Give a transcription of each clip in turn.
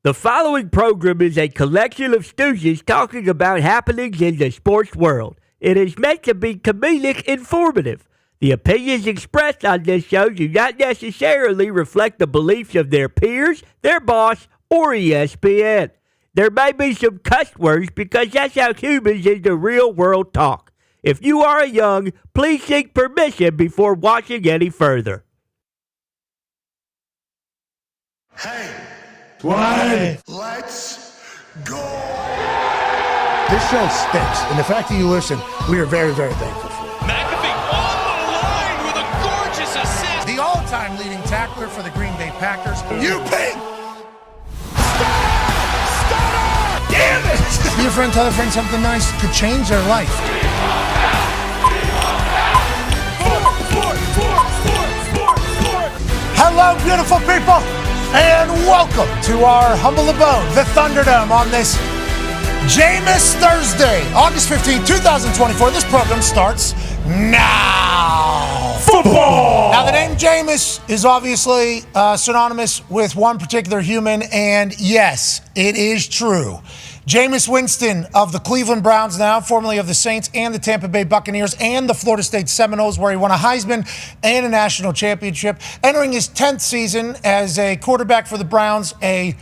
The following program is a collection of stooges talking about happenings in the sports world. It is meant to be comedic informative. The opinions expressed on this show do not necessarily reflect the beliefs of their peers, their boss, or ESPN. There may be some cuss words because that's how humans in the real world talk. If you are young, please seek permission before watching any further. Hey, Why? let's go! This show stinks, and the fact that you listen, we are very, very thankful for. McAfee on the line with a gorgeous assist. The all-time leading tackler for the Green Bay Packers. You pink! Damn it! Be a friend, tell a friend something nice could change their life. Hello, beautiful people, and welcome to our humble abode, the Thunderdome, on this Jameis Thursday, August 15, 2024. This program starts now. Football! Now, the name Jameis is obviously synonymous with one particular human, and yes, it is true. Jameis Winston of the Cleveland Browns now, formerly of the Saints and the Tampa Bay Buccaneers and the Florida State Seminoles, where he won a Heisman and a national championship, entering his 10th season as a quarterback for the Browns, a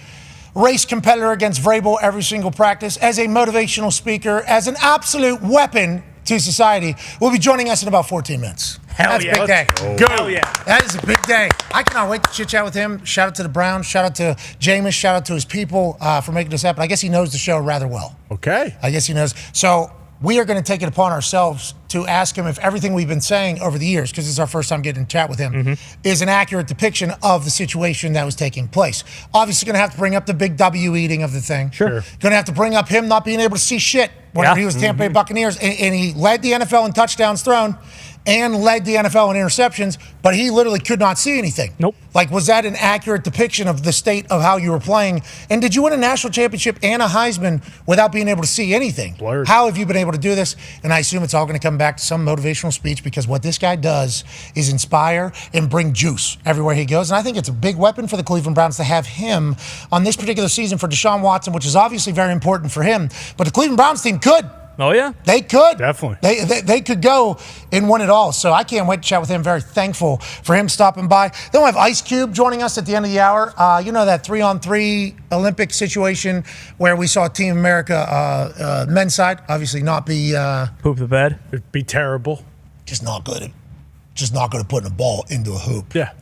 race competitor against Vrabel every single practice, as a motivational speaker, as an absolute weapon to society, will be joining us in about 14 minutes. That's a big day. Go. Hell yeah. That is a big day. I cannot wait to chit-chat with him. Shout out to the Browns. Shout out to Jameis. Shout out to his people for making this happen. I guess he knows the show rather well. Okay. I guess he knows. So we are going to take it upon ourselves to ask him if everything we've been saying over the years, because this is our first time getting to chat with him, is an accurate depiction of the situation that was taking place. Obviously going to have to bring up the big W eating of the thing. Sure. Going to have to bring up him not being able to see shit whenever he was Tampa Bay Buccaneers. And he led the NFL in touchdowns thrown and led the NFL in interceptions, but he literally could not see anything. Nope. Like, was that an accurate depiction of the state of how you were playing? And did you win a national championship and a Heisman without being able to see anything? Blurred. How have you been able to do this? And I assume it's all going to come back to some motivational speech, because what this guy does is inspire and bring juice everywhere he goes. And I think it's a big weapon for the Cleveland Browns to have him on this particular season for Deshaun Watson, which is obviously very important for him. But the Cleveland Browns team could. Oh, yeah? They could. Definitely. They could go and win it all. So I can't wait to chat with him. Very thankful for him stopping by. Then we have Ice Cube joining us at the end of the hour. You know that 3-on-3 Olympic situation where we saw Team America men's side obviously not be Poop the bed. It'd be terrible. just not good at putting a ball into a hoop Yeah.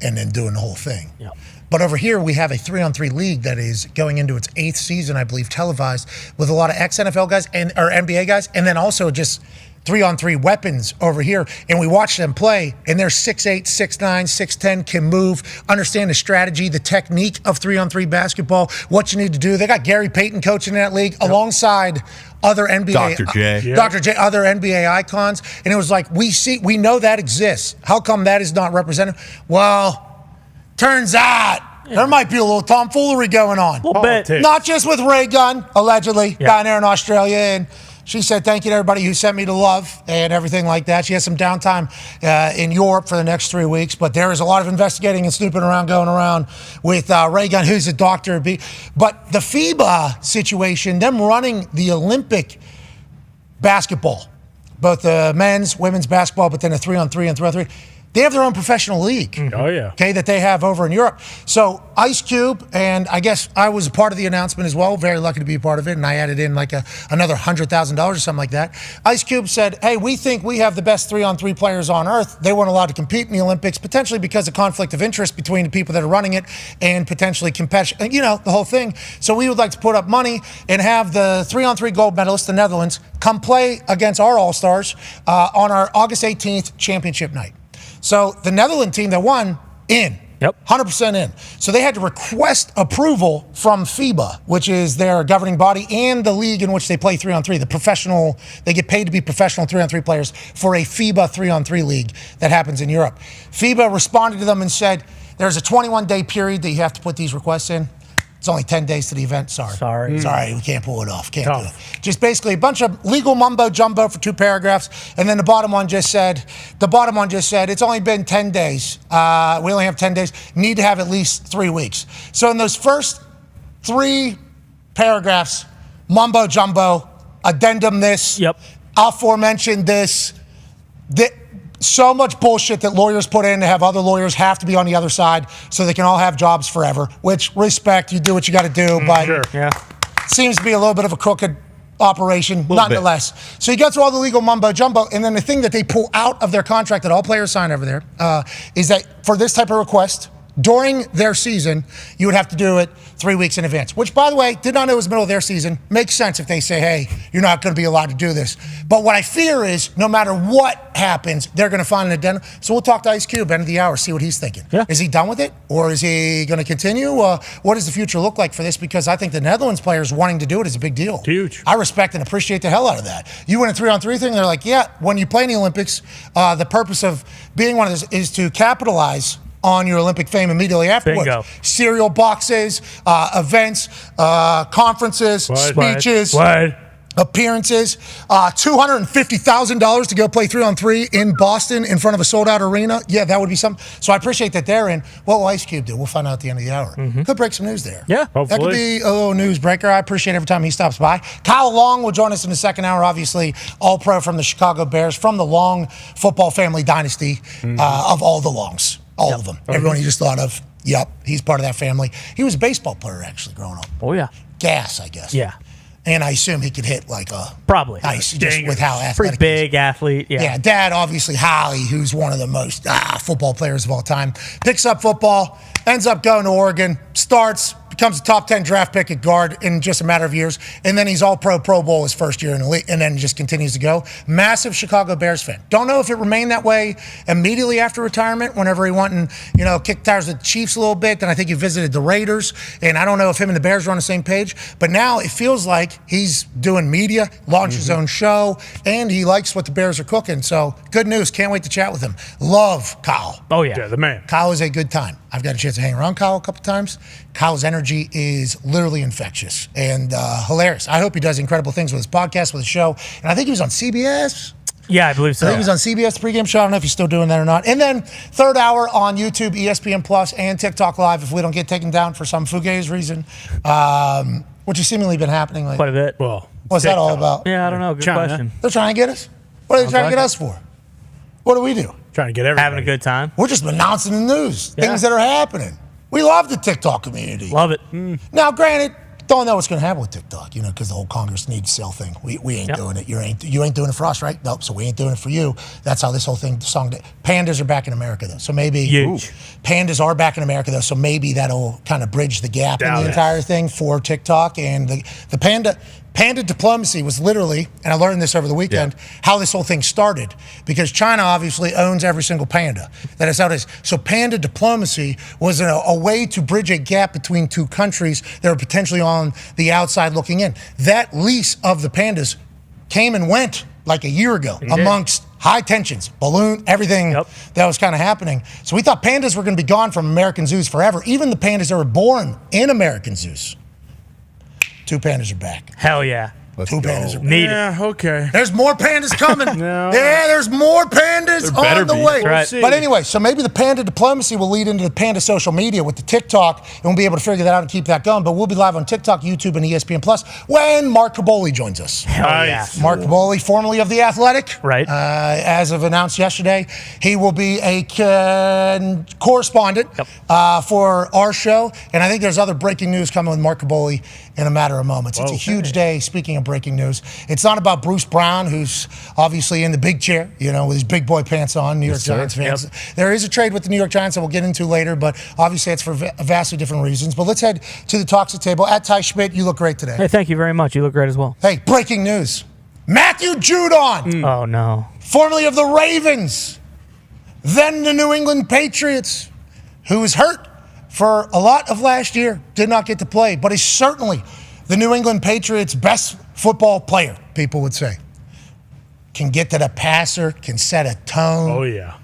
and then doing the whole thing. Yeah. But over here, we have a 3-on-3 league that is going into its 8th season, I believe, televised, with a lot of ex-NFL guys or NBA guys, and then also just 3-on-3 weapons over here. And we watch them play, and they're 6'8", 6'9", 6'10", can move, understand the strategy, the technique of 3-on-3 basketball, what you need to do. They got Gary Payton coaching in that league alongside other NBA, Dr. J, other NBA icons. And it was like, we know that exists. How come that is not represented? Well, turns out there might be a little tomfoolery going on. Little bit. Not just with Ray Gunn, allegedly, down there in Australia. And she said, thank you to everybody who sent me to love and everything like that. She has some downtime in Europe for the next 3 weeks. But there is a lot of investigating and snooping around going around with Ray Gunn, who's a doctor. But the FIBA situation, them running the Olympic basketball, both the men's, women's basketball, but then a 3-on-3 and 3-on-3, they have their own professional league. Oh, yeah. Okay, that they have over in Europe. So Ice Cube, and I guess I was a part of the announcement as well, very lucky to be a part of it, and I added in like another $100,000 or something like that. Ice Cube said, hey, we think we have the best 3-on-3 players on earth. They weren't allowed to compete in the Olympics, potentially because of conflict of interest between the people that are running it and potentially competition, you know, the whole thing. So we would like to put up money and have the 3-on-3 gold medalists, the Netherlands, come play against our All-Stars on our August 18th championship night. So the Netherlands team that won, in. Yep. 100% in. So they had to request approval from FIBA, which is their governing body, and the league in which they play 3-on-3. The professional, they get paid to be professional 3-on-3 players for a FIBA 3-on-3 league that happens in Europe. FIBA responded to them and said, there's a 21-day period that you have to put these requests in. It's only 10 days to the event. Sorry, we can't pull it off. Can't do it. Just basically a bunch of legal mumbo jumbo for 2 paragraphs, and then the bottom one just said, it's only been 10 days. We only have 10 days. Need to have at least 3 weeks. So in those first 3 paragraphs, mumbo jumbo, addendum this, Yep. aforementioned this. So much bullshit that lawyers put in to have other lawyers have to be on the other side so they can all have jobs forever, which, respect, you do what you got to do, but seems to be a little bit of a crooked operation, nonetheless. So you go through all the legal mumbo jumbo, and then the thing that they pull out of their contract that all players sign over there is that for this type of request, during their season, you would have to do it 3 weeks in advance, which, by the way, did not know it was the middle of their season. Makes sense if they say, hey, you're not going to be allowed to do this. But what I fear is no matter what happens, they're going to find an addendum. So we'll talk to Ice Cube, end of the hour, see what he's thinking. Yeah. Is he done with it, or is he going to continue? What does the future look like for this? Because I think the Netherlands players wanting to do it is a big deal. Huge. I respect and appreciate the hell out of that. You win a 3-on-3 thing, they're like, yeah, when you play in the Olympics, the purpose of being one of this is to capitalize on your Olympic fame immediately afterwards. Bingo. Cereal boxes, events, conferences, speeches, appearances, $250,000 to go play 3-on-3 in Boston in front of a sold-out arena. Yeah, that would be something. So I appreciate that they're in. What will Ice Cube do? We'll find out at the end of the hour. Could break some news there. Yeah, That could be a little news breaker. I appreciate every time he stops by. Kyle Long will join us in the second hour, obviously all-pro from the Chicago Bears, from the Long football family dynasty of all the Longs. All of them. Everyone you just thought of. Yep, he's part of that family. He was a baseball player, actually, growing up. Oh, yeah. Gas, I guess. Yeah. And I assume he could hit like a... Probably. Nice, just with how athletic Pretty big athlete, Yeah, Dad, obviously, Howie, who's one of the most football players of all time, picks up football, ends up going to Oregon, starts, becomes a top 10 draft pick at guard in just a matter of years, and then he's all-pro Pro Bowl his first year in the league, and then just continues to go. Massive Chicago Bears fan. Don't know if it remained that way immediately after retirement, whenever he went and, kicked tires with the Chiefs a little bit. Then I think he visited the Raiders, and I don't know if him and the Bears are on the same page, but now it feels like he's doing media, launched his own show, and he likes what the Bears are cooking. So good news. Can't wait to chat with him. Love Kyle. Oh, yeah. Yeah, the man. Kyle is a good time. I've got a chance to hang around Kyle a couple times. Kyle's energy is literally infectious and hilarious. I hope he does incredible things with his podcast, with his show. And I think he was on CBS. Yeah, I believe so. I think he was on CBS, the pregame show. I don't know if he's still doing that or not. And then third hour on YouTube, ESPN Plus, and TikTok Live if we don't get taken down for some fugazi reason, which has seemingly been happening lately. Quite a bit. Well, what's that all about? Yeah, I don't know. Good China. question. They're trying to get us? What are they trying to get us for? What do we do? trying to get everybody. Having a good time. We're just announcing the news, Yeah. things that are happening. We love the TikTok community. Love it. Now, granted, don't know what's going to happen with TikTok, because the whole Congress needs sell thing. We ain't doing it. You ain't doing it for us, right? Nope. So we ain't doing it for you. That's how this whole song did. Pandas are back in America, though. So maybe pandas are back in America, though. So maybe that'll kind of bridge the gap in the entire thing for TikTok. And the panda diplomacy was literally, and I learned this over the weekend, how this whole thing started. Because China obviously owns every single panda. That is how it is. So panda diplomacy was a way to bridge a gap between two countries that are potentially on the outside looking in. That lease of the pandas came and went like a year ago amongst high tensions, balloon, everything that was kind of happening. So we thought pandas were going to be gone from American zoos forever. Even the pandas that were born in American zoos. 2 pandas are back. Hell yeah. 2 pandas are back. Need it. Yeah, okay. There's more pandas coming. Yeah, there's more pandas on the way. Right. But anyway, so maybe the panda diplomacy will lead into the panda social media with the TikTok, and we'll be able to figure that out and keep that going. But we'll be live on TikTok, YouTube, and ESPN Plus when Mark Kaboly joins us. Hell yeah. Mark Kaboly, formerly of The Athletic. Right. As of announced yesterday, he will be a correspondent for our show. And I think there's other breaking news coming with Mark Kaboly in a matter of moments. It's a huge day, speaking of breaking news. It's not about Bruce Brown, who's obviously in the big chair, with his big boy pants on, New York Giants fans. There is a trade with the New York Giants that we'll get into later, but obviously it's for vastly different reasons. But let's head to the Toxic Table. At Ty Schmidt, you look great today. Hey, thank you very much. You look great as well. Hey, breaking news. Matthew Judon, Oh, no. formerly of the Ravens, then the New England Patriots, who was hurt for a lot of last year, did not get to play, but is certainly the New England Patriots' best football player, people would say. Can get to the passer, can set a tone. Oh, yeah.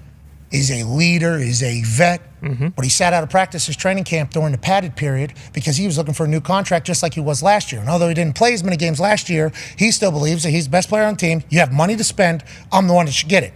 Is a leader, is a vet. But he sat out of practice his training camp during the padded period because he was looking for a new contract just like he was last year. And although he didn't play as many games last year, he still believes that he's the best player on the team. You have money to spend. I'm the one that should get it.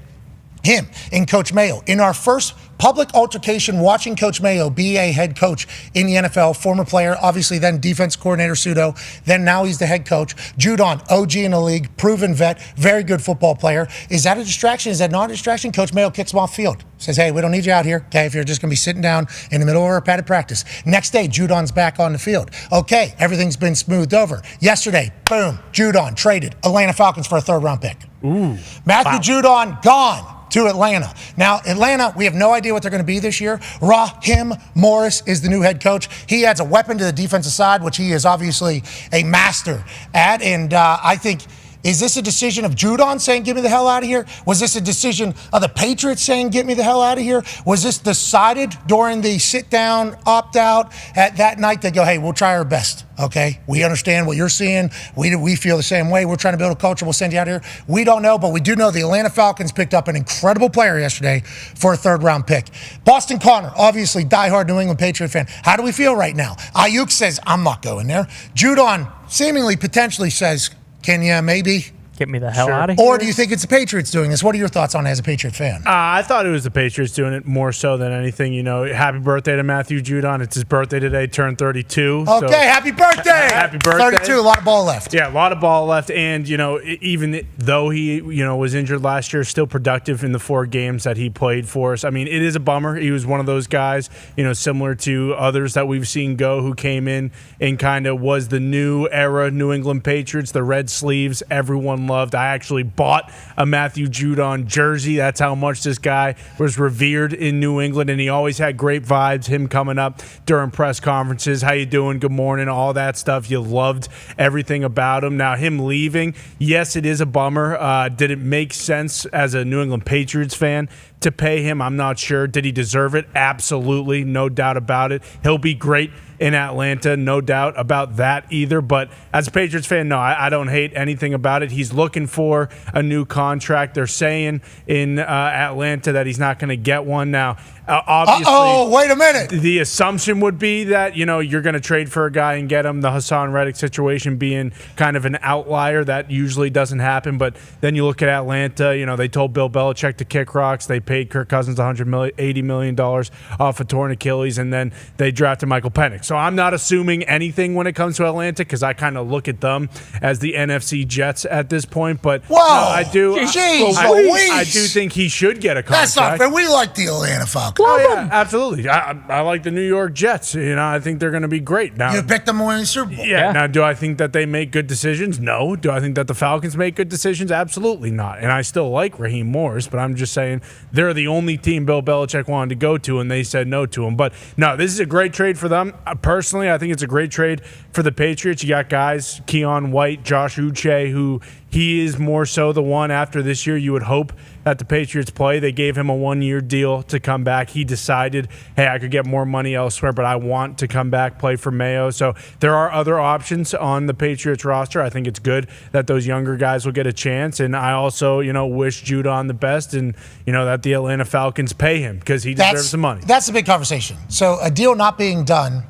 Him and Coach Mayo in our first public altercation watching Coach Mayo be a head coach in the NFL, former player, obviously then defense coordinator pseudo, then now he's the head coach. Judon, OG in the league, proven vet, very good football player. Is that a distraction? Is that not a distraction? Coach Mayo kicks him off field. Says, hey, we don't need you out here, okay, if you're just going to be sitting down in the middle of our padded practice. Next day, Judon's back on the field. Okay, everything's been smoothed over. Yesterday, boom, Judon traded Atlanta Falcons for a third-round pick. Ooh. Matthew Judon gone to Atlanta. Now, Atlanta, we have no idea what they're going to be this year. Raheem Morris is the new head coach. He adds a weapon to the defensive side, which he is obviously a master at, and I think... Is this a decision of Judon saying, get me the hell out of here? Was this a decision of the Patriots saying, get me the hell out of here? Was this decided during the sit-down, opt-out at that night? They go, hey, we'll try our best, okay? We understand what you're seeing. We feel the same way. We're trying to build a culture. We'll send you out here. We don't know, but we do know the Atlanta Falcons picked up an incredible player yesterday for a third-round pick. Boston Connor, obviously diehard New England Patriot fan. How do we feel right now? Ayuk says, I'm not going there. Judon seemingly, potentially says, can you maybe get me the hell out of here? Or do you think it's the Patriots doing this? What are your thoughts on it as a Patriot fan? I thought it was the Patriots doing it more so than anything. You know, happy birthday to Matthew Judon. It's his birthday today, turned 32. Okay, so happy birthday. Happy birthday. 32, a lot of ball left. Yeah, a lot of ball left. And, you know, even though he, you know, was injured last year, still productive in the 4 games that he played for us. I mean, it is a bummer. He was one of those guys, you know, similar to others that we've seen go who came in and kind of was the new era New England Patriots, the red sleeves everyone loved. I actually bought a Matthew Judon jersey. That's how much this guy was revered in New England, and he always had great vibes, him coming up during press conferences. How you doing? Good morning. All that stuff. You loved everything about him. Now, him leaving, yes, it is a bummer. Did it make sense as a New England Patriots fan to pay him? I'm not sure. Did he deserve it? Absolutely. No doubt about it. He'll be great in Atlanta, no doubt about that either. But as a Patriots fan, no, I don't hate anything about it. He's looking for a new contract. They're saying in Atlanta that he's not going to get one now. Obviously, wait a minute. The assumption would be that, you know, you're going to trade for a guy and get him. The Hassan Reddick situation being kind of an outlier. That usually doesn't happen. But then you look at Atlanta, you know, they told Bill Belichick to kick rocks. They paid Kirk Cousins $80 million off a torn Achilles, and then they drafted Michael Penix. So I'm not assuming anything when it comes to Atlanta because I kind of look at them as the NFC Jets at this point. But whoa, no, I do. I do think he should get a contract. That's not fair. We like the Atlanta Falcons. Oh, yeah, absolutely. I like the New York Jets. You know, I think they're going to be great. Now, you picked them to win the Super Bowl. Yeah. Now, do I think that they make good decisions? No. Do I think that the Falcons make good decisions? Absolutely not. And I still like Raheem Morris, but I'm just saying they're the only team Bill Belichick wanted to go to, and they said no to him. But no, this is a great trade for them. Personally, I think it's a great trade for the Patriots. You got guys, Keon White, Josh Uche, who he is more so the one after this year you would hope that the Patriots play. They gave him a 1-year deal to come back. He decided, hey, I could get more money elsewhere, but I want to come back, play for Mayo. So there are other options on the Patriots roster. I think it's good that those younger guys will get a chance. And I also, you know, wish Judon the best and, you know, that the Atlanta Falcons pay him because he deserves the money. That's a big conversation. So a deal not being done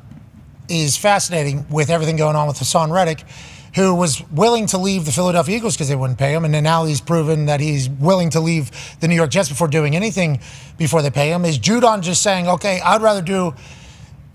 is fascinating with everything going on with Hassan Reddick, who was willing to leave the Philadelphia Eagles because they wouldn't pay him, and then now he's proven that he's willing to leave the New York Jets before doing anything before they pay him. Is Judon just saying, okay, I'd rather do...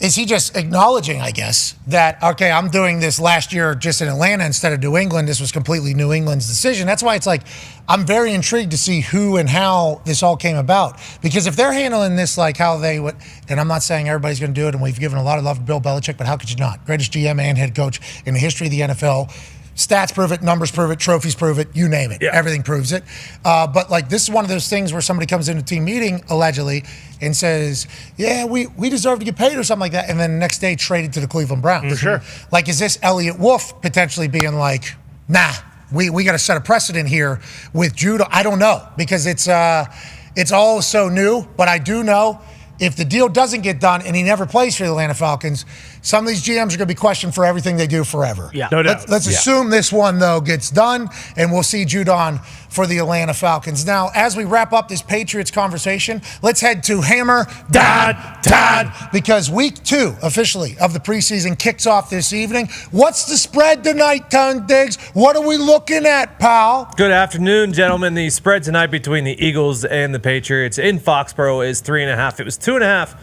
Is he just acknowledging, I guess, that, okay, I'm doing this last year just in Atlanta instead of New England. This was completely New England's decision. That's why it's like, I'm very intrigued to see who and how this all came about. Because if they're handling this like how they would, and I'm not saying everybody's going to do it, and we've given a lot of love to Bill Belichick, but how could you not? Greatest GM and head coach in the history of the NFL. Stats prove it, numbers prove it, trophies prove it, you name it. Yeah. Everything proves it. But like this is one of those things where somebody comes into a team meeting, allegedly, and says, yeah, we deserve to get paid or something like that, and then the next day traded to the Cleveland Browns. For sure. Like, is this Elliott Wolf potentially being like, nah, we got to set a precedent here with Judah? I don't know, because it's all so new, but I do know if the deal doesn't get done and he never plays for the Atlanta Falcons, some of these GMs are going to be questioned for everything they do forever. Yeah. No doubt. Let's assume this one, though, gets done, and we'll see Judon for the Atlanta Falcons. Now, as we wrap up this Patriots conversation, let's head to Hammer Dad, because week 2 officially of the preseason kicks off this evening. What's the spread tonight, Ton Diggs? What are we looking at, pal? Good afternoon, gentlemen. The spread tonight between the Eagles and the Patriots in Foxborough is 3.5. It was 2.5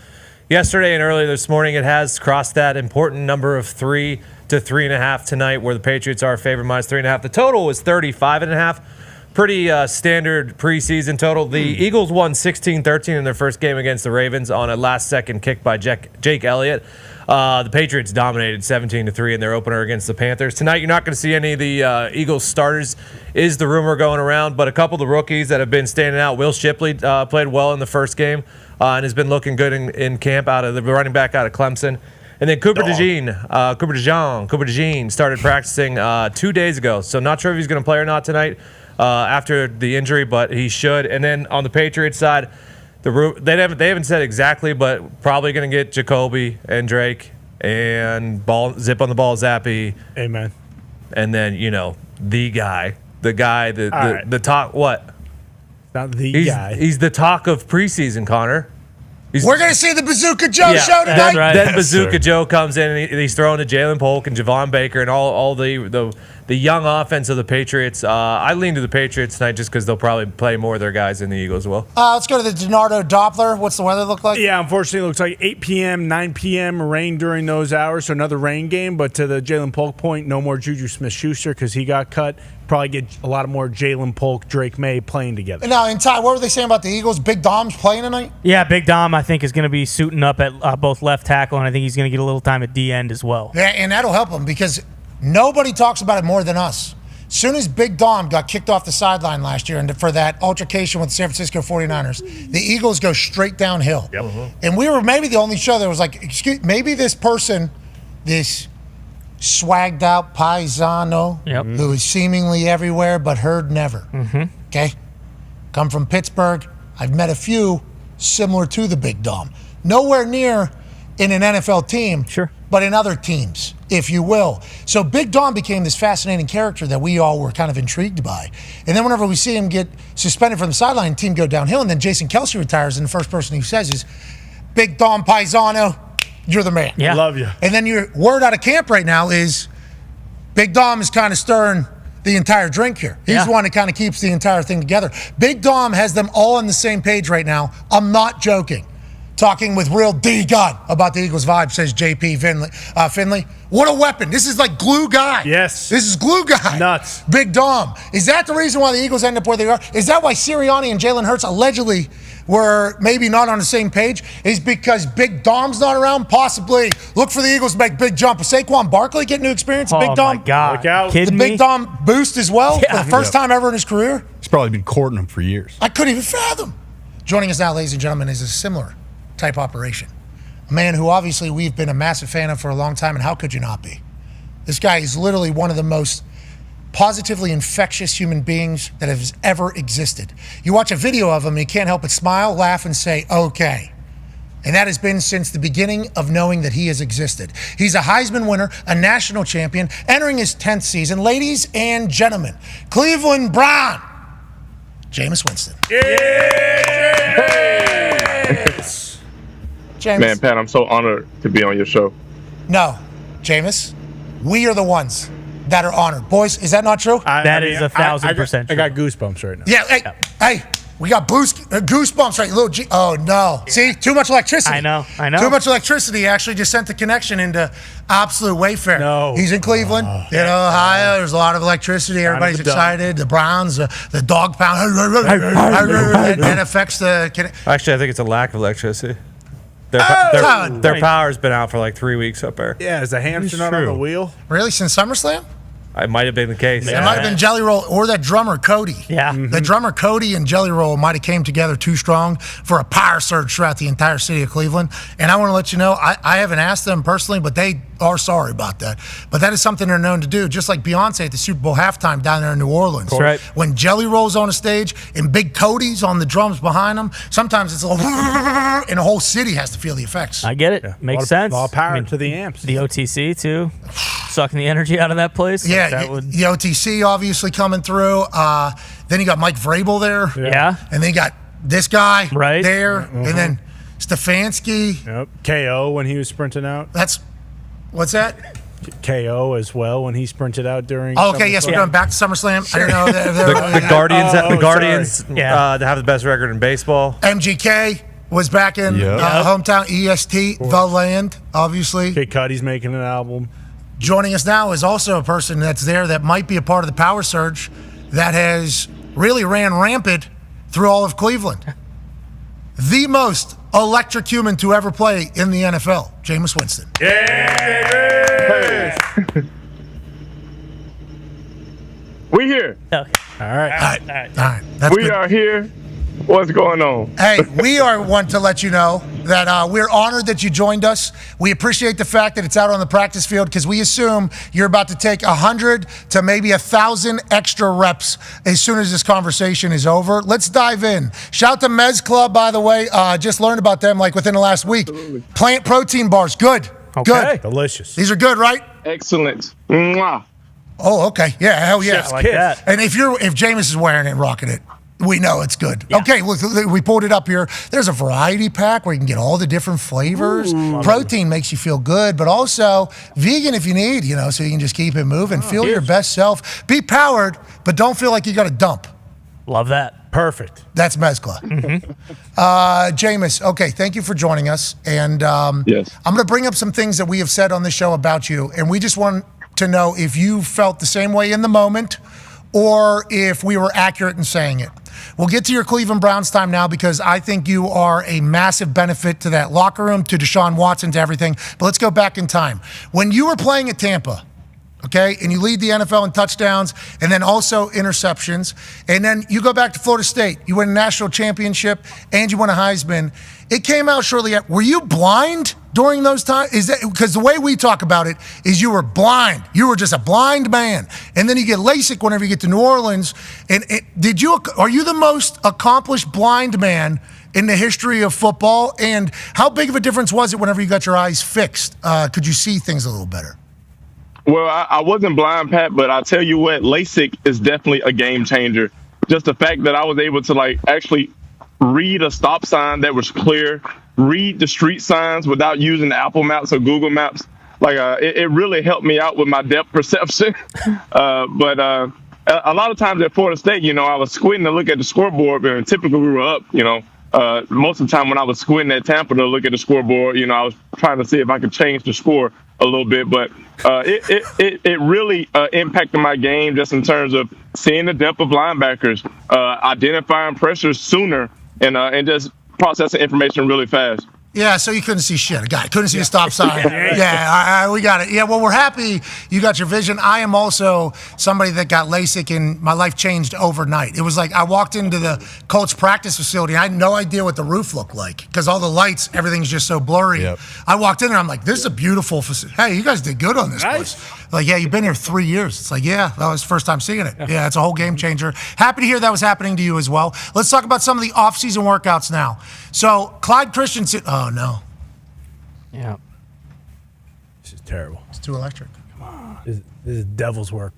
yesterday, and earlier this morning it has crossed that important number of 3 to 3.5 tonight, where the Patriots are favored minus 3.5. The total was 35.5. Pretty standard preseason total. The Eagles won 16-13 in their first game against the Ravens on a last-second kick by Jake Elliott. The Patriots dominated 17-3 in their opener against the Panthers. Tonight, you're not going to see any of the Eagles starters, is the rumor going around, but a couple of the rookies that have been standing out. Will Shipley played well in the first game and has been looking good in camp out of the running back out of Clemson. And then Cooper DeJean started practicing 2 days ago, so not sure if he's going to play or not tonight after the injury, but he should. And then on the Patriots side, they haven't said exactly, but probably going to get Jacoby and Drake and zip on the ball Zappy. Amen. And then, the talk. What? Not the guy. He's the talk of preseason, Connor. We're going to see the Bazooka Joe show tonight. Right. Then Bazooka Joe comes in and he's throwing to Jalen Polk and Javon Baker and all the young offense of the Patriots. I lean to the Patriots tonight just because they'll probably play more of their guys than the Eagles will. Let's go to the DiNardo Doppler. What's the weather look like? Yeah, unfortunately, it looks like 8 p.m., 9 p.m., rain during those hours, so another rain game. But to the Jalen Polk point, no more Juju Smith-Schuster because he got cut. Probably get a lot more Jalen Polk, Drake May playing together. Now, in Ty, what were they saying about the Eagles? Big Dom's playing tonight? Yeah, Big Dom, I think, is going to be suiting up at both left tackle, and I think he's going to get a little time at D-end as well. Yeah, and that'll help him because nobody talks about it more than us. As soon as Big Dom got kicked off the sideline last year and for that altercation with the San Francisco 49ers, the Eagles go straight downhill. Yep. And we were maybe the only show that was like, maybe this person, this swagged out paisano who is seemingly everywhere but heard never. Okay? Come from Pittsburgh. I've met a few similar to the Big Dom. Nowhere near in an NFL team, but in other teams, if you will. So Big Dom became this fascinating character that we all were kind of intrigued by. And then whenever we see him get suspended from the sideline, the team go downhill, and then Jason Kelce retires, and the first person he says is, Big Dom paisano, you're the man. Yeah. Love you. And then your word out of camp right now is Big Dom is kind of stirring the entire drink here. He's the one that kind of keeps the entire thing together. Big Dom has them all on the same page right now. I'm not joking. Talking with real D-God about the Eagles vibe, says JP Finley. What a weapon. This is like glue guy. Yes. This is glue guy. Nuts. Big Dom. Is that the reason why the Eagles end up where they are? Is that why Sirianni and Jalen Hurts allegedly were maybe not on the same page? Is because Big Dom's not around? Possibly. Look for the Eagles to make big jump. Saquon Barkley get new experience? Big Dom. Oh, my God. Look out. The Big Dom boost as well for the first time ever in his career? He's probably been courting him for years. I couldn't even fathom. Joining us now, ladies and gentlemen, is a similar type operation. A man who obviously we've been a massive fan of for a long time, and how could you not be? This guy is literally one of the most positively infectious human beings that has ever existed. You watch a video of him and you can't help but smile, laugh, and say, okay. And that has been since the beginning of knowing that he has existed. He's a Heisman winner, a national champion, entering his 10th season. Ladies and gentlemen, Cleveland Brown, Jameis Winston. Yes. Jameis. Man, Pat, I'm so honored to be on your show. No, Jameis, we are the ones that are honored. Boys, is that not true? That is 1,000% I got goosebumps right now. Yeah, hey, we got goosebumps right. Oh, no. See, too much electricity. I know. Too much electricity actually just sent the connection into absolute Wayfair. No. He's in Cleveland, Ohio. There's a lot of electricity. Everybody's excited. The Browns, the dog pound, that affects the... Actually, I think it's a lack of electricity. Their power's been out for like 3 weeks up there. Yeah, is the hamster not on the wheel? Really? Since SummerSlam? It might have been the case. It might have been Jelly Roll or that drummer, Cody. Yeah. The drummer, Cody, and Jelly Roll might have came together too strong for a power surge throughout the entire city of Cleveland. And I want to let you know, I haven't asked them personally, but they are sorry about that. But that is something they're known to do, just like Beyonce at the Super Bowl halftime down there in New Orleans. That's right. When Jelly Roll's on a stage and Big Cody's on the drums behind them, sometimes it's a little and the whole city has to feel the effects. I get it. Makes sense. All power to the amps. The OTC, too. sucking the energy out of that place. Yeah, That would. the OTC obviously coming through. Then you got Mike Vrabel there. Yeah. And then you got this guy Right. there. And then Stefanski. Yep. KO when he was sprinting out. What's that? KO as well when he sprinted out during. Oh, okay, yes, we're going back to SummerSlam. I don't know. The Guardians, sorry. to have the best record in baseball. MGK was back in hometown, EST, the land, obviously. Kid Cudi's making an album. Joining us now is also a person that's there that might be a part of the power surge that has really ran rampant through all of Cleveland. The most electric human to ever play in the NFL, Jameis Winston. We here. Okay. All right. All right. That's We good. are here. What's going on? Hey, we want to let you know that we're honored that you joined us. We appreciate the fact that it's out on the practice field because we assume you're about to take 100 to maybe 1,000 extra reps as soon as this conversation is over. Let's dive in. Shout to Mez Club, by the way. Just learned about them like within the last week. Plant protein bars, good. Okay. Good. Delicious. These are good, right? Excellent. Mwah. Oh, okay. Yeah, hell yeah. Chef's Like kiss. that. And if Jameis is wearing it, rocking it, we know it's good. Okay, look, we pulled it up here. There's a variety pack where you can get all the different flavors. Protein makes you feel good, but also vegan if you need, so you can just keep it moving. Feel your best self. Be powered, but don't feel like you got to dump. Love that. Perfect. That's Mezcla. Jameis, okay, thank you for joining us. And Yes. I'm going to bring up some things that we have said on this show about you, and we just want to know if you felt the same way in the moment or if we were accurate in saying it. We'll get to your Cleveland Browns time now because I think you are a massive benefit to that locker room, to Deshaun Watson, to everything. But let's go back in time. When you were playing at Tampa, okay, and you lead the NFL in touchdowns and then also interceptions, and then you go back to Florida State, you win a national championship, and you win a Heisman. It came out shortly after. Were you blind during those times? Is that because the way we talk about it is you were blind. You were just a blind man, and then you get LASIK whenever you get to New Orleans. And are you the most accomplished blind man in the history of football? And how big of a difference was it whenever you got your eyes fixed? Could you see things a little better? Well, I wasn't blind, Pat, but I'll tell you what, LASIK is definitely a game changer. Just the fact that I was able to actually read a stop sign that was clear, read the street signs without using Apple Maps or Google Maps. It really helped me out with my depth perception. But a lot of times at Florida State, I was squinting to look at the scoreboard, and typically we were up, most of the time when I was squinting at Tampa to look at the scoreboard, I was trying to see if I could change the score a little bit. But it really impacted my game just in terms of seeing the depth of linebackers, identifying pressures sooner, and just processing information really fast. Yeah, so you couldn't see shit. A guy couldn't see a stop sign. We got it. Yeah, well, we're happy you got your vision. I am also somebody that got LASIK, and my life changed overnight. It was like I walked into the Colts practice facility. I had no idea what the roof looked like because all the lights, everything's just so blurry. Yep. I walked in there. I'm like, this is a beautiful facility. Hey, you guys did good on this place. Like, yeah, you've been here 3 years. It's like, yeah, that was the first time seeing it. Yeah, it's a whole game changer. Happy to hear that was happening to you as well. Let's talk about some of the off-season workouts now. So, Clyde Christensen. Oh, no. Yeah. This is terrible. It's too electric. This is devil's work.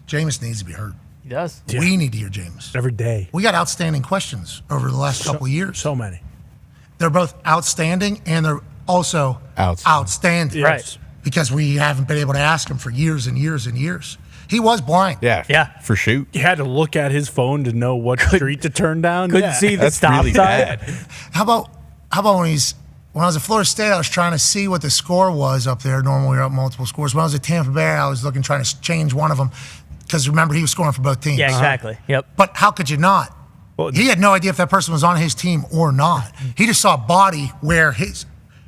Jameis needs to be hurt. He does. Yeah. We need to hear Jameis. Every day. We got outstanding questions over the last couple of years. So many. They're both outstanding and they're also outstanding. Right. Because we haven't been able to ask him for years and years and years. He was blind. Yeah. For shoot. You had to look at his phone to know what street to turn down. Couldn't see the That's stop really sign. bad. How about when I was at Florida State, I was trying to see what the score was up there. Normally we're up multiple scores. When I was at Tampa Bay, I was trying to change one of them because remember he was scoring for both teams. Yeah, exactly. Yep. But how could you not? Well, He had no idea if that person was on his team or not. He just saw a body where his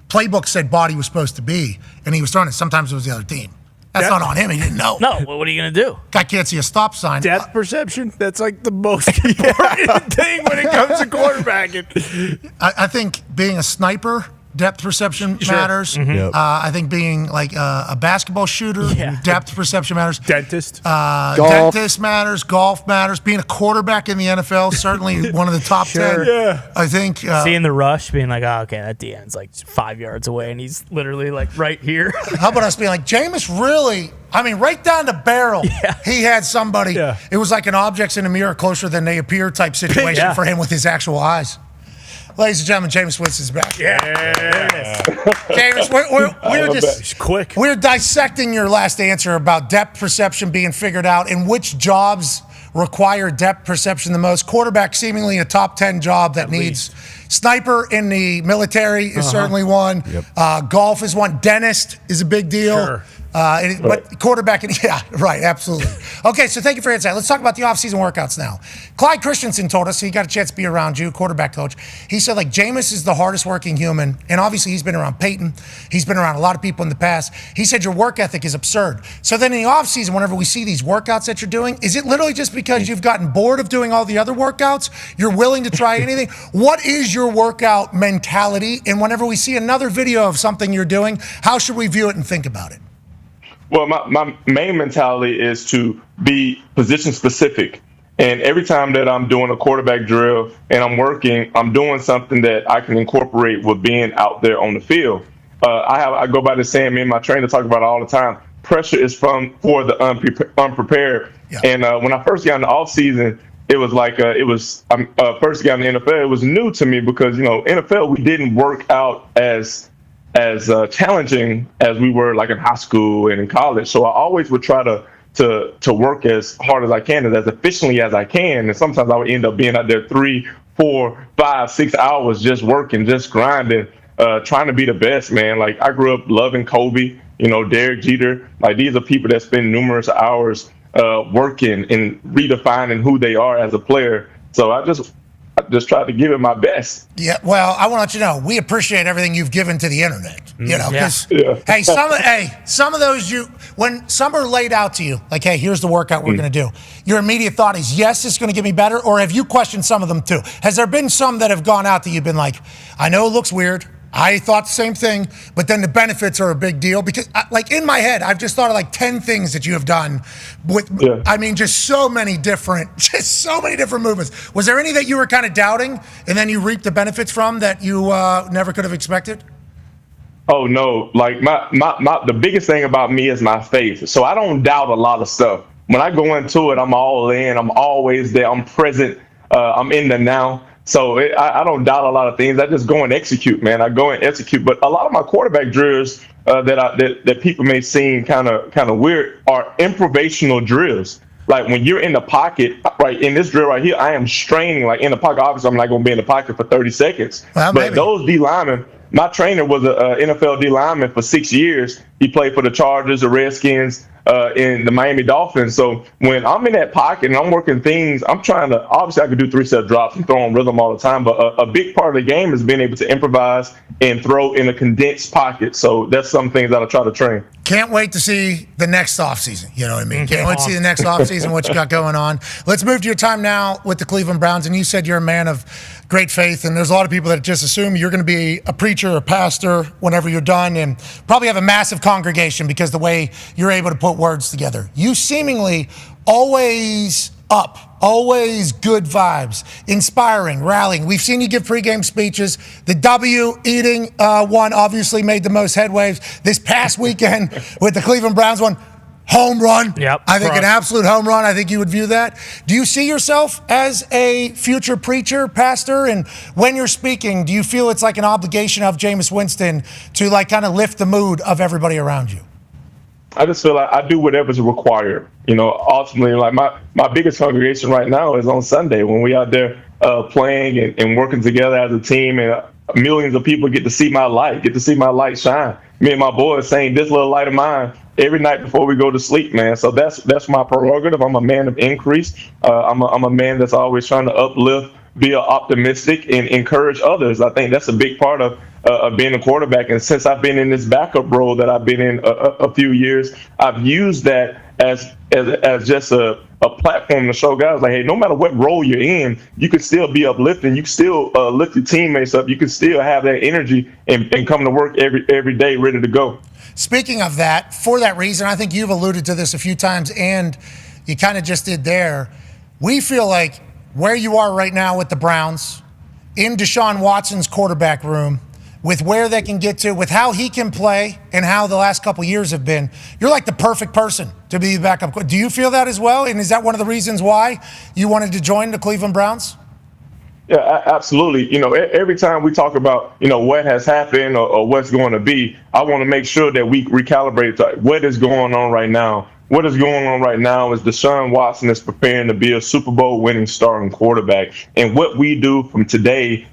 playbook said body was supposed to be, and he was throwing it. Sometimes it was the other team. That's not on him. He didn't know. No, well, what are you going to do? Guy can't see a stop sign. depth perception, that's like the most important thing when it comes to quarterbacking. I think being a sniper, depth perception matters. Yep. I think being like a basketball shooter, depth perception matters. Dentist. Dentist matters. Golf matters. Being a quarterback in the NFL, certainly one of the top 10. Yeah. I think. Seeing the rush, being like, oh, okay, that DN's like 5 yards away, and he's literally like right here. How about us being like, Jameis really, I mean, right down the barrel, he had somebody. Yeah. It was like an objects in a mirror closer than they appear type situation for him with his actual eyes. Ladies and gentlemen, Jameis Winston's back. Yeah. Jameis, we're just He's quick. we're dissecting your last answer about depth perception being figured out and which jobs require depth perception the most. Quarterback, seemingly a top 10 job that needs. Sniper in the military is certainly one. Yep. Golf is one. Dentist is a big deal. Sure. But quarterback, absolutely. Okay, so thank you for your insight. Let's talk about the offseason workouts now. Clyde Christensen told us, he got a chance to be around you, quarterback coach. He said, like, Jameis is the hardest working human, and obviously he's been around Peyton. He's been around a lot of people in the past. He said your work ethic is absurd. So then in the offseason, whenever we see these workouts that you're doing, is it literally just because you've gotten bored of doing all the other workouts? You're willing to try anything? What is your workout mentality? And whenever we see another video of something you're doing, how should we view it and think about it? Well, my main mentality is to be position specific. And every time that I'm doing a quarterback drill and I'm working, I'm doing something that I can incorporate with being out there on the field. I go by the saying, me and my trainer talk about it all the time. Pressure is for the unprepared. Yeah. And when I first got in the off season, it was like first got in the NFL. It was new to me because NFL we didn't work out as challenging as we were like in high school and in college. So I always would try to work as hard as I can and as efficiently as I can. And sometimes I would end up being out there 3, 4, 5, 6 hours just working, just grinding, trying to be the best, man. Like I grew up loving Kobe, Derek Jeter. Like these are people that spend numerous hours working and redefining who they are as a player. So I just tried to give it my best. Yeah, well, I want to let you know, we appreciate everything you've given to the internet. Because, hey, some of those when some are laid out to you, like, hey, here's the workout we're going to do, your immediate thought is, yes, it's going to get me better, or have you questioned some of them too? Has there been some that have gone out that you've been like, I know it looks weird, I thought the same thing, but then the benefits are a big deal? Because, like, in my head, I've just thought of like 10 things that you have done with, just so many different movements. Was there any that you were kind of doubting and then you reaped the benefits from that you never could have expected? Oh, no. Like, the biggest thing about me is my faith. So I don't doubt a lot of stuff. When I go into it, I'm all in. I'm always there. I'm present. I'm in the now. So I don't doubt a lot of things. I just go and execute, man. I go and execute. But a lot of my quarterback drills that people may seem kind of weird are improvisational drills. Like when you're in the pocket, right, in this drill right here, I am straining like in the pocket. Obviously, I'm not going to be in the pocket for 30 seconds. Well, but those D linemen, my trainer was an NFL D lineman for 6 years. He played for the Chargers, the Redskins, in the Miami Dolphins. So when I'm in that pocket and I'm working things, I'm trying to, obviously I could do 3-step drops and throw on rhythm all the time, but a big part of the game is being able to improvise and throw in a condensed pocket. So that's some things that I try to train. Can't wait to see the next offseason. You know what I mean? Can't wait to see the next offseason, what you got going on. Let's move to your time now with the Cleveland Browns. And you said you're a man of great faith, and there's a lot of people that just assume you're going to be a preacher, a pastor whenever you're done, and probably have a massive congregation because the way you're able to put words together. You seemingly always up, always good vibes, inspiring, rallying. We've seen you give pregame speeches. The W-eating one obviously made the most headwaves. This past weekend with the Cleveland Browns one, home run. Yep. I think an absolute home run. I think you would view that. Do you see yourself as a future preacher, pastor? And when you're speaking, do you feel it's like an obligation of Jameis Winston to like kind of lift the mood of everybody around you? I just feel like I do whatever's required. Ultimately, like my biggest congregation right now is on Sunday when we out there playing and working together as a team, and millions of people get to see my light shine. Me and my boys saying this little light of mine every night before we go to sleep, man. So that's my prerogative. I'm a man of increase. I'm a man that's always trying to uplift, be optimistic, and encourage others. I think that's a big part of being a quarterback. And since I've been in this backup role that I've been in a few years, I've used that as as just a platform to show guys like, hey, no matter what role you're in, you can still be uplifting. You can still lift your teammates up. You can still have that energy and come to work every day ready to go. Speaking of that, for that reason, I think you've alluded to this a few times, and you kind of just did there. We feel like where you are right now with the Browns, in Deshaun Watson's quarterback room, with where they can get to, with how he can play and how the last couple years have been, you're like the perfect person to be the backup. Do you feel that as well? And is that one of the reasons why you wanted to join the Cleveland Browns? Yeah, absolutely. Every time we talk about, what has happened or what's going to be, I want to make sure that we recalibrate to what is going on right now. What is going on right now is Deshaun Watson is preparing to be a Super Bowl winning starting quarterback. And what we do from today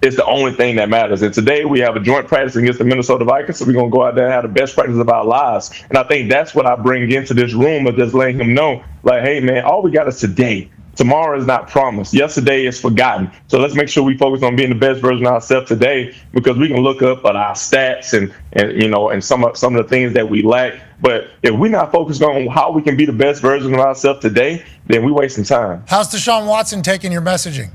is the only thing that matters. And today we have a joint practice against the Minnesota Vikings, so we're going to go out there and have the best practice of our lives. And I think that's what I bring into this room, of just letting him know, like, hey, man, all we got is today. Tomorrow is not promised. Yesterday is forgotten. So let's make sure we focus on being the best version of ourselves today, because we can look up at our stats and some of the things that we lack. But if we're not focused on how we can be the best version of ourselves today, then we're wasting time. How's Deshaun Watson taking your messaging?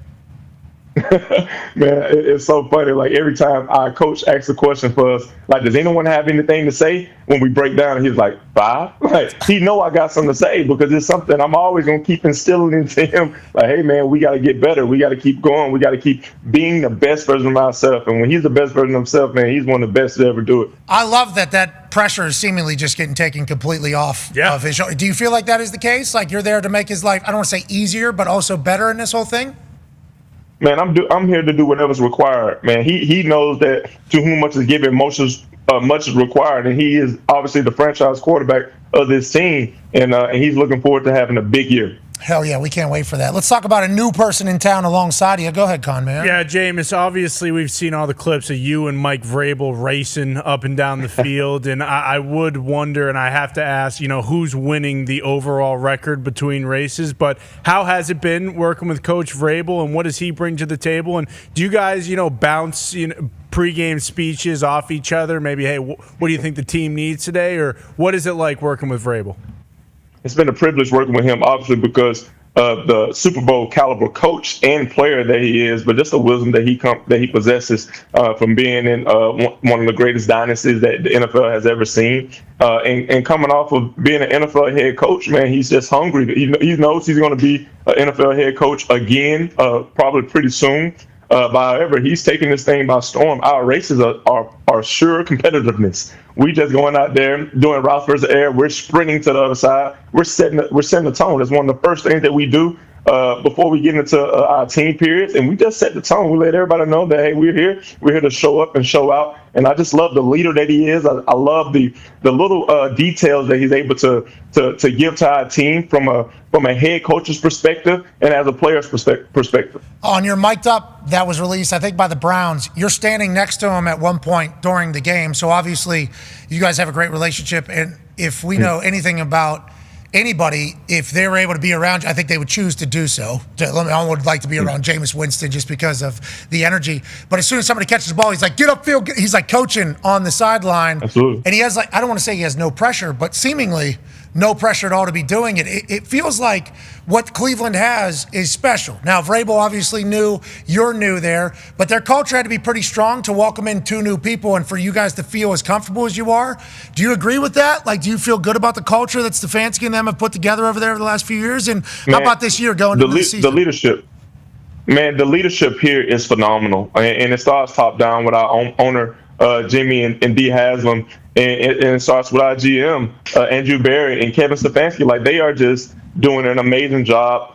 Man, it's so funny. Like, every time our coach asks a question for us, like, does anyone have anything to say? When we break down, he's like, 5? Like, he know I got something to say, because it's something I'm always going to keep instilling into him. Like, hey, man, we got to get better. We got to keep going. We got to keep being the best version of ourselves. And when he's the best version of himself, man, he's one of the best to ever do it. I love that pressure is seemingly just getting taken completely off of his shoulder. Do you feel like that is the case? Like, you're there to make his life, I don't want to say easier, but also better in this whole thing? Man, I'm here to do whatever's required. Man, he knows that to whom much is given, much is required, and he is obviously the franchise quarterback of this team, and he's looking forward to having a big year. Hell yeah, we can't wait for that. Let's talk about a new person in town alongside you. Go ahead, Con, man. Yeah, Jameis, obviously we've seen all the clips of you and Mike Vrabel racing up and down the field, and I would wonder, and I have to ask, who's winning the overall record between races, but how has it been working with Coach Vrabel, and what does he bring to the table? And do you guys, bounce pregame speeches off each other? Maybe, hey, what do you think the team needs today, or what is it like working with Vrabel? It's been a privilege working with him, obviously, because of the Super Bowl caliber coach and player that he is, but just the wisdom that he possesses from being in one of the greatest dynasties that the NFL has ever seen, and coming off of being an NFL head coach, man, he's just hungry. He knows he's going to be an NFL head coach again, probably pretty soon. However, he's taking this thing by storm. Our races are sure competitiveness. We just going out there doing routes versus air. We're sprinting to the other side. We're setting the tone. It's one of the first things that we do before we get into our team periods, and we just set the tone. We let everybody know that, hey, we're here. We're here to show up and show out. And I just love the leader that he is. I love the little details that he's able to give to our team from a head coach's perspective and as a player's perspective. On your mic'd up that was released, I think, by the Browns, you're standing next to him at one point during the game. So obviously you guys have a great relationship. And if we know anything about anybody, if they were able to be around you, I think they would choose to do so. I would like to be around Jameis Winston just because of the energy. But as soon as somebody catches the ball, he's like, get upfield. He's like coaching on the sideline. Absolutely. And he has, like, I don't want to say he has no pressure, but seemingly no pressure at all to be doing it. It feels like what Cleveland has is special. Now, Vrabel obviously knew you're new there, but their culture had to be pretty strong to welcome in 2 new people and for you guys to feel as comfortable as you are. Do you agree with that? Like, do you feel good about the culture that Stefanski and them have put together over there the last few years? And how about this year going into the season? The leadership. Man, the leadership here is phenomenal. And it starts top down with our owner, Jimmy and D. Haslam, and it starts with our GM, Andrew Berry and Kevin Stefanski. Like, they are just doing an amazing job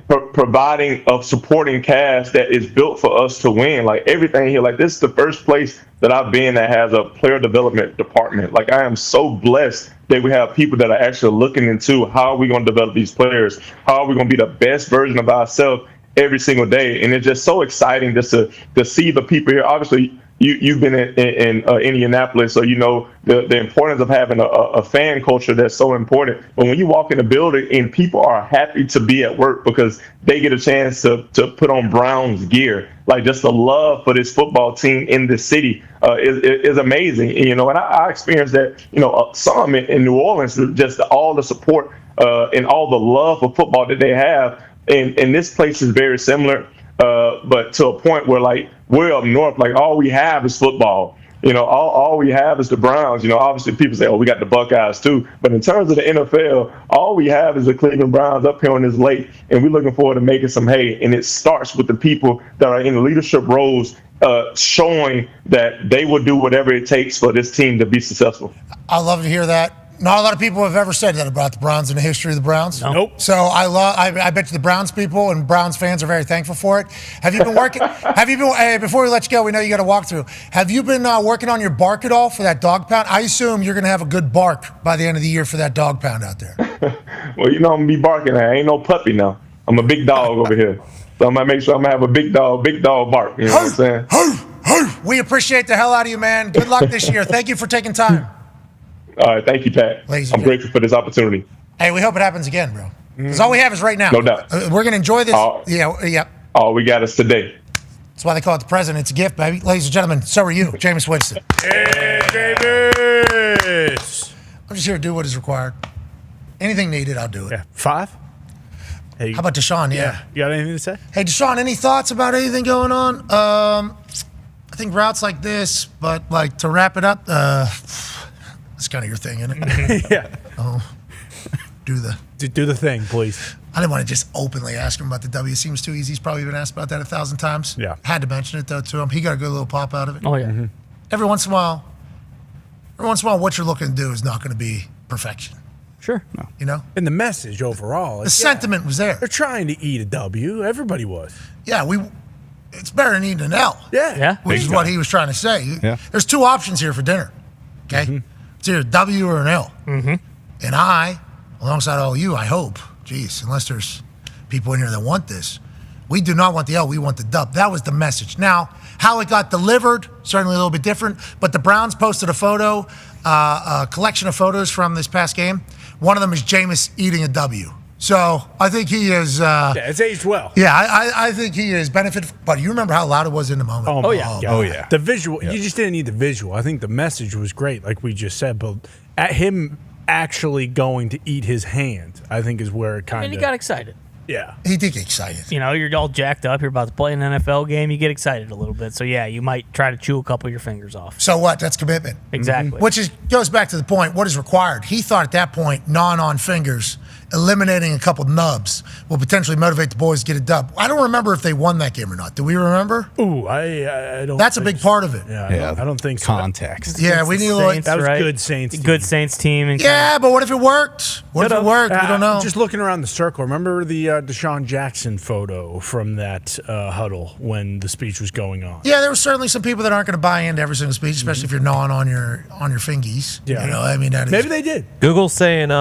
providing a supporting cast that is built for us to win. Like, everything here, like, this is the first place that I've been that has a player development department. Like, I am so blessed that we have people that are actually looking into how are we going to develop these players, how are we going to be the best version of ourselves every single day. And it's just so exciting just to see the people here. Obviously, you've been in Indianapolis, so you know the importance of having a fan culture that's so important. But when you walk in the building and people are happy to be at work because they get a chance to put on Browns gear, like just the love for this football team in the city is amazing. And, you know, and I experienced that, you know, some in New Orleans, just all the support and all the love for football that they have. And this place is very similar, but to a point where, like, we're up north, like, all we have is football. You know, all we have is the Browns. You know, obviously people say, oh, we got the Buckeyes too. But in terms of the NFL, all we have is the Cleveland Browns up here on this lake, and we're looking forward to making some hay. And it starts with the people that are in the leadership roles showing that they will do whatever it takes for this team to be successful. I love to hear that. Not a lot of people have ever said that about the Browns in the history of the Browns. Nope. So I bet you the Browns people and Browns fans are very thankful for it. Have you been working? Hey, before we let you go, we know you got to walk through. Have you been working on your bark at all for that dog pound? I assume you're going to have a good bark by the end of the year for that dog pound out there. Well, you know, I'm going to be barking. I ain't no puppy now. I'm a big dog over here. So I'm going to make sure I'm going to have a big dog bark. You know what I'm saying? We appreciate the hell out of you, man. Good luck this year. Thank you for taking time. All right, thank you, Pat. I'm grateful for this opportunity. Hey, we hope it happens again, bro. Because all we have is right now. No doubt. We're going to enjoy this. Yeah. All we got is today. That's why they call it the president's gift, baby. Ladies and gentlemen, so are you, Jameis Winston. Hey, Jameis. I'm just here to do what is required. Anything needed, I'll do it. Yeah. 5? Hey, how about Deshaun? Yeah. You got anything to say? Hey, Deshaun, any thoughts about anything going on? I think routes like this, but like to wrap it up, that's kind of your thing, isn't it? Yeah. Oh, do the thing, please. I didn't want to just openly ask him about the W. It seems too easy. He's probably been asked about that 1,000 times. Yeah. Had to mention it though to him. He got a good little pop out of it. Oh yeah. Mm-hmm. Every once in a while, what you're looking to do is not going to be perfection. Sure. No. You know? And the message overall. The sentiment was there. They're trying to eat a W. Everybody was. Yeah, it's better than eating an L. Yeah. Which is what he was trying to say. Yeah. There's two options here for dinner. Okay? Mm-hmm. It's either a W or an L. Mm-hmm. And I, alongside all of you, I hope, unless there's people in here that want this, we do not want the L, we want the dub. That was the message. Now, how it got delivered, certainly a little bit different, but the Browns posted a photo, a collection of photos from this past game. One of them is Jameis eating a W. So I think he is. It's aged well. Yeah, I think he is benefited. But you remember how loud it was in the moment. Oh yeah. The visual. You just didn't need the visual. I think the message was great, like we just said. But at him actually going to eat his hand, I think is where it kind of. And he got excited. Yeah. He did get excited. You know, you're all jacked up. You're about to play an NFL game. You get excited a little bit. So, yeah, you might try to chew a couple of your fingers off. So what? That's commitment. Exactly. Which goes back to the point, what is required? He thought at that point, gnawing on fingers, eliminating a couple nubs will potentially motivate the boys to get a dub. I don't remember if they won that game or not. Do we remember? Ooh, I don't. That's a big part of it. Yeah, I don't think so. Context. Yeah, we need a little. That was good Saints team. Good Saints team. And yeah, but what if it worked? What if it worked? We don't know. Just looking around the circle. Remember the Deshaun Jackson photo from that huddle when the speech was going on? Yeah, there were certainly some people that aren't going to buy into every single speech, especially if you're gnawing on your fingies. Yeah, you know, I mean, maybe they did. Google's saying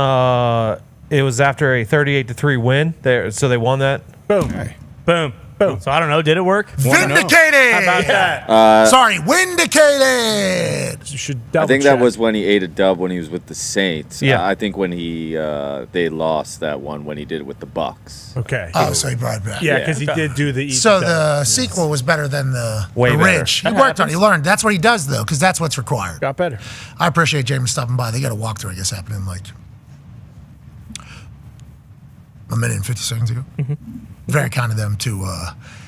it was after a 38-3 win, so they won that. Boom. Hey. Boom. Boom. So I don't know. Did it work? Vindicated. How about that? Sorry, vindicated. I think that was when he ate a dub when he was with the Saints. Yeah. I think when they lost that one when he did it with the Bucks. Okay. Oh, so he brought it back. Yeah, because he did do the. So the sequel was better than the Ridge. He worked on it. He learned. That's what he does, though, because that's what's required. Got better. I appreciate Jameis stopping by. They got a walkthrough, I guess, happening like a minute and 50 seconds ago. Mm-hmm. Very kind of them to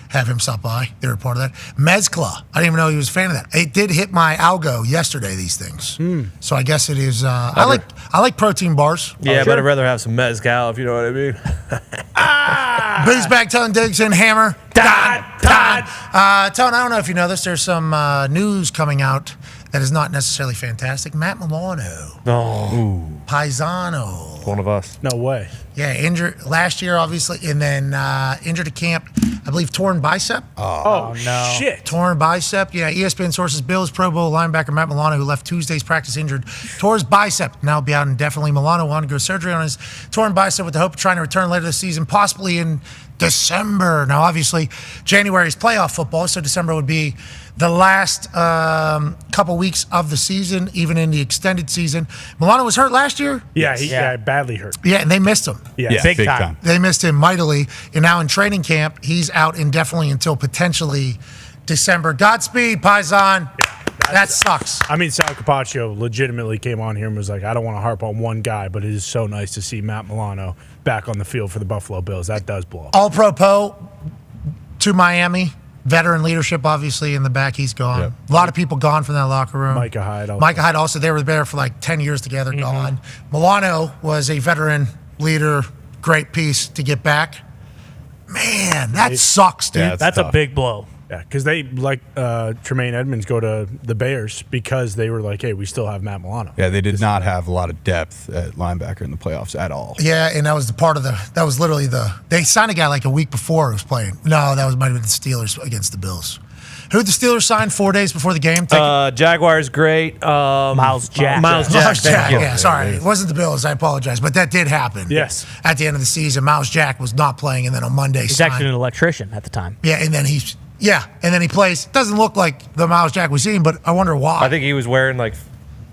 have him stop by. They were part of that. Mezcla. I didn't even know he was a fan of that. It did hit my algo yesterday, these things. So I guess it is. I like protein bars. Yeah, but I'd rather have some mezcal, if you know what I mean. Booze bag, Tone Digson, Hammer. Todd. Tone, I don't know if you know this. There's some news coming out that is not necessarily fantastic. Matt Milano. Paisano. One of us. No way. Yeah, injured last year, obviously, and then injured at camp. I believe torn bicep. Oh no! Shit. Torn bicep. Yeah, ESPN sources Bills Pro Bowl linebacker Matt Milano, who left Tuesday's practice injured, tore his bicep. Now be out indefinitely. Milano wanted to go surgery on his torn bicep with the hope of trying to return later this season, possibly in December. Now, obviously, January is playoff football, so December would be the last couple weeks of the season, even in the extended season. Milano was hurt last year? Yeah, he got badly hurt. Yeah, and they missed him. Yeah, big time. They missed him mightily. And now in training camp, he's out indefinitely until potentially December. Godspeed, Paisan. Yeah, that sucks. I mean, Sal Capaccio legitimately came on here and was like, I don't want to harp on one guy, but it is so nice to see Matt Milano back on the field for the Buffalo Bills. That does blow. All-Pro Poe to Miami. Veteran leadership, obviously, in the back. He's gone. Yep. A lot of people gone from that locker room. Micah Hyde also. They were there for like 10 years together, gone. Milano was a veteran leader. Great piece to get back. Man, that sucks, dude. Yeah, That's tough. a big blow. Yeah, because they let Tremaine Edmonds go to the Bears because they were like, hey, we still have Matt Milano. Yeah, they did not have a lot of depth at linebacker in the playoffs at all. Yeah, and that was literally they signed a guy like a week before he was playing. No, might have been the Steelers against the Bills. Who did the Steelers sign 4 days before the game? Jaguars, great. Miles Jack. Miles Jack. Thank you. Yeah, sorry. It wasn't the Bills. I apologize. But that did happen. Yes. At the end of the season, Miles Jack was not playing, and then on Monday He's actually an electrician at the time. Yeah, and then he plays. Doesn't look like the Miles Jack we've seen, but I wonder why. I think he was wearing like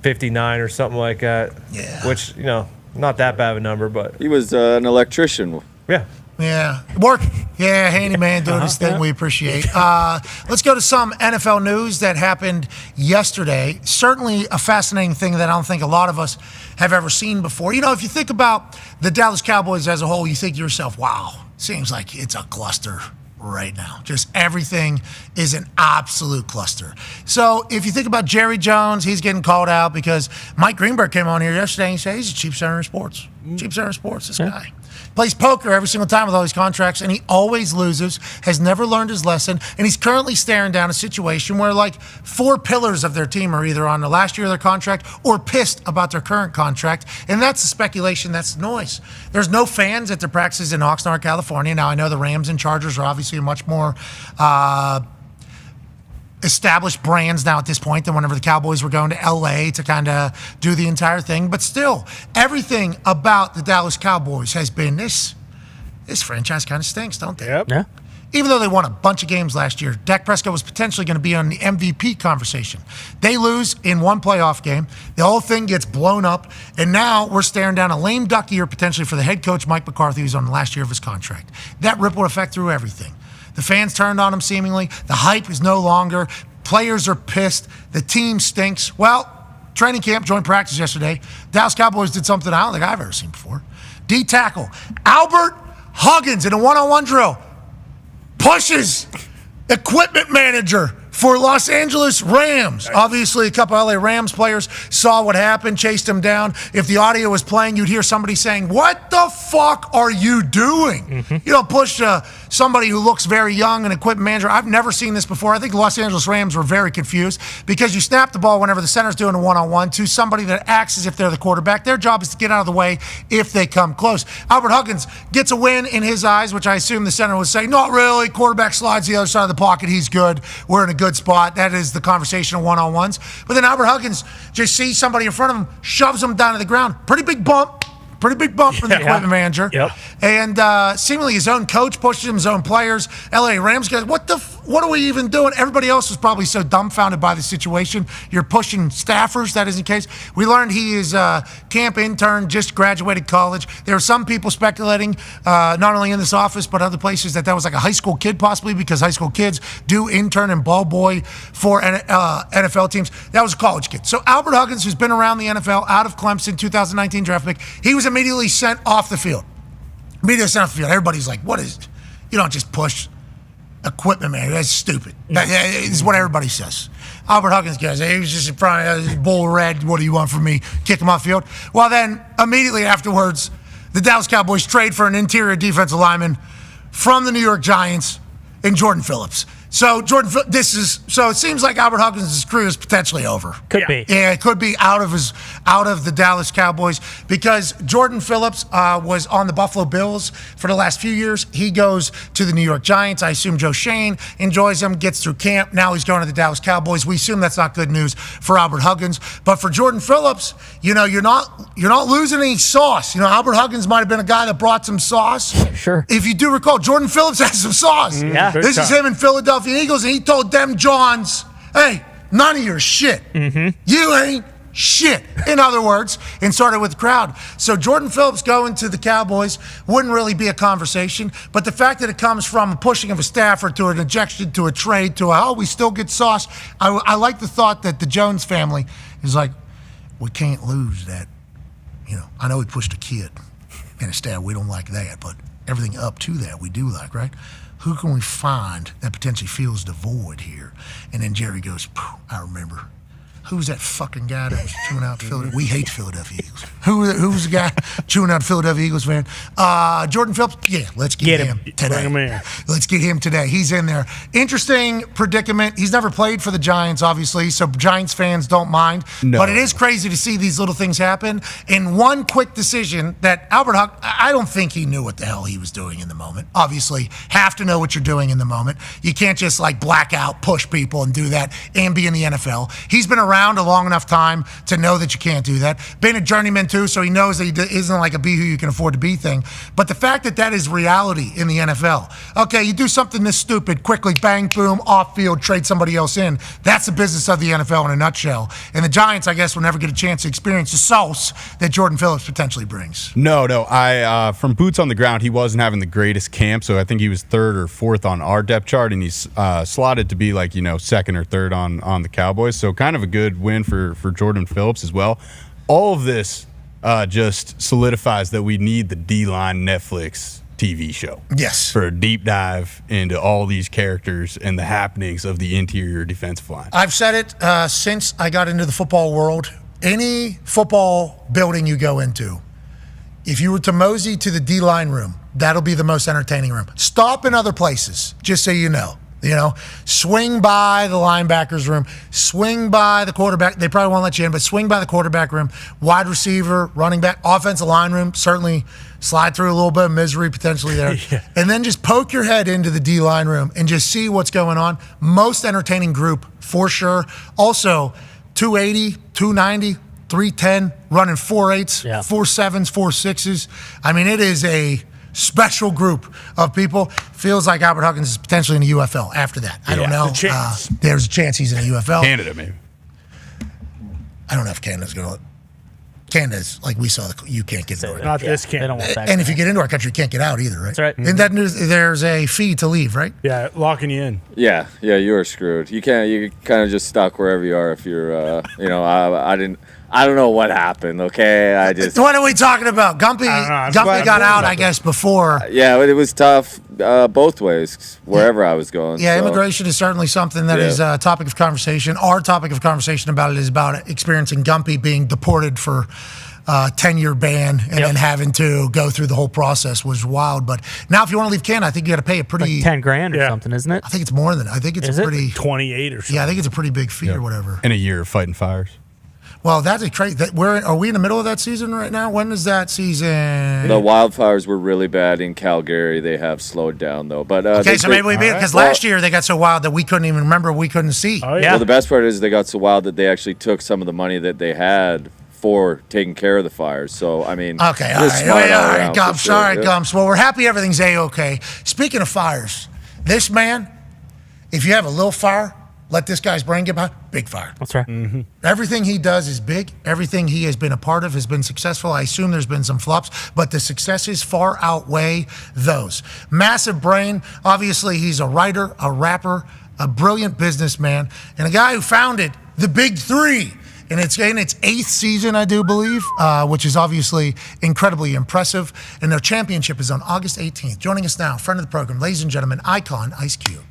59 or something like that. Yeah. Which, not that bad of a number, but. He was an electrician. Yeah. Yeah, work. Yeah, handyman doing his thing. We appreciate. Let's go to some NFL news that happened yesterday. Certainly a fascinating thing that I don't think a lot of us have ever seen before. If you think about the Dallas Cowboys as a whole, you think to yourself, wow, seems like it's a cluster right now. Just everything is an absolute cluster. So if you think about Jerry Jones, he's getting called out because Mike Greenberg came on here yesterday and he said he's a cheap center in sports. Cheap center in sports, this guy. Plays poker every single time with all these contracts, and he always loses, has never learned his lesson, and he's currently staring down a situation where like 4 pillars of their team are either on the last year of their contract or pissed about their current contract, and that's the speculation, that's the noise. There's no fans at their practices in Oxnard, California. Now, I know the Rams and Chargers are obviously much more established brands now at this point than whenever the Cowboys were going to LA to kind of do the entire thing. But still, everything about the Dallas Cowboys has been this franchise kind of stinks, don't they? Yep. Yeah. Even though they won a bunch of games last year, Dak Prescott was potentially going to be on the MVP conversation. They lose in one playoff game. The whole thing gets blown up. And now we're staring down a lame duck year potentially for the head coach, Mike McCarthy, who's on the last year of his contract. That ripple effect through everything. The fans turned on him seemingly. The hype is no longer. Players are pissed. The team stinks. Well, training camp, joint practice yesterday. Dallas Cowboys did something I don't think I've ever seen before. D tackle Albert Huggins in a one-on-one drill pushes equipment manager for Los Angeles Rams. Obviously, a couple of LA Rams players saw what happened, chased him down. If the audio was playing, you'd hear somebody saying, "What the fuck are you doing?" Mm-hmm. You don't push somebody who looks very young, an equipment manager. I've never seen this before. I think the Los Angeles Rams were very confused because you snap the ball whenever the center's doing a one-on-one to somebody that acts as if they're the quarterback. Their job is to get out of the way if they come close. Albert Huggins gets a win in his eyes, which I assume the center would say, "Not really. Quarterback slides the other side of the pocket. He's good. We're in a good spot." That is the conversation of one-on-ones. But then Albert Huggins just sees somebody in front of him, shoves him down to the ground. Pretty big bump from the equipment manager. Yep. And seemingly his own coach pushes him, his own players. LA Rams guys, what are we even doing? Everybody else was probably so dumbfounded by the situation. You're pushing staffers. That isn't the case. We learned he is a camp intern, just graduated college. There are some people speculating, not only in this office, but other places, that was like a high school kid possibly, because high school kids do intern and ball boy for NFL teams. That was a college kid. So Albert Huggins, who's been around the NFL, out of Clemson, 2019 draft pick, he was immediately sent off the field. Everybody's like, what is it? You don't just push equipment, man. That's stupid. That is what everybody says. Albert Huggins goes, he was just in front of his bull red. What do you want from me? Kick him off field. Well, then immediately afterwards, the Dallas Cowboys trade for an interior defensive lineman from the New York Giants in Jordan Phillips. So it seems like Albert Huggins' career is potentially over. Could be. Yeah, it could be out of the Dallas Cowboys because Jordan Phillips was on the Buffalo Bills for the last few years. He goes to the New York Giants. I assume Joe Shane enjoys him, gets through camp. Now he's going to the Dallas Cowboys. We assume that's not good news for Albert Huggins. But for Jordan Phillips, you're not losing any sauce. Albert Huggins might have been a guy that brought some sauce. Sure. If you do recall, Jordan Phillips has some sauce. Yeah. This is him in Philadelphia Eagles, and he told them Johns, hey, none of your shit. You ain't shit, in other words, and started with the crowd. So Jordan Phillips going to the Cowboys wouldn't really be a conversation, but the fact that it comes from a pushing of a staffer to an ejection to a trade to we still get sauce. I like the thought that the Jones family is like, we can't lose that. I know we pushed a kid and a staff. We don't like that, but everything up to that we do like, right? Who can we find that potentially fills the void here? And then Jerry goes, I remember. Who's that fucking guy that was chewing out the Philadelphia? We hate the Philadelphia Eagles. Who's the guy chewing out the Philadelphia Eagles fan? Jordan Phillips? Yeah, let's get him today. Bring him in. Let's get him today. He's in there. Interesting predicament. He's never played for the Giants, obviously, so Giants fans don't mind. No. But it is crazy to see these little things happen. And one quick decision that Albert Huck, I don't think he knew what the hell he was doing in the moment. Obviously, have to know what you're doing in the moment. You can't just black out, push people and do that and be in the NFL. He's been around a long enough time to know that you can't do that. Been a journeyman too, so he knows that he isn't like a be who you can afford to be thing. But the fact that is reality in the NFL. Okay, you do something this stupid, quickly, bang, boom, off field, trade somebody else in. That's the business of the NFL in a nutshell. And the Giants, I guess, will never get a chance to experience the sauce that Jordan Phillips potentially brings. No. I from boots on the ground, he wasn't having the greatest camp, so I think he was third or fourth on our depth chart, and he's slotted to be second or third on the Cowboys. So kind of a good win for Jordan Phillips as well. All of this just solidifies that we need the D-line Netflix TV show. Yes. For a deep dive into all these characters and the happenings of the interior defensive line. I've said it since I got into the football world. Any football building you go into, if you were to mosey to the D-line room, that'll be the most entertaining room. Stop in other places, just so you know. Swing by the linebackers room, swing by the quarterback. They probably won't let you in, but swing by the quarterback room, wide receiver, running back, offensive line room. Certainly slide through a little bit of misery potentially there. Yeah. And then just poke your head into the D-line room and just see what's going on. Most entertaining group for sure. Also, 280, 290, 310, running 4.8s, 4.7s, 4.6s. I mean, it is a special group of people. Feels like Albert Huggins is potentially in the UFL after that. I don't know. There's a chance he's in the UFL. Canada, maybe. I don't know if Canada's going to. Canada's, like we saw, you can't get into it. Not this Canada. They don't want that. And if you get into our country, you can't get out either, right? That's right. In that news, there's a fee to leave, right? Yeah, locking you in. Yeah, you are screwed. You can't. You kind of just stuck wherever you are if you're. I don't know what happened. Okay, What are we talking about? Gumpy got out, I guess, before. Yeah, it was tough both ways wherever I was going. Yeah, so. Immigration is certainly something that is a topic of conversation. Our topic of conversation about it is about experiencing Gumpy being deported for 10-year ban and then having to go through the whole process was wild. But now if you want to leave Canada, I think you got to pay a pretty... Like $10,000 or something, isn't it? I think it's more than that. I think it's pretty... 28 or something. Yeah, I think it's a pretty big fee or whatever. In a year of fighting fires. Well, that's a crazy... Are we in the middle of that season right now? When is that season? The wildfires were really bad in Calgary. They have slowed down, though. But okay, so maybe we beat it, because last year they got so wild that we couldn't even remember, we couldn't see. Oh, yeah. Well, the best part is they got so wild that they actually took some of the money that they had for taking care of the fires. So, I mean... Okay, all right, Gumps. All right, Gumps. Well, we're happy everything's A-okay. Speaking of fires, this man, if you have a little fire... Let this guy's brain get by. Big fire. That's right. Mm-hmm. Everything he does is big. Everything he has been a part of has been successful. I assume there's been some flops, but the successes far outweigh those. Massive brain. Obviously, he's a writer, a rapper, a brilliant businessman, and a guy who founded the Big Three. And it's in its 8th season, I do believe, which is obviously incredibly impressive. And their championship is on August 18th. Joining us now, friend of the program, ladies and gentlemen, Icon Ice Cube.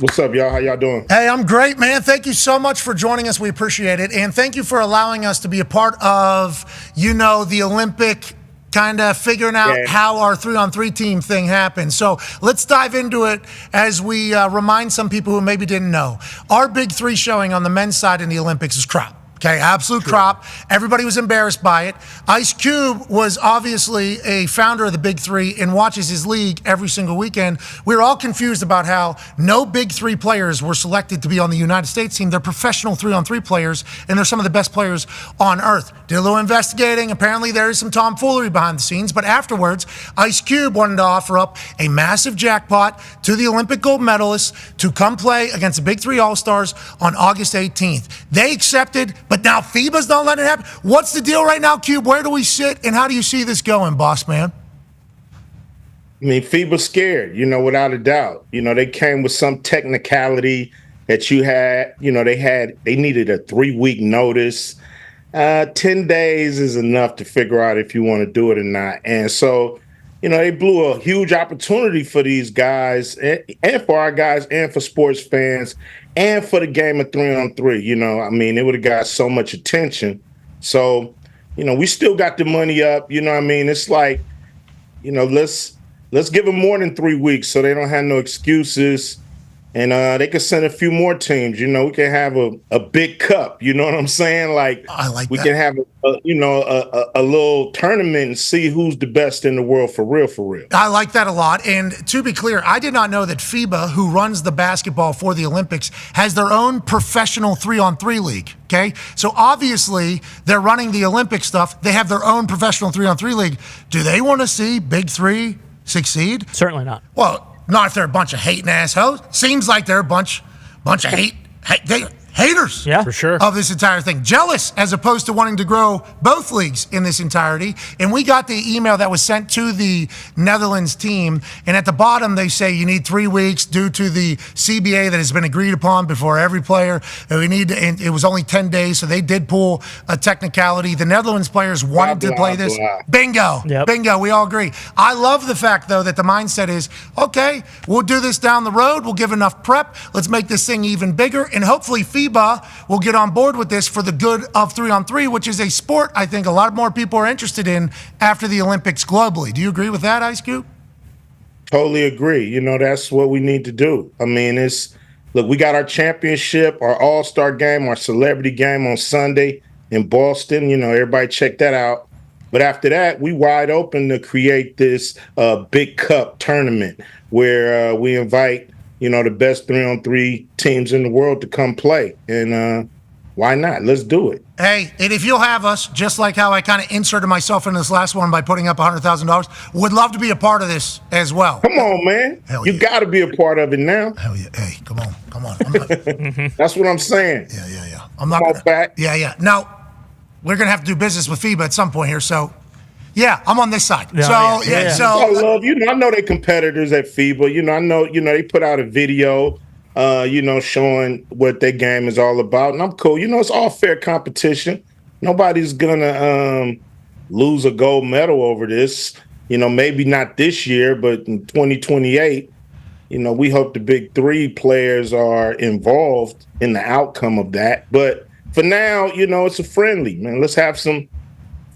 What's up, y'all? How y'all doing? Hey, I'm great, man. Thank you so much for joining us. We appreciate it. And thank you for allowing us to be a part of, the Olympic kind of figuring out how our 3-on-3 team thing happens. So let's dive into it as we remind some people who maybe didn't know. Our big three showing on the men's side in the Olympics is crop. Okay, absolute crop. Everybody was embarrassed by it. Ice Cube was obviously a founder of the Big Three and watches his league every single weekend. We were all confused about how no Big Three players were selected to be on the United States team. They're professional 3-on-3 players, and they're some of the best players on earth. Did a little investigating. Apparently, there is some tomfoolery behind the scenes, but afterwards, Ice Cube wanted to offer up a massive jackpot to the Olympic gold medalists to come play against the Big Three All-Stars on August 18th. They accepted, but now FIBA's not letting it happen. What's the deal right now, Cube? Where do we sit, and how do you see this going, boss man? I mean, FIBA's scared, without a doubt. They came with some technicality that you had. They needed a 3-week notice. 10 days is enough to figure out if you want to do it or not. And so, they blew a huge opportunity for these guys and for our guys and for sports fans and for the game of 3-on-3. It would have got so much attention. So, we still got the money up. It's like, let's give them more than 3 weeks so they don't have no excuses. And they could send a few more teams. We can have a big cup. You know what I'm saying? Like, I like we that. can have a little tournament and see who's the best in the world for real, for real. I like that a lot. And to be clear, I did not know that FIBA, who runs the basketball for the Olympics, has their own professional 3-on-3 league. Okay, so obviously they're running the Olympic stuff. They have their own professional 3-on-3 league. Do they want to see Big Three succeed? Certainly not. Well, not if they're a bunch of hating assholes. Seems like they're a bunch of haters. Yeah, for sure. Of this entire thing. Jealous as opposed to wanting to grow both leagues in this entirety. And we got the email that was sent to the Netherlands team. And at the bottom, they say you need 3 weeks due to the CBA that has been agreed upon before every player. And it was only 10 days, so they did pull a technicality. The Netherlands players wanted to play this. Bingo. Yep. Bingo. We all agree. I love the fact, though, that the mindset is, okay, we'll do this down the road. We'll give enough prep. Let's make this thing even bigger. And hopefully FIBA will get on board with this for the good of 3-on-3, which is a sport I think a lot more people are interested in after the Olympics globally. Do you agree with that, Ice Cube? Totally agree. That's what we need to do. Look, we got our championship, our all-star game, our celebrity game on Sunday in Boston. Everybody check that out. But after that, we wide open to create this big cup tournament where we invite the best 3-on-3 teams in the world to come play. And why not? Let's do it. Hey, and if you'll have us, just like how I kind of inserted myself into this last one by putting up $100,000, would love to be a part of this as well. Come on, man. Hell you yeah. got to be a part of it now. Hell yeah. Hey, come on. I'm not, That's what I'm saying. Yeah. I'm not Come on gonna, back. Yeah. Now, we're going to have to do business with FIBA at some point here, so yeah, I'm on this side. Yeah, So I love, I know they competitors at FIBA. I know, they put out a video, showing what their game is all about. And I'm cool. It's all fair competition. Nobody's going to lose a gold medal over this. Maybe not this year, but in 2028, we hope the Big Three players are involved in the outcome of that. But for now, it's a friendly, man. Let's have some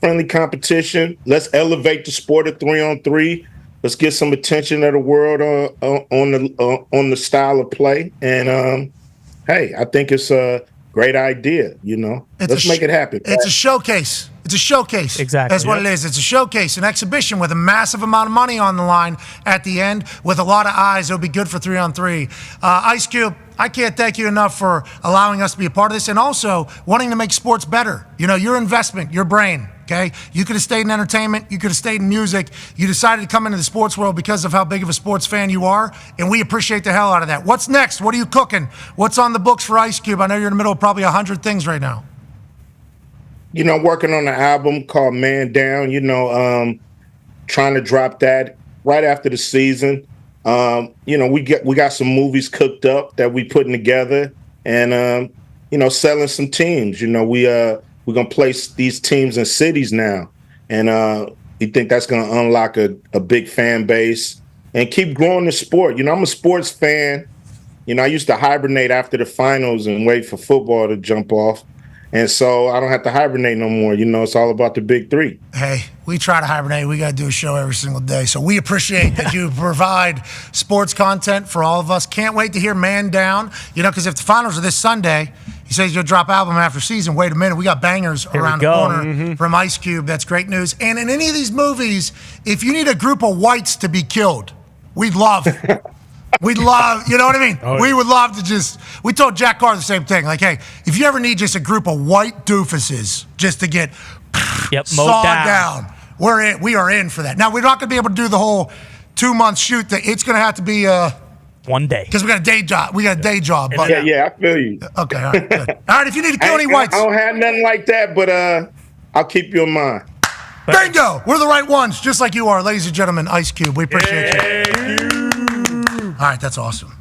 friendly competition. Let's elevate the sport of 3-on-3. Let's get some attention of the world on the style of play. And hey, I think it's a great idea. Let's make it happen. It's a showcase. It's a showcase. Exactly. That's what it is. It's a showcase, an exhibition with a massive amount of money on the line at the end with a lot of eyes. It'll be good for 3-on-3. Ice Cube, I can't thank you enough for allowing us to be a part of this and also wanting to make sports better. Your investment, your brain, okay? You could have stayed in entertainment. You could have stayed in music. You decided to come into the sports world because of how big of a sports fan you are, and we appreciate the hell out of that. What's next? What are you cooking? What's on the books for Ice Cube? I know you're in the middle of probably 100 things right now. Working on an album called Man Down, trying to drop that right after the season. We got some movies cooked up that we putting together and, selling some teams. We're going to place these teams in cities now. And we think that's going to unlock a big fan base and keep growing the sport. I'm a sports fan. I used to hibernate after the finals and wait for football to jump off. And so I don't have to hibernate no more. It's all about the big three. Hey, we try to hibernate. We got to do a show every single day. So we appreciate that you provide sports content for all of us. Can't wait to hear Man Down. Because if the finals are this Sunday, he says you'll drop album after season. Wait a minute. We got bangers around the corner from Ice Cube. That's great news. And in any of these movies, if you need a group of whites to be killed, we'd love We'd love, you know what I mean? Oh, yeah. We would love to we told Jack Carr the same thing. Like, hey, if you ever need just a group of white doofuses just to get sawed down, we are in for that. Now, we're not going to be able to do the whole 2-month shoot thing. It's going to have to be 1 day. Because we got a day job. But Yeah, I feel you. Okay, all right, good. All right, if you need to kill any whites. I don't have nothing like that, but I'll keep you in mind. Bingo! We're the right ones, just like you are, ladies and gentlemen. Ice Cube, we appreciate you. All right, that's awesome.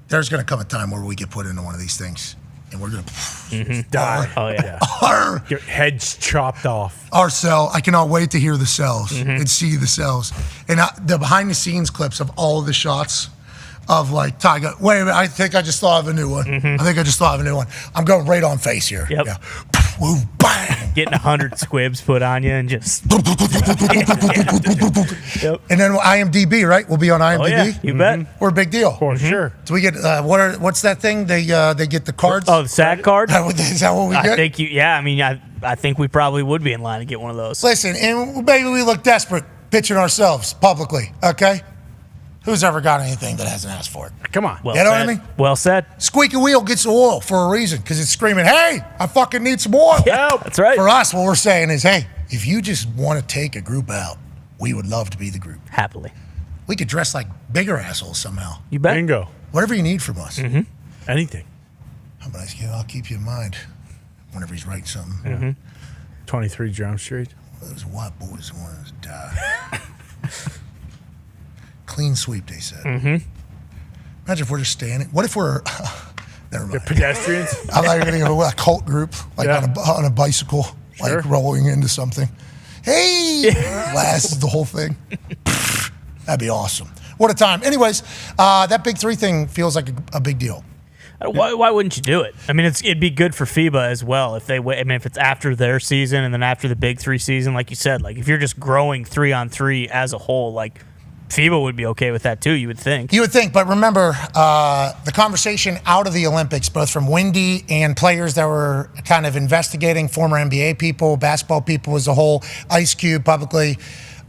There's going to come a time where we get put into one of these things, and we're going to die. Oh, yeah. Your head's chopped off. Our cell. I cannot wait to hear the cells and see the cells. And the behind-the-scenes clips of all of the shots of, like, Tiger. Wait a minute, I think I just thought of a new one. I'm going right on face here. Yep. Yeah. Woo, bang. Getting 100 squibs put on you and just. Yep. And then IMDb, right? We'll be on IMDb. Oh, yeah, you bet. We're a big deal. For sure. Do we get what's that thing? They get the cards. Oh, the SAG card. Is that what we get? I think I think we probably would be in line to get one of those. Listen, and maybe we look desperate pitching ourselves publicly. Okay. Who's ever got anything that hasn't asked for it? Come on. Well You know said. what I mean? Well said. Squeaky wheel gets the oil for a reason because it's screaming, hey, I fucking need some oil. Yeah, that's right. For us, what we're saying is, hey, if you just want to take a group out, we would love to be the group. Happily. We could dress like bigger assholes somehow. You bet. Bingo. Whatever you need from us. Anything. How about I'll keep you in mind whenever he's writing something. 23 Drum Street. Those white boys wanted to die. Clean sweep, they said. Imagine if we're just standing. What if we're... Never mind. Pedestrians. I'm not going to go a cult group, like on a bicycle, like rolling into something. Hey! Lasts the whole thing. That'd be awesome. What a time. Anyways, that Big Three thing feels like a big deal. Why wouldn't you do it? I mean, it'd be good for FIBA as well if if it's after their season and then after the Big Three season, like you said, like if you're just growing 3-on-3 as a whole, like FIBA would be okay with that too, you would think. You would think, but remember the conversation out of the Olympics, both from Wendy and players that were kind of investigating, former NBA people, basketball people as a whole, Ice Cube publicly.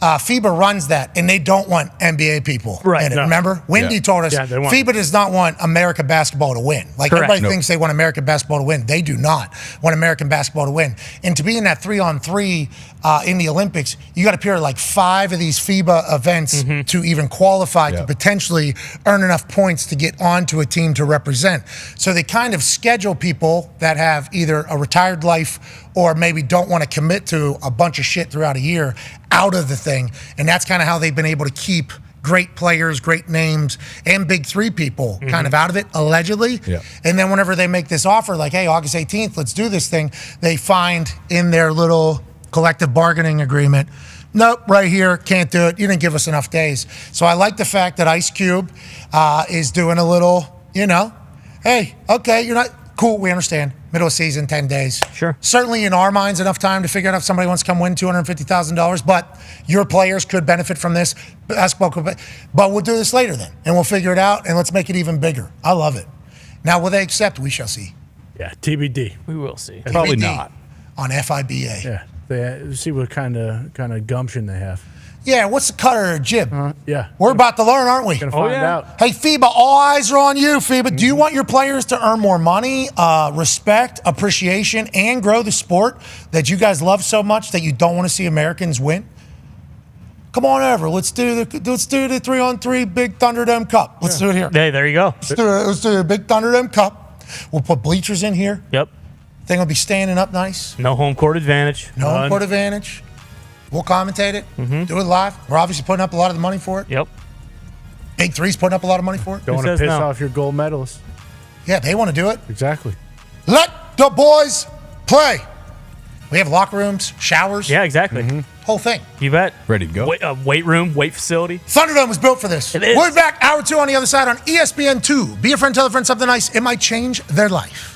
FIBA runs that, and they don't want NBA people in it. No. Remember? Wendy told us FIBA does not want American basketball to win. Like, everybody thinks they want American basketball to win. They do not want American basketball to win. And to be in that 3-on-3 in the Olympics, you got to appear at like 5 of these FIBA events to even qualify to potentially earn enough points to get onto a team to represent. So they kind of schedule people that have either a retired life or maybe don't want to commit to a bunch of shit throughout a year out of the thing. And that's kind of how they've been able to keep great players, great names, and Big Three people kind of out of it, allegedly. Yeah. And then whenever they make this offer, like, hey, August 18th, let's do this thing, they find in their little collective bargaining agreement, nope, right here, can't do it. You didn't give us enough days. So I like the fact that Ice Cube is doing a little, hey, okay, you're not... Cool, we understand. Middle of season, 10 days. Sure. Certainly in our minds, enough time to figure out if somebody wants to come win $250,000, but your players could benefit from this. Basketball could, but we'll do this later then, and we'll figure it out, and let's make it even bigger. I love it. Now, will they accept? We shall see. Yeah, TBD. We will see. Probably not. On FIBA. Yeah, they see what kind of gumption they have. Yeah, what's the cutter or jib? Yeah. We're about to learn, aren't we? Gonna find out. Hey, FIBA, all eyes are on you, FIBA. Do you want your players to earn more money, respect, appreciation, and grow the sport that you guys love so much that you don't want to see Americans win? Come on over. Let's do the 3-on-3 Big Thunderdome Cup. Let's do it here. Hey, there you go. Let's do a Big Thunderdome Cup. We'll put bleachers in here. Yep. Thing will be standing up nice. No home court advantage. No home court advantage. We'll commentate it, do it live. We're obviously putting up a lot of the money for it. Yep. Big Three's putting up a lot of money for it. Don't want to piss off your gold medalists. Yeah, they want to do it. Exactly. Let the boys play. We have locker rooms, showers. Yeah, exactly. Whole thing. You bet. Ready to go. Weight room, weight facility. Thunderdome was built for this. It is. We'll be back hour 2 on the other side on ESPN2. Be a friend, tell a friend something nice. It might change their life.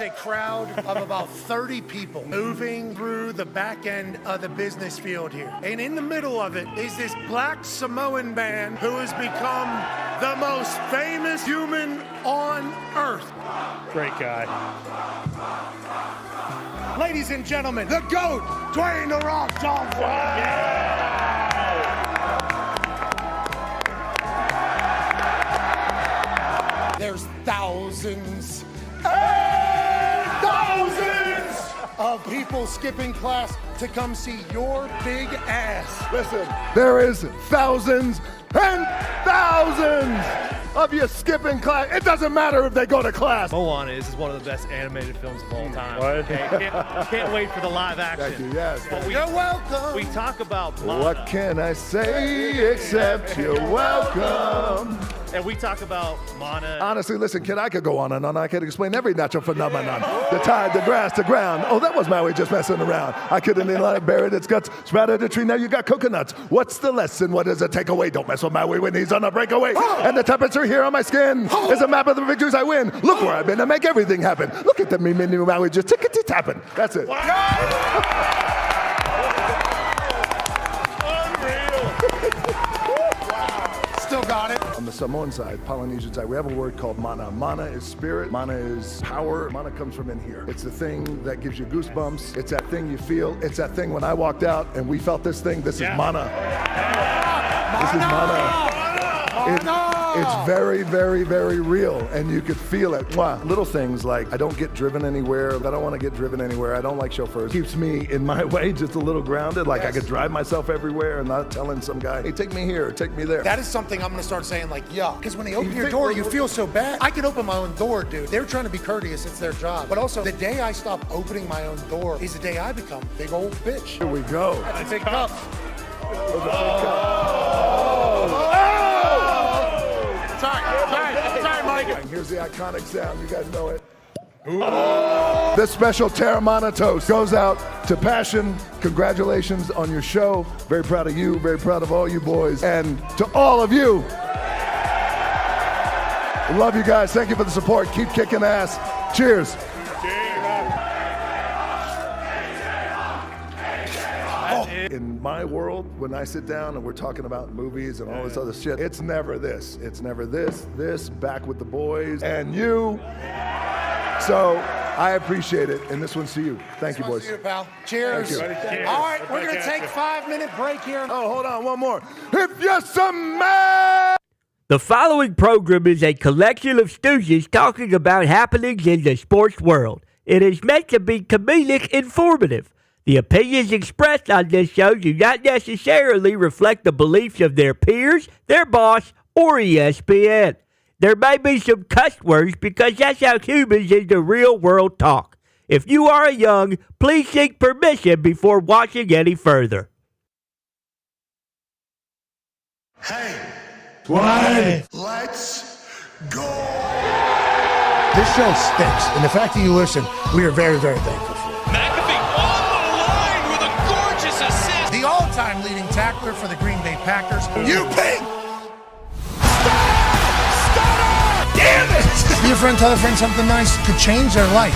a crowd of about 30 people moving through the back end of the business field here. And in the middle of it is this black Samoan man who has become the most famous human on earth. Great guy. Ladies and gentlemen, the GOAT, Dwayne "The Rock" Johnson. There's thousands and thousands of people skipping class to come see your big ass. Listen, there is thousands and thousands of you skipping class. It doesn't matter if they go to class. Moana is one of the best animated films of all time. What? Okay, can't wait for the live action. Thank you, yes. But You're welcome. We talk about Mana, What can I say except you're welcome? and we talk about Mana. Honestly, listen, kid, I could go on and on. I could explain every natural phenomenon. The tide, the grass, the ground. Oh, that was Maui just messing around. I couldn't let buried its guts. Sprouted a tree, now you got coconuts. What's the lesson? What is the takeaway? Don't mess with Maui when he's on a breakaway. And the temperature here on my skin is a map of the victories I win. Look where I've been to make everything happen. Look at the me, Maui just tickety-tapping. That's it. Still got it. On the Samoan side, Polynesian side, we have a word called mana. Mana is spirit. Mana is power. Mana comes from in here. It's the thing that gives you goosebumps. It's that thing you feel. It's that thing when I walked out and we felt this thing. This is mana. This is mana. It's very, very, very real, and you could feel it. Wow. Little things like I don't get driven anywhere. I don't want to get driven anywhere. I don't like chauffeurs. Keeps me in my way just a little grounded. Like I could drive myself everywhere and not telling some guy, hey, take me here, take me there. That is something I'm going to start saying like, yeah. Because when they open your door, you feel so bad. I can open my own door, dude. They're trying to be courteous. It's their job. But also, the day I stop opening my own door is the day I become a big old bitch. Here we go. That's a big cup. Sorry, Mike. And here's the iconic sound. You guys know it. This special Terramana toast goes out to Passion. Congratulations on your show. Very proud of you. Very proud of all you boys. And to all of you, love you guys. Thank you for the support. Keep kicking ass. Cheers. In my world, when I sit down and we're talking about movies and all this other shit, it's never this. It's never this, back with the boys, and you. So I appreciate it, and this one's to you. Thank you, boys. See you, pal. Cheers. Thank you. All right, we're going to take a 5-minute break here. Oh, hold on, one more. If you're some man. The following program is a collection of stooges talking about happenings in the sports world. It is meant to be comedic informative. The opinions expressed on this show do not necessarily reflect the beliefs of their peers, their boss, or ESPN. There may be some cuss words because that's how humans in the real world talk. If you are young, please seek permission before watching any further. Hey. Why? Let's go. This show stinks, and the fact that you listen, we are very, very thankful for. McAfee on the line with a gorgeous assist. The all-time leading tackler for the Green Bay Packers, you pig! Stop! Damn it! Be a friend, tell a friend something nice could change their life.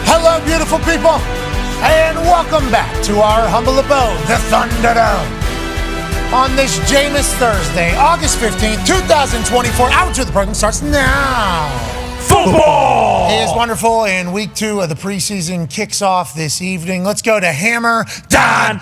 Hello, beautiful people, and welcome back to our humble abode, the Thunderdome. On this Jameis Thursday, August 15th, 2024, hour 2 of the program starts now. Football! It is wonderful, and week 2 of the preseason kicks off this evening. Let's go to Hammer, Dahn.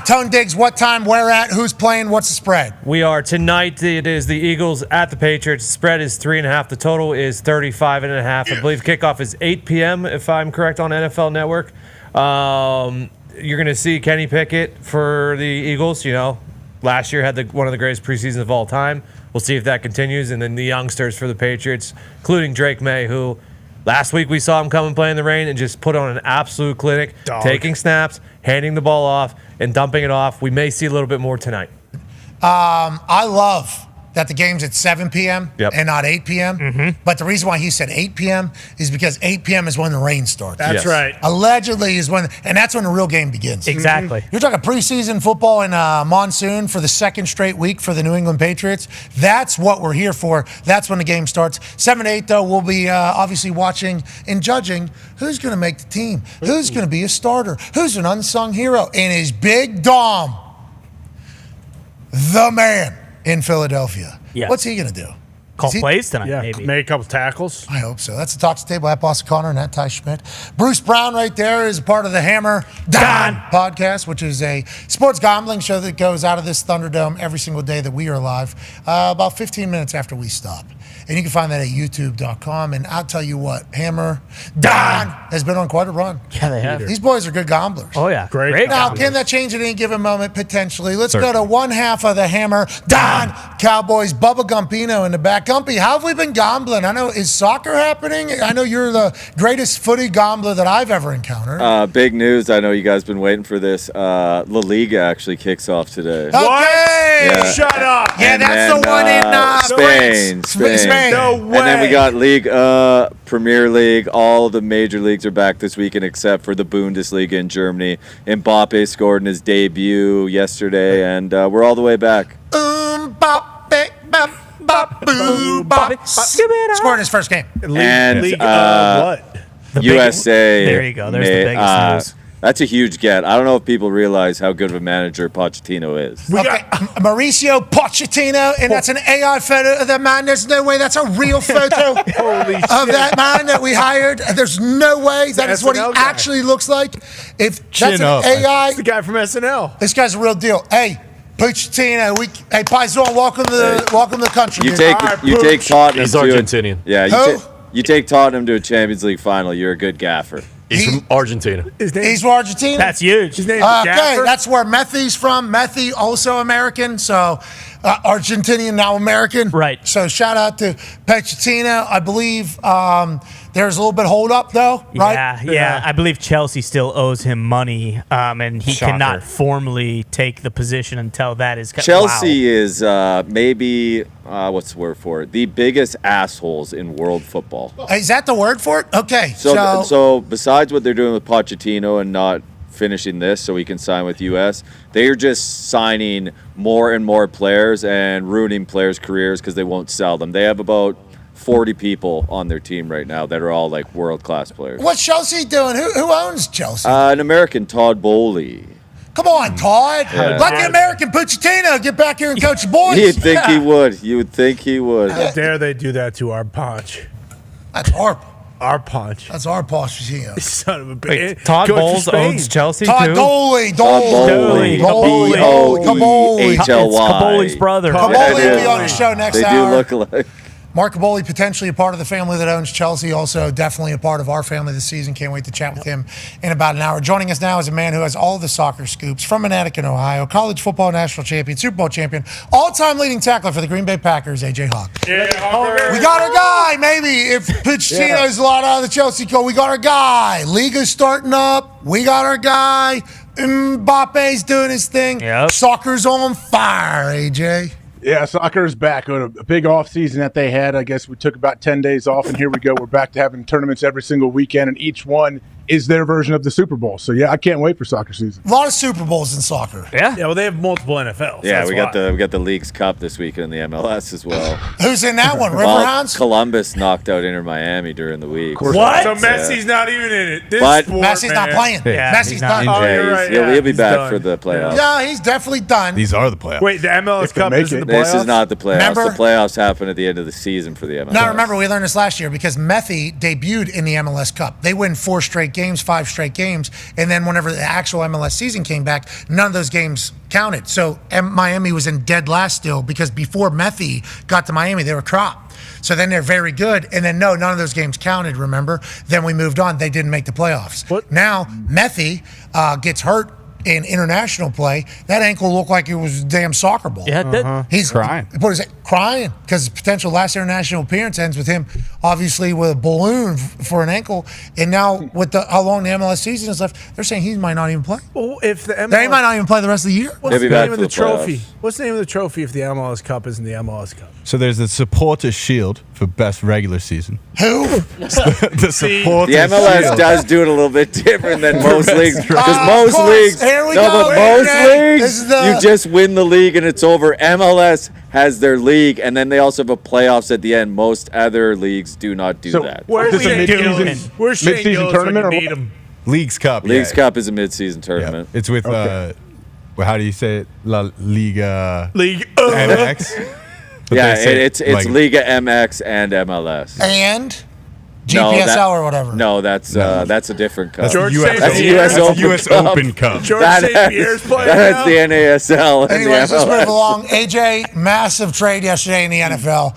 Tone Diggs, what time, where at, who's playing, what's the spread? We are tonight. It is the Eagles at the Patriots. The spread is 3.5. The total is 35.5. I believe kickoff is 8 p.m. if I'm correct on NFL Network. You're going to see Kenny Pickett for the Eagles. You know, last year had one of the greatest preseasons of all time. We'll see if that continues. And then the youngsters for the Patriots, including Drake May, who last week we saw him come and play in the rain and just put on an absolute clinic, taking snaps, handing the ball off, and dumping it off. We may see a little bit more tonight. I love that the game's at 7 p.m. Yep. and not 8 p.m. But the reason why he said 8 p.m. is because 8 p.m. is when the rain starts. That's right. Allegedly is when, and that's when the real game begins. Exactly. You're talking preseason football and monsoon for the second straight week for the New England Patriots. That's what we're here for. That's when the game starts. 7 to 8, though, we'll be obviously watching and judging who's going to make the team, who's going to be a starter, who's an unsung hero, and is Big Dom, the man in Philadelphia. Yeah. What's he going to do? Call plays tonight, Yeah, maybe. make a couple tackles. I hope so. That's the Talk to the Table at Boston Connor and at Ty Schmidt. Bruce Brown right there is a part of the Hammer Dahn podcast, which is a sports gambling show that goes out of this Thunderdome every single day that we are live, about 15 minutes after we stop. And you can find that at youtube.com. And I'll tell you what, Hammer Dahn has been on quite a run. Yeah, they have. These boys are good gamblers. Oh, yeah. Great. Now, can that change at any given moment? Potentially. Let's go to one half of the Hammer Dahn Cowboys. Bubba Gumpino in the back. Gumpy, how have we been gambling? I know, is soccer happening? I know you're the greatest footy gambler that I've ever encountered. Big news. I know you guys been waiting for this. La Liga actually kicks off today. Okay. Yeah. Shut up. Yeah, And that's then, the one in Spain. No way. And then we got League, Premier League. All the major leagues are back this weekend except for the Bundesliga in Germany. Mbappe scored in his debut yesterday, and we're all the way back. Scored his first game. And what? USA. There you go. There's the biggest news. That's a huge get. I don't know if people realize how good of a manager Pochettino is. Okay, Mauricio Pochettino, and that's an AI photo of that man. There's no way that's a real photo of that man that we hired. There's no way that is what he SNL guy. actually looks like. If that's Chin an up. AI, It's the guy from SNL. this guy's a real deal. Hey, Pochettino, hey Paisan, welcome to the country. You dude. take All right, you take Tottenham. He's to Argentinian. You take Tottenham to a Champions League final. You're a good gaffer. He's from Argentina. He's from Argentina. That's huge. His name's Okay, Gaffer. that's where Methy's from. Methy, also American, so Argentinian, now American. Right. So shout out to Pochettino. I believe there's a little bit of hold up, though, right? Yeah. I believe Chelsea still owes him money, and he cannot formally take the position until that is. Chelsea is maybe what's the word for it? The biggest assholes in world football. Is that the word for it? Okay. So besides what they're doing with Pochettino and not finishing this so he can sign with US, they're just signing more and more players and ruining players' careers because they won't sell them. They have about 40 people on their team right now that are all like world-class players. What's Chelsea doing? Who owns Chelsea? An American, Todd Bowley. Come on, Todd. Let the American Pochettino get back here and coach the boys. You'd think he would. You would think he would. How dare they do that to our Punch? That's our Punch. That's our Pochettino. Son of a bitch. Wait, Todd Bowles owns Chelsea Todd too? Kaboly. Kaboly. Kaboly. It's Kaboly's brother. Kaboly will be on the show next They hour. do look alike. Mark Kaboly, potentially a part of the family that owns Chelsea, also definitely a part of our family this season. Can't wait to chat with him in about an hour. Joining us now is a man who has all the soccer scoops from Manatee, Ohio, college football national champion, Super Bowl champion, all-time leading tackler for the Green Bay Packers, AJ Hawk. We got our guy, maybe. If Pochettino's a lot out of the Chelsea code, we got our guy. Liga's starting up. We got our guy. Mbappe's doing his thing. Yep. Soccer's on fire, AJ. Yeah, soccer is back. A big off season that they had. I guess we took about 10 days off, and here we go. We're back to having tournaments every single weekend, and each one is their version of the Super Bowl. So, yeah, I can't wait for soccer season. A lot of Super Bowls in soccer. Yeah, well, they have multiple NFLs. Yeah, we got the Leagues Cup this weekend in the MLS as well. Who's in that one? Well, Riverhounds? Columbus knocked out Inter Miami during the week. What? So Messi's not even in it. But Messi's not playing. Yeah, Messi's done. Oh, you're right. He'll be He's back done. for the playoffs. Yeah, he's definitely done. These are the playoffs. Wait, the MLS If they Cup make isn't it. the playoffs? This is not the playoffs. Remember? The playoffs happen at the end of the season for the MLS. Now, remember, we learned this last year because Methy debuted in the MLS Cup. They win 4 straight games, 5 straight games, and then whenever the actual MLS season came back, none of those games counted. So Miami was in dead last still because before Methy got to Miami, they were crop. So then they're very good, and then none of those games counted, remember? Then we moved on. They didn't make the playoffs. What? Now, Methy gets hurt in international play, that ankle looked like it was a damn soccer ball. Yeah, it did. He's crying. What is it? Crying because his potential last international appearance ends with him, obviously, with a balloon for an ankle. And now, with how long the MLS season is left, they're saying he might not even play. Well, if the MLS, They might not even play the rest of the year. What's the back name of for the the trophy? playoffs. What's the name of the trophy if the MLS Cup isn't the MLS Cup? So there's the Supporter Shield for best regular season. Who? The Supporter The MLS Shield. does do it a little bit different than most leagues because Of most course. leagues. Here we No, go. but Here most it is. This leagues, is the- you just win the league and it's over. MLS has their league, and then they also have a playoffs at the end. Most other leagues do not do So that. Where's Is this a Shane mid-season- Gillis? Where's Shane mid-season Gillis tournament when or you need what? him? Leagues Cup. Leagues yeah. Cup is a mid-season Yeah. tournament. It's with, Okay. well, how do you say it? La Liga League. MX? But Yeah, they say, it's like, Liga MX and MLS. And No, GPSL that- or whatever. No, that's a different cup. That's George the US, St. That's the Pierre. US that's Open the US Cup. Open Cup. George That St. Pierre's has, playing that now? has the NASL and Anyways, the let's move MLS. along. AJ, massive trade yesterday in the NFL.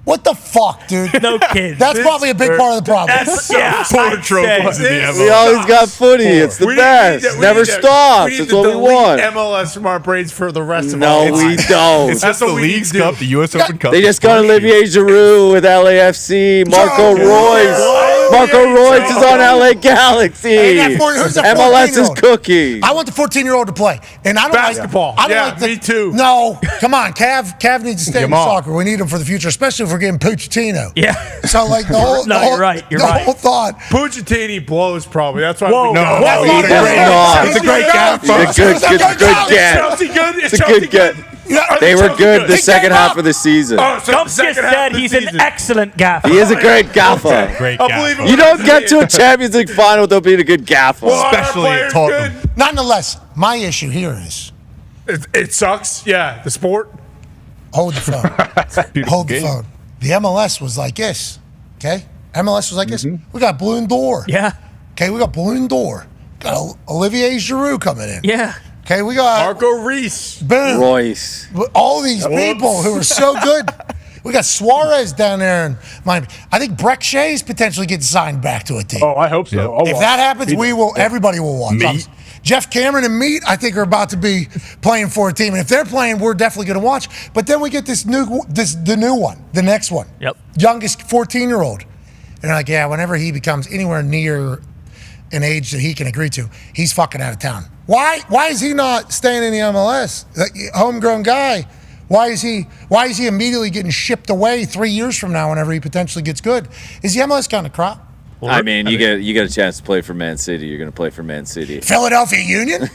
What the fuck, dude? No kidding. That's probably a big part of the problem. Yeah, Four I'd trophies in say. the We MLS. always got footy. It's the We best. need to- Never we need to- stops. need It's to what we delete want. MLS from our brains for the rest of No, our we lives. don't. It's just the what we need Leagues to do. Cup, the US Open Cup. They the just got Supporter Shield. Olivier Giroud with LAFC. Marco Royce. Marco Royce is on LA Galaxy. Hey, who's that MLS is 14-year-old? cooking. I want the 14-year-old to play, and I don't Basketball. Like, I don't Yeah, like the, me too. No, come on, Cav needs to stay in Jamal. soccer. We need him for the future, especially if we're getting Pochettino. Yeah. So like the whole, No, the whole, you're right, you're the right. whole thought. Puccittini blows probably. That's why. Whoa. we No, got no, him. he does does not. It's a great gap. He's a good get. Chelsea good? Is It's a Chelsea good get. Yeah, They were Chelsea good the They second gave half up. of the season. Oh, so the Gump just second half said of the he's season. an excellent gaffer. He is a great gaffer. Great I gap. believe it. You don't get to a Champions League final without being a good gaffer. Well, our Especially at players Tottenham. good. Nonetheless, my issue here is It sucks. Yeah, the sport. hold the phone. Beautiful Hold the game. phone. The MLS was like this. Okay, MLS was like this. We got Balloon d'Or. Yeah. Okay, we got Balloon d'Or. Got Olivier Giroud coming in. Yeah. Okay, we got Marco Reese. boom. Royce. All these people who are so good. We got Suarez down there in Miami. I think Breck Shea's potentially getting signed back to a team. Oh, I hope so. Yeah. I'll If watch. that happens, we will. Everybody will watch. Meat. Jeff Cameron and Meat, I think, are about to be playing for a team, and if they're playing, we're definitely going to watch. But then we get the new one, the next one. Yep. Youngest 14-year-old, and they're like, yeah, whenever he becomes anywhere near an age that he can agree to, he's fucking out of town. Why is he not staying in the MLS? Like, homegrown guy. Why is he immediately getting shipped away 3 years from now whenever he potentially gets good? Is the MLS kind of crop? I mean, you get a chance to play for Man City. You're going to play for Man City. Philadelphia Union?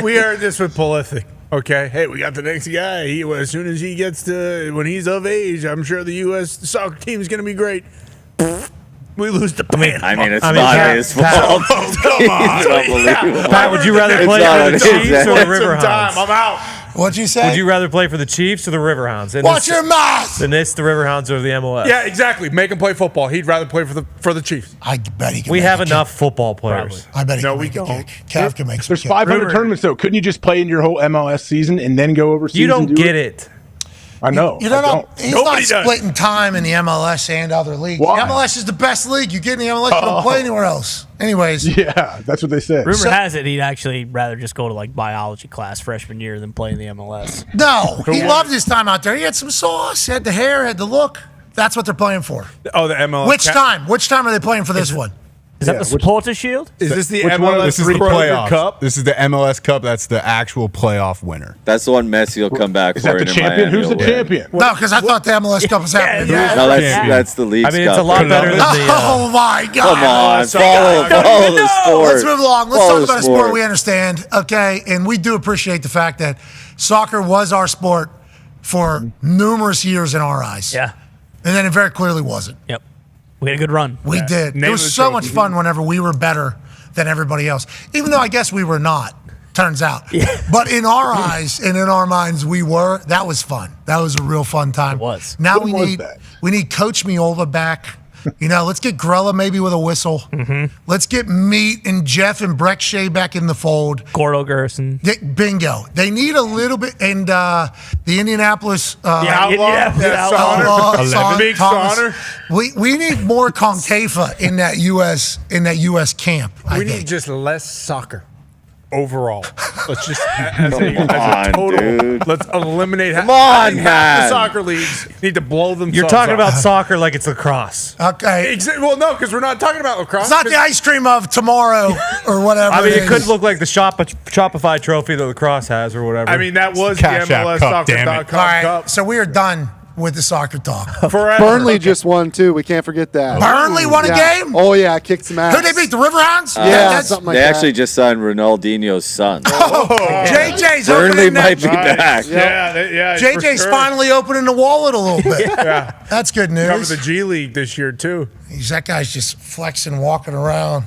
We heard this with Prolific. Okay, hey, we got the next guy. As soon as he gets to when he's of age, I'm sure the U.S. soccer team is going to be great. We lose the pen. I mean, it's I mean, not Pat- his fault. Come on. He's unbelievable. Pat, would you rather It's play not for the on his Chiefs end. or the Some Riverhounds? time. I'm out. What'd you say? Would you rather play for the Chiefs or the Riverhounds? And Watch this- your mouth. Then it's the Riverhounds or the MLS. Yeah, exactly. Make him play football. He'd rather play for the Chiefs. I bet he can. We make have a kick. enough football players. I bet he No, can we make a don't. kick. Cav can make some There's kick. 500 tournaments, though. Couldn't you just play in your whole MLS season and then go overseas? You don't and do get it. I know. You don't I know. He's Nobody not does. splitting time in the MLS and other leagues. Why? The MLS is the best league. You get in the MLS, you don't play anywhere else. Anyways, Yeah, that's what they said. Rumor has it he'd actually rather just go to like biology class freshman year than play in the MLS. no, he loved his time out there. He had some sauce, had the hair, had the look. That's what they're playing for. Oh, the MLS. Which time? Which time are they playing for this one? Is that the supporter shield? Is this the Which one of MLS This is the Kroger playoffs. Cup? This is the MLS Cup. That's the actual playoff winner. That's the one Messi will come back Is for. that the and in champion? Miami Who's the will win. champion? No, because I thought the MLS Cup was happening. yeah. No, Champion. that's the league. I mean, it's a lot better than the. Oh my God! Come on, so follow the sport. Let's move along. Let's Follow talk the about a sport we understand, okay? And we do appreciate the fact that soccer was our sport for numerous years in our eyes. Yeah. And then it very clearly wasn't. Yep. We had a good run. We did. Name It of was the so trophy. much fun whenever we were better than everybody else, even though I guess we were not, turns out. But in our eyes and in our minds, we were. That was fun. That was a real fun time. It was. Now When was that? we need Coach Miola back. You know, let's get Grella maybe with a whistle. Let's get Meat and Jeff and Breck Shea back in the fold. Gordo Gerson. Bingo. They need a little bit, and the Indianapolis Outlaw. Yeah, Outlaw, Sauner. Big Thomas. Sauner. We need more Concafa in that U.S. camp. I We think. need just less soccer. overall. Let's just as a on, total. dude. Let's eliminate. Come on, half man. the soccer leagues need to blow themselves. You're talking up. about soccer like it's lacrosse. Okay. Well, no, because we're not talking about lacrosse. It's not the ice cream of tomorrow or whatever. I mean, it is. could look like the Shopify trophy that lacrosse has or whatever. I mean, that was the Cash App MLS Cup, damn it. Soccer.com All right, Cup. so we are done with the soccer talk. Forever. Burnley just won too. We can't forget that. Burnley won a Yeah. game? Oh yeah, kicked some ass. Who they beat? The Riverhounds? Yeah, That's- something like They that. actually just signed Ronaldinho's son. JJ's Burnley opening might that. be back. Yeah. JJ's for sure. finally opening the wallet a little bit. Yeah. That's good Cover news. the G League this year too. That guy's just flexing, walking around,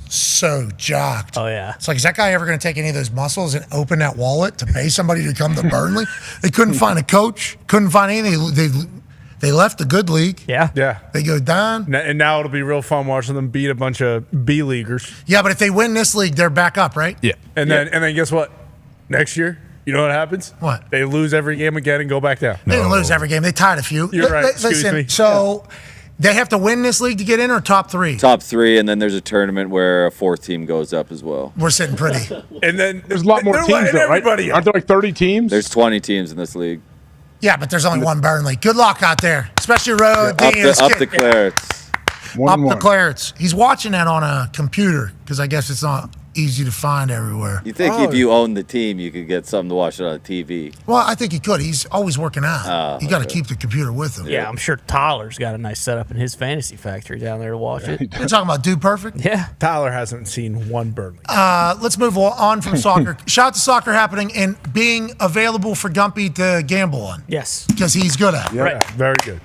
so jocked. Oh, yeah. It's like, is that guy ever going to take any of those muscles and open that wallet to pay somebody to come to Burnley? They couldn't find a coach, couldn't find anything. They left the good league. Yeah. Yeah. They go down. And now it'll be real fun watching them beat a bunch of B leaguers. Yeah, but if they win this league, they're back up, right? Yeah. And then guess what? Next year, you know what happens? What? They lose every game again and go back down. They didn't lose every game. They tied a few. You're right. Excuse Listen, me. so they have to win this league to get in or top three? Top 3, and then there's a tournament where a 4th team goes up as well. We're sitting pretty. And then There's a lot more they're teams, letting though, right? everybody Aren't there like 30 teams? There's 20 teams in this league. Yeah, but there's only one Burnley. Good luck out there, especially Road. Up the Clarets. Up the Clarets. He's watching that on a computer because I guess it's not easy to find everywhere. You think if you own the team, you could get something to watch it on TV? Well, I think he could. He's always working out. Oh, You got to keep the computer with him. Yeah, I'm sure Tyler's got a nice setup in his fantasy factory down there to watch it. You're talking about Dude Perfect? Yeah. Tyler hasn't seen one Burnley. Let's move on from soccer. Shout out to soccer happening and being available for Gumpy to gamble on. Yes. Because he's good at it. Yeah, very good.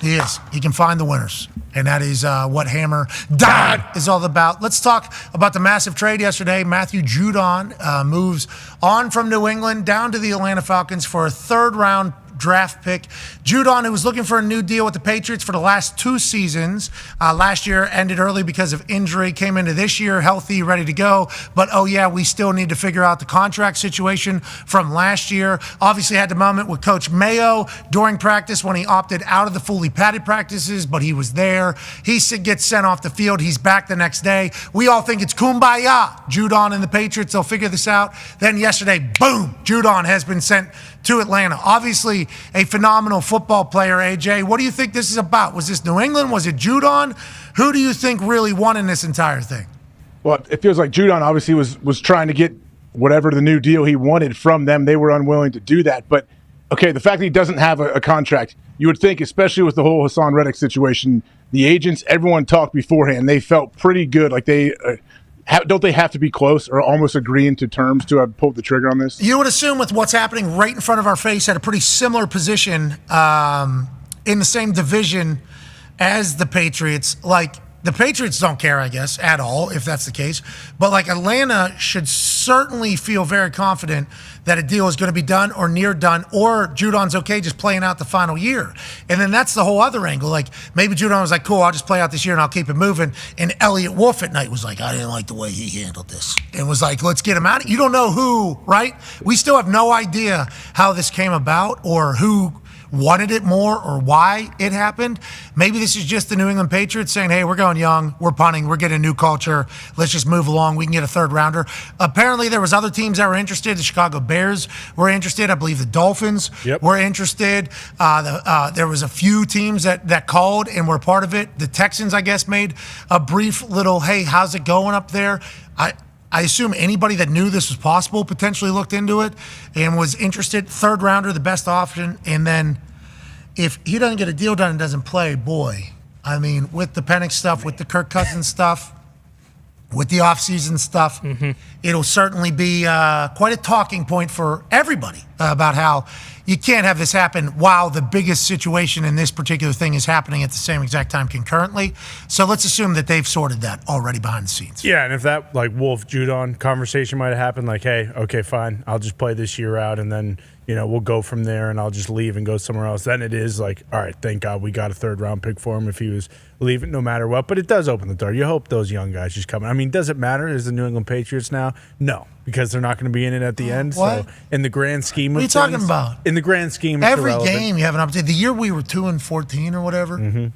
He is. He can find the winners. And that is what Hammer Dahn is all about. Let's talk about the massive trade yesterday. Matthew Judon moves on from New England down to the Atlanta Falcons for a 3rd-round draft pick. Judon, who was looking for a new deal with the Patriots for the last 2 seasons. Last year ended early because of injury. Came into this year healthy, ready to go. But, oh, yeah, we still need to figure out the contract situation from last year. Obviously had the moment with Coach Mayo during practice when he opted out of the fully padded practices, but he was there. He gets sent off the field. He's back the next day. We all think it's kumbaya. Judon and the Patriots, they'll figure this out. Then yesterday, boom, Judon has been sent to Atlanta. Obviously, a phenomenal football player, AJ. What do you think this is about? Was this New England? Was it Judon? Who do you think really won in this entire thing? Well, it feels like Judon obviously was trying to get whatever the new deal he wanted from them. They were unwilling to do that. But, okay, the fact that he doesn't have a contract, you would think, especially with the whole Hassan Reddick situation, the agents, everyone talked beforehand. They felt pretty good. Like don't they have to be close or almost agreeing to terms to have pulled the trigger on this? You would assume with what's happening right in front of our face at a pretty similar position in the same division as the Patriots. Like, the Patriots don't care, I guess, at all, if that's the case. But, like, Atlanta should certainly feel very confident that a deal is going to be done or near done, or Judon's okay just playing out the final year. And then that's the whole other angle. Like, maybe Judon was like, cool, I'll just play out this year and I'll keep it moving. And Elliott Wolf at night was like, I didn't like the way he handled this. And was like, let's get him out. You don't know who, right? We still have no idea how this came about or who wanted it more or why it happened. Maybe this is just the New England Patriots saying, hey, we're going young, we're punting, we're getting a new culture, let's just move along, we can get a 3rd rounder. Apparently there was other teams that were interested. The Chicago Bears were interested. I believe the Dolphins were interested. There was a few teams that called and were part of it. The Texans, I guess, made a brief little, hey, how's it going up there? I assume anybody that knew this was possible potentially looked into it and was interested. 3rd rounder, the best option. And then if he doesn't get a deal done and doesn't play, boy, I mean, with the Penix stuff, with the Kirk Cousins stuff, with the offseason stuff, it'll certainly be quite a talking point for everybody about how you can't have this happen while the biggest situation in this particular thing is happening at the same exact time concurrently. So let's assume that they've sorted that already behind the scenes. Yeah, and if that, like, Wolf Judon conversation might have happened, like, hey, okay, fine, I'll just play this year out and then, you know, we'll go from there and I'll just leave and go somewhere else. Then it is like, all right, thank God we got a 3rd-round pick for him if he was leaving no matter what. But it does open the door. You hope those young guys just come in. I mean, does it matter? Is the New England Patriots now? No, because they're not going to be in it at the end. What? So in the grand scheme of What are you things, talking about? In the grand scheme, it's Every irrelevant. game you have an opportunity. The year we were 2-14 or whatever,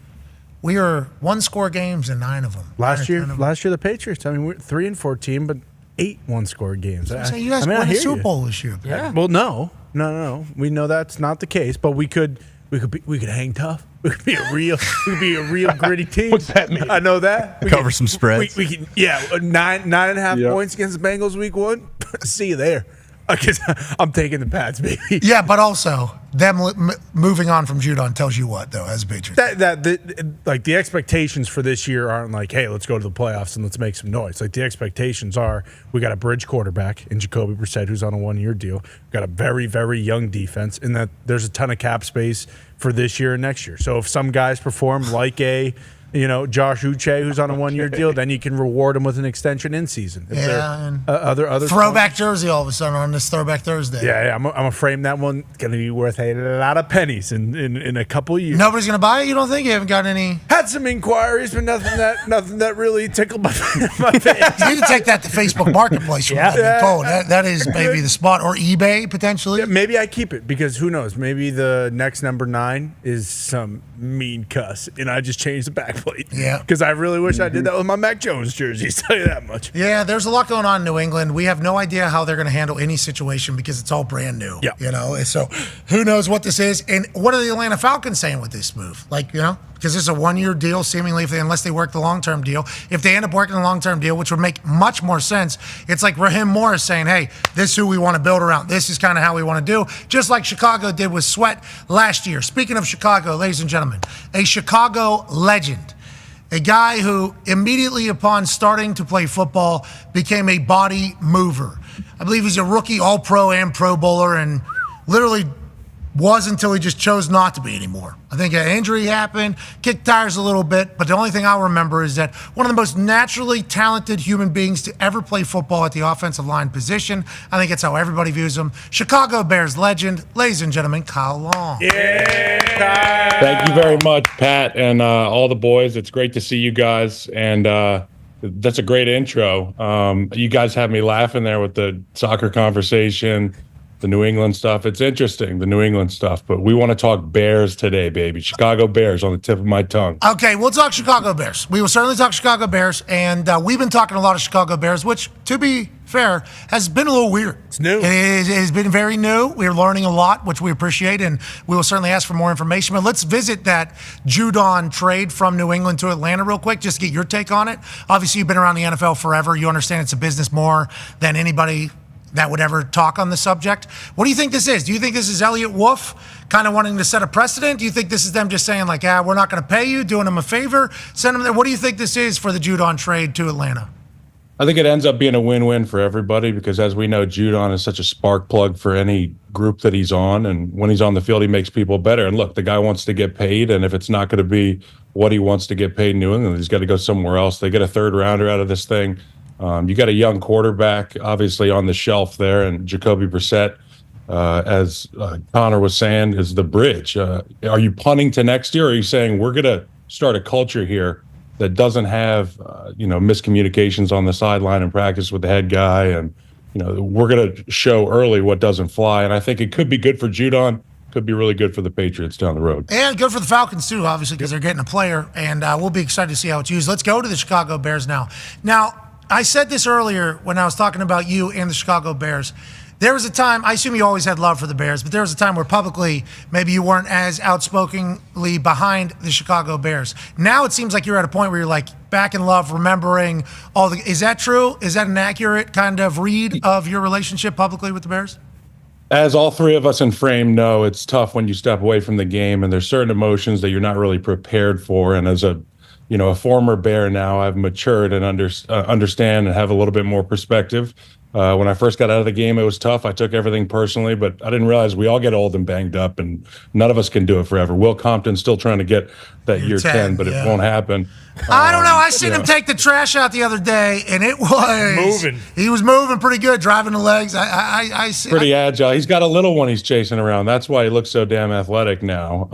we were 1-score games in 9 of them. Last year, the Patriots. I mean, we're 3-14, but 8 one-score games. You guys won the Super Bowl this year. Yeah. Well, no. We know that's not the case, but we could hang tough. We could be a real gritty team. What's that mean? I know that. Cover some spreads. We can, 9.5 points against the Bengals week 1. See you there. Because I'm taking the Pats, baby. Yeah, but also them moving on from Judon tells you what, though, as a Patriots. The expectations for this year aren't like, hey, let's go to the playoffs and let's make some noise. Like, the expectations are we got a bridge quarterback in Jacoby Brissett who's on a 1-year deal. We've got a very, very young defense, and that there's a ton of cap space for this year and next year. So if some guys perform like Josh Uche, who's on a 1-year deal, then you can reward him with an extension in season. And other throwback jersey all of a sudden on this Throwback Thursday. Yeah, I'm gonna frame that one. Going to be worth a lot of pennies in a couple of years. Nobody's gonna buy it. You don't think? You haven't got any? Had some inquiries, but nothing that really tickled my face. You need to take that to Facebook Marketplace. From what I've been told. That is maybe the spot, or eBay potentially. Yeah, maybe I keep it because who knows? Maybe the next number 9 is some mean cuss, and I just changed the back. Yeah. Because I really wish I did that with my Mac Jones jersey, I'll tell you that much. Yeah, there's a lot going on in New England. We have no idea how they're going to handle any situation because it's all brand new. Yeah. So who knows what this is? And what are the Atlanta Falcons saying with this move? Because this is a 1-year deal, seemingly, unless they work the long-term deal. If they end up working the long-term deal, which would make much more sense, it's like Raheem Morris saying, hey, this is who we want to build around. This is kind of how we want to do, just like Chicago did with Sweat last year. Speaking of Chicago, ladies and gentlemen, a Chicago legend. A guy who immediately upon starting to play football became a body mover. I believe he's a rookie All-Pro and Pro Bowler and literally was until he just chose not to be anymore. I think an injury happened, kicked tires a little bit, but the only thing I'll remember is that one of the most naturally talented human beings to ever play football at the offensive line position. I think it's how everybody views him. Chicago Bears legend, ladies and gentlemen, Kyle Long. Yeah. Thank you very much, Pat, and all the boys. It's great to see you guys, and that's a great intro. You guys have me laughing there with the soccer conversation, the New England stuff. It's interesting, the New England stuff, but we want to talk Bears today, baby. Chicago Bears on the tip of my tongue. Okay, we'll talk Chicago Bears. We will certainly talk Chicago Bears, and we've been talking a lot of Chicago Bears, which, to be fair, has been a little weird. It's new. It has been very new. We're learning a lot, which we appreciate, and we will certainly ask for more information. But let's visit that Judon trade from New England to Atlanta real quick, just to get your take on it. Obviously, you've been around the NFL forever. You understand it's a business more than anybody that would ever talk on the subject. What do you think this is? Do you think this is Elliott Wolf kind of wanting to set a precedent? Do you think this is them just saying like, we're not going to pay you, doing them a favor, send them there? What do you think this is for the Judon trade to Atlanta? I think it ends up being a win-win for everybody because, as we know, Judon is such a spark plug for any group that he's on. And when he's on the field, he makes people better. And look, the guy wants to get paid. And if it's not going to be what he wants to get paid in New England, he's got to go somewhere else. They get a third rounder out of this thing. You got a young quarterback, obviously, on the shelf there. And Jacoby Brissett, as Connor was saying, is the bridge. Are you punting to next year? Or are you saying we're going to start a culture here that doesn't have, miscommunications on the sideline in practice with the head guy, and we're going to show early what doesn't fly. And I think it could be good for Judon, could be really good for the Patriots down the road, and good for the Falcons too, obviously, because they're getting a player, and we'll be excited to see how it's used. Let's go to the Chicago Bears now. Now, I said this earlier when I was talking about you and the Chicago Bears. There was a time, I assume you always had love for the Bears, but there was a time where publicly maybe you weren't as outspokenly behind the Chicago Bears. Now it seems like you're at a point where you're like back in love, remembering all the. Is that true? Is that an accurate kind of read of your relationship publicly with the Bears? As all three of us in frame know, it's tough when you step away from the game, and there's certain emotions that you're not really prepared for. And as a former Bear now, I've matured and understand and have a little bit more perspective. When I first got out of the game, it was tough. I took everything personally, but I didn't realize we all get old and banged up, and none of us can do it forever. Will Compton's still trying to get that year 10, but it won't happen. I don't know. I seen him take the trash out the other day, and it was moving. He was moving pretty good, driving the legs. Pretty agile. He's got a little one he's chasing around. That's why he looks so damn athletic now.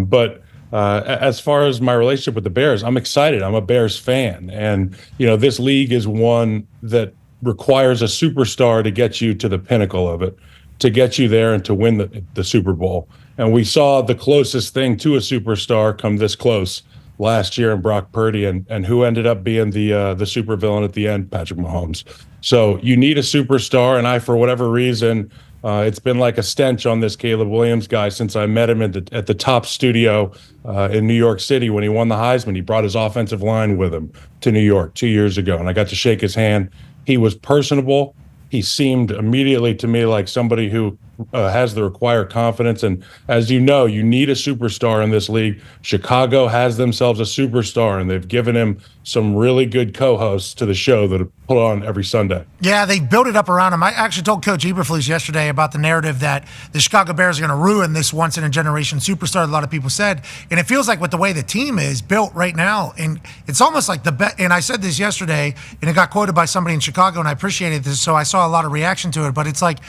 But as far as my relationship with the Bears, I'm excited. I'm a Bears fan, and this league is one that requires a superstar to get you to the pinnacle of it, to get you there and to win the Super Bowl. And we saw the closest thing to a superstar come this close last year in Brock Purdy, and who ended up being the supervillain at the end, Patrick Mahomes. So you need a superstar, and for whatever reason, it's been like a stench on this Caleb Williams guy since I met him at the top studio in New York City when he won the Heisman. He brought his offensive line with him to New York 2 years ago, and I got to shake his hand. He was personable. He seemed immediately to me like somebody who has the required confidence. And as you know, you need a superstar in this league. Chicago has themselves a superstar, and they've given him some really good co-hosts to the show that are put on every Sunday. Yeah, they built it up around him. I actually told Coach Eberflus yesterday about the narrative that the Chicago Bears are going to ruin this once-in-a-generation superstar, a lot of people said. And it feels like with the way the team is built right now, and it's almost like and I said this yesterday, and it got quoted by somebody in Chicago, and I appreciated this, so I saw a lot of reaction to it, but it's like,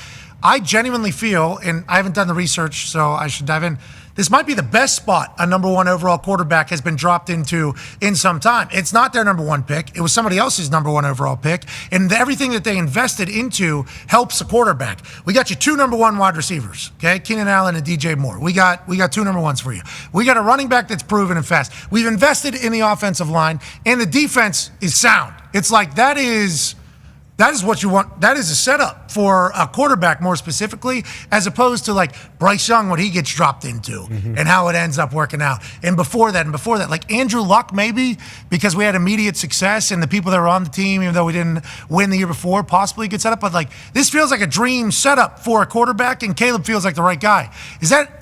I genuinely feel, and I haven't done the research, so I should dive in, this might be the best spot a number one overall quarterback has been dropped into in some time. It's not their number one pick. It was somebody else's number one overall pick. And everything that they invested into helps a quarterback. We got you 2 number one wide receivers, okay? Keenan Allen and DJ Moore. We got 2 number ones for you. We got a running back that's proven and fast. We've invested in the offensive line, and the defense is sound. It's like that is what you want. That is a setup for a quarterback more specifically, as opposed to like Bryce Young, what he gets dropped into and how it ends up working out. And before that, like Andrew Luck, maybe because we had immediate success and the people that were on the team, even though we didn't win the year before, possibly could set up. But like this feels like a dream setup for a quarterback, and Caleb feels like the right guy.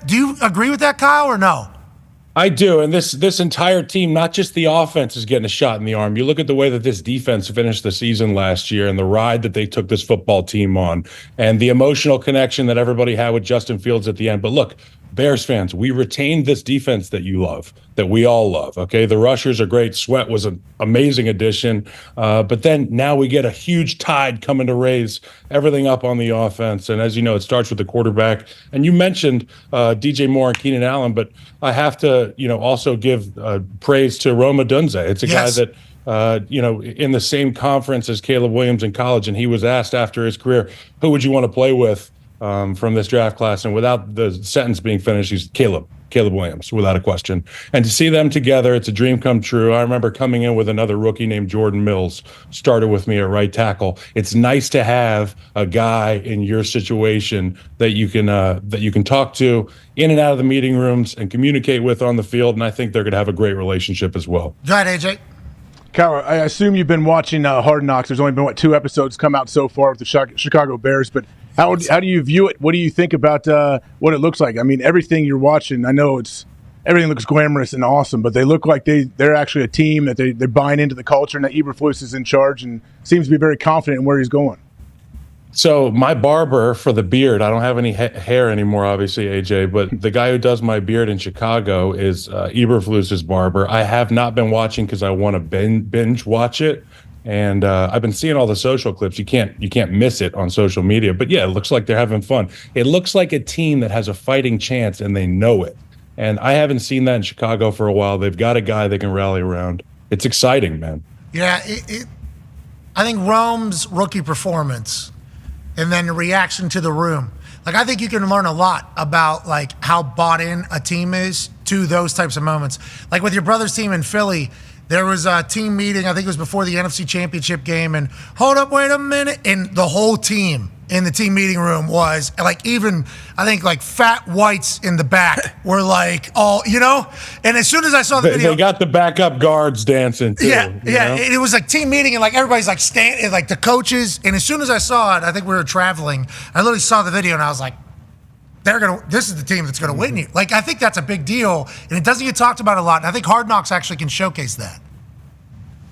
Do you agree with that, Kyle, or no? I do, and this entire team, not just the offense, is getting a shot in the arm. You look at the way that this defense finished the season last year and the ride that they took this football team on and the emotional connection that everybody had with Justin Fields at the end. But look, Bears fans, we retained this defense that you love, that we all love, okay? The rushers are great. Sweat was an amazing addition. But then now we get a huge tide coming to raise everything up on the offense. And as you know, it starts with the quarterback. And you mentioned DJ Moore and Keenan Allen, but I have to, also give praise to Rome Odunze. It's a guy that, in the same conference as Caleb Williams in college, and he was asked after his career, who would you want to play with from this draft class? And without the sentence being finished, he's Caleb Williams, without a question. And to see them together, it's a dream come true. I remember coming in with another rookie named Jordan Mills, started with me at right tackle. It's nice to have a guy in your situation that you can talk to in and out of the meeting rooms and communicate with on the field. And I think they're going to have a great relationship as well. Go ahead, AJ. Kyle, I assume you've been watching Hard Knocks. There's only been, 2 episodes come out so far with the Chicago Bears, but how do you view it? What do you think about what it looks like? I mean, everything you're watching, I know everything looks glamorous and awesome, but they look like they're actually a team that they're buying into the culture, and that Eberflus is in charge and seems to be very confident in where he's going. So my barber for the beard, I don't have any hair anymore, obviously, AJ, but the guy who does my beard in Chicago is Eberflus's barber. I have not been watching because I want to binge watch it. And I've been seeing all the social clips. You can't miss it on social media. But yeah, it looks like they're having fun. It looks like a team that has a fighting chance, and they know it. And I haven't seen that in Chicago for a while. They've got a guy they can rally around. It's exciting, man. Yeah, I think Rome's rookie performance and then the reaction to the room. Like, I think you can learn a lot about, like, how bought in a team is to those types of moments. Like with your brother's team in Philly, there was a team meeting, I think it was before the NFC Championship game, and hold up, wait a minute, and the whole team in the team meeting room was, like, even, I think, like, fat whites in the back were, like, all, and as soon as I saw the video. They got the backup guards dancing, too. Yeah. It was, like, team meeting, and, like, everybody's, like, standing, like, the coaches, and as soon as I saw it, I think we were traveling, I literally saw the video, and I was like, this is the team that's going to win you. Like, I think that's a big deal, and it doesn't get talked about a lot, and I think Hard Knocks actually can showcase that.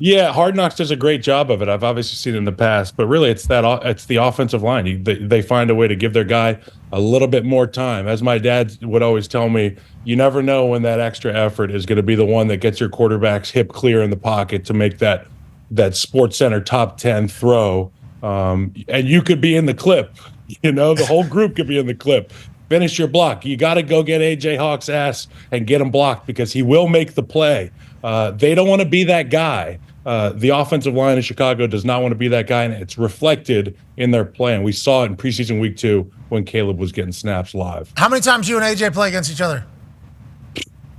Yeah, Hard Knocks does a great job of it. I've obviously seen it in the past, but really it's the offensive line. They find a way to give their guy a little bit more time. As my dad would always tell me, you never know when that extra effort is going to be the one that gets your quarterback's hip clear in the pocket to make that SportsCenter top 10 throw. And you could be in the clip. The whole group could be in the clip. Finish your block. You got to go get A.J. Hawk's ass and get him blocked because he will make the play. They don't want to be that guy. The offensive line in Chicago does not want to be that guy, and it's reflected in their play. And we saw it in preseason week 2 when Caleb was getting snaps live. How many times you and AJ play against each other?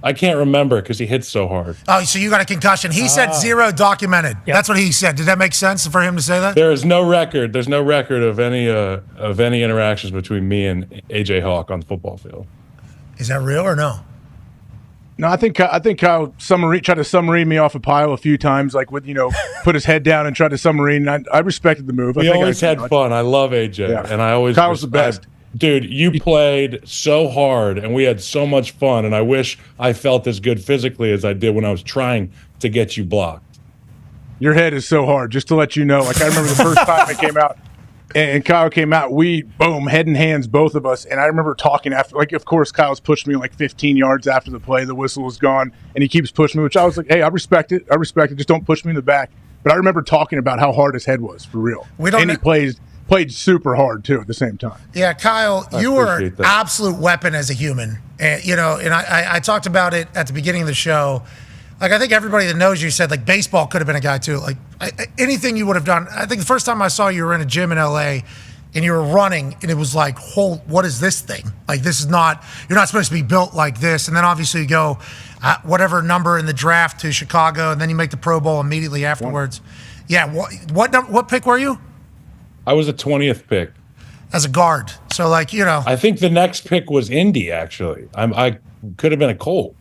I can't remember because he hits so hard. Oh, so you got a concussion. He said 0 documented. Yep. That's what he said. Did that make sense for him to say that? There is no record. There's no record of any interactions between me and AJ Hawk on the football field. Is that real or no? No, I think Kyle tried to submarine me off a pile a few times, like with put his head down and tried to submarine. I respected the move. We always had fun. I love AJ, and I always Kyle's the best. Dude, you played so hard, and we had so much fun, and I wish I felt as good physically as I did when I was trying to get you blocked. Your head is so hard, just to let you know. Like, I remember the first time it came out, and Kyle came out, we, boom, head and hands, both of us, and I remember talking after, like, of course, Kyle's pushed me like 15 yards after the play, the whistle was gone, and he keeps pushing me, which I was like, hey, I respect it, just don't push me in the back. But I remember talking about how hard his head was, for real. And he played super hard too at the same time. Yeah, Kyle, you were an absolute weapon as a human. And I talked about it at the beginning of the show. Like, I think everybody that knows you said, like, baseball could have been a guy too. Like, anything you would have done. I think the first time I saw you were in a gym in LA and you were running, and it was like, what is this thing? Like, this is not, you're not supposed to be built like this. And then obviously you go whatever number in the draft to Chicago, and then you make the Pro Bowl immediately afterwards. Yeah, what pick were you? I was a 20th pick. As a guard. So, like, I think the next pick was Indy, actually. I could have been a Colt.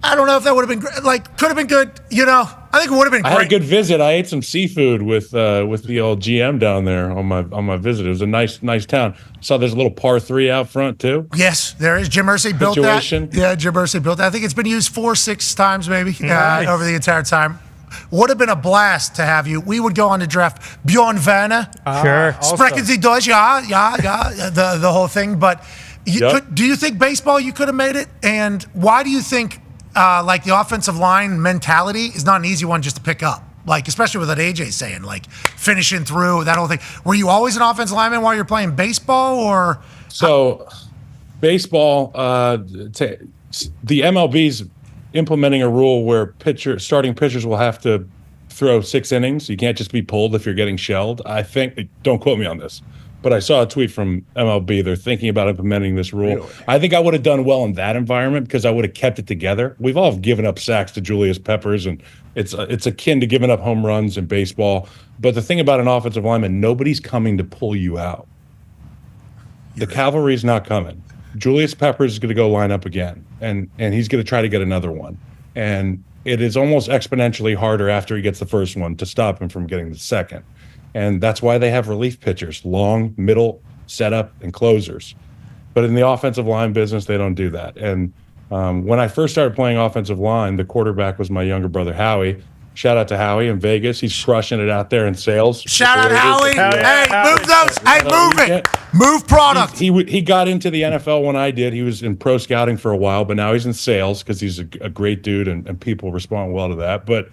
I don't know if that would have been great. Like, could have been good. I think it would have been great. I had a good visit. I ate some seafood with the old GM down there on my visit. It was a nice town. Saw there's a little par 3 out front, too. Yes, there is. Jim Irsay built that. Yeah, Jim Irsay built that. I think it's been used 4-6 times maybe over the entire time. Would have been a blast to have you. We would go on to draft Bjorn Werner. Sure. Sprechen Sie Deutsch? Yeah, the whole thing. But do you think baseball you could have made it? And why do you think like the offensive line mentality is not an easy one just to pick up? Like, especially with what AJ's saying, like finishing through that whole thing. Were you always an offensive lineman while you're playing baseball, or? So, baseball, the MLB's implementing a rule where starting pitchers will have to throw 6 innings. You can't just be pulled if you're getting shelled. I think, don't quote me on this, but I saw a tweet from MLB. They're thinking about implementing this rule. Really? I think I would have done well in that environment because I would have kept it together. We've all given up sacks to Julius Peppers, and it's akin to giving up home runs in baseball. But the thing about an offensive lineman, nobody's coming to pull you out. The cavalry's not coming. Julius Peppers is going to go line up again, and he's going to try to get another one. And it is almost exponentially harder after he gets the first one to stop him from getting the second. And that's why they have relief pitchers, long, middle, setup, and closers. But in the offensive line business, they don't do that. And when I first started playing offensive line, the quarterback was my younger brother, Howie. Shout out to Howie in Vegas. He's crushing it out there in sales. Shout out Howie. Hey, move those. Hey, move it. Move product. He got into the NFL when I did. He was in pro scouting for a while, but now he's in sales because he's a great dude and people respond well to that. But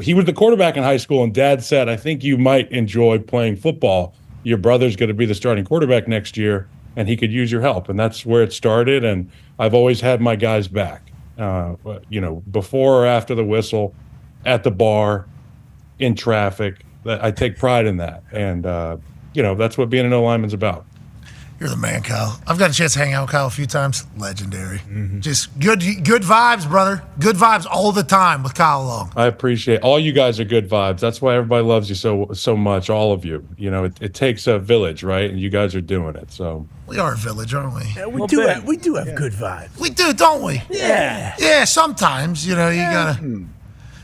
he was the quarterback in high school, and Dad said, I think you might enjoy playing football. Your brother's going to be the starting quarterback next year, and he could use your help. And that's where it started, and I've always had my guys back, before or after the whistle, at the bar, in traffic. I take pride in that. And, that's what being an O-lineman's about. You're the man, Kyle. I've got a chance to hang out with Kyle a few times. Legendary. Mm-hmm. Just good vibes, brother. Good vibes all the time with Kyle along. I appreciate it. All you guys are good vibes. That's why everybody loves you so much, all of you. It takes a village, right? And you guys are doing it. So we are a village, aren't we? Yeah, we do have good vibes. We do, don't we? Yeah. Yeah, sometimes, you gotta...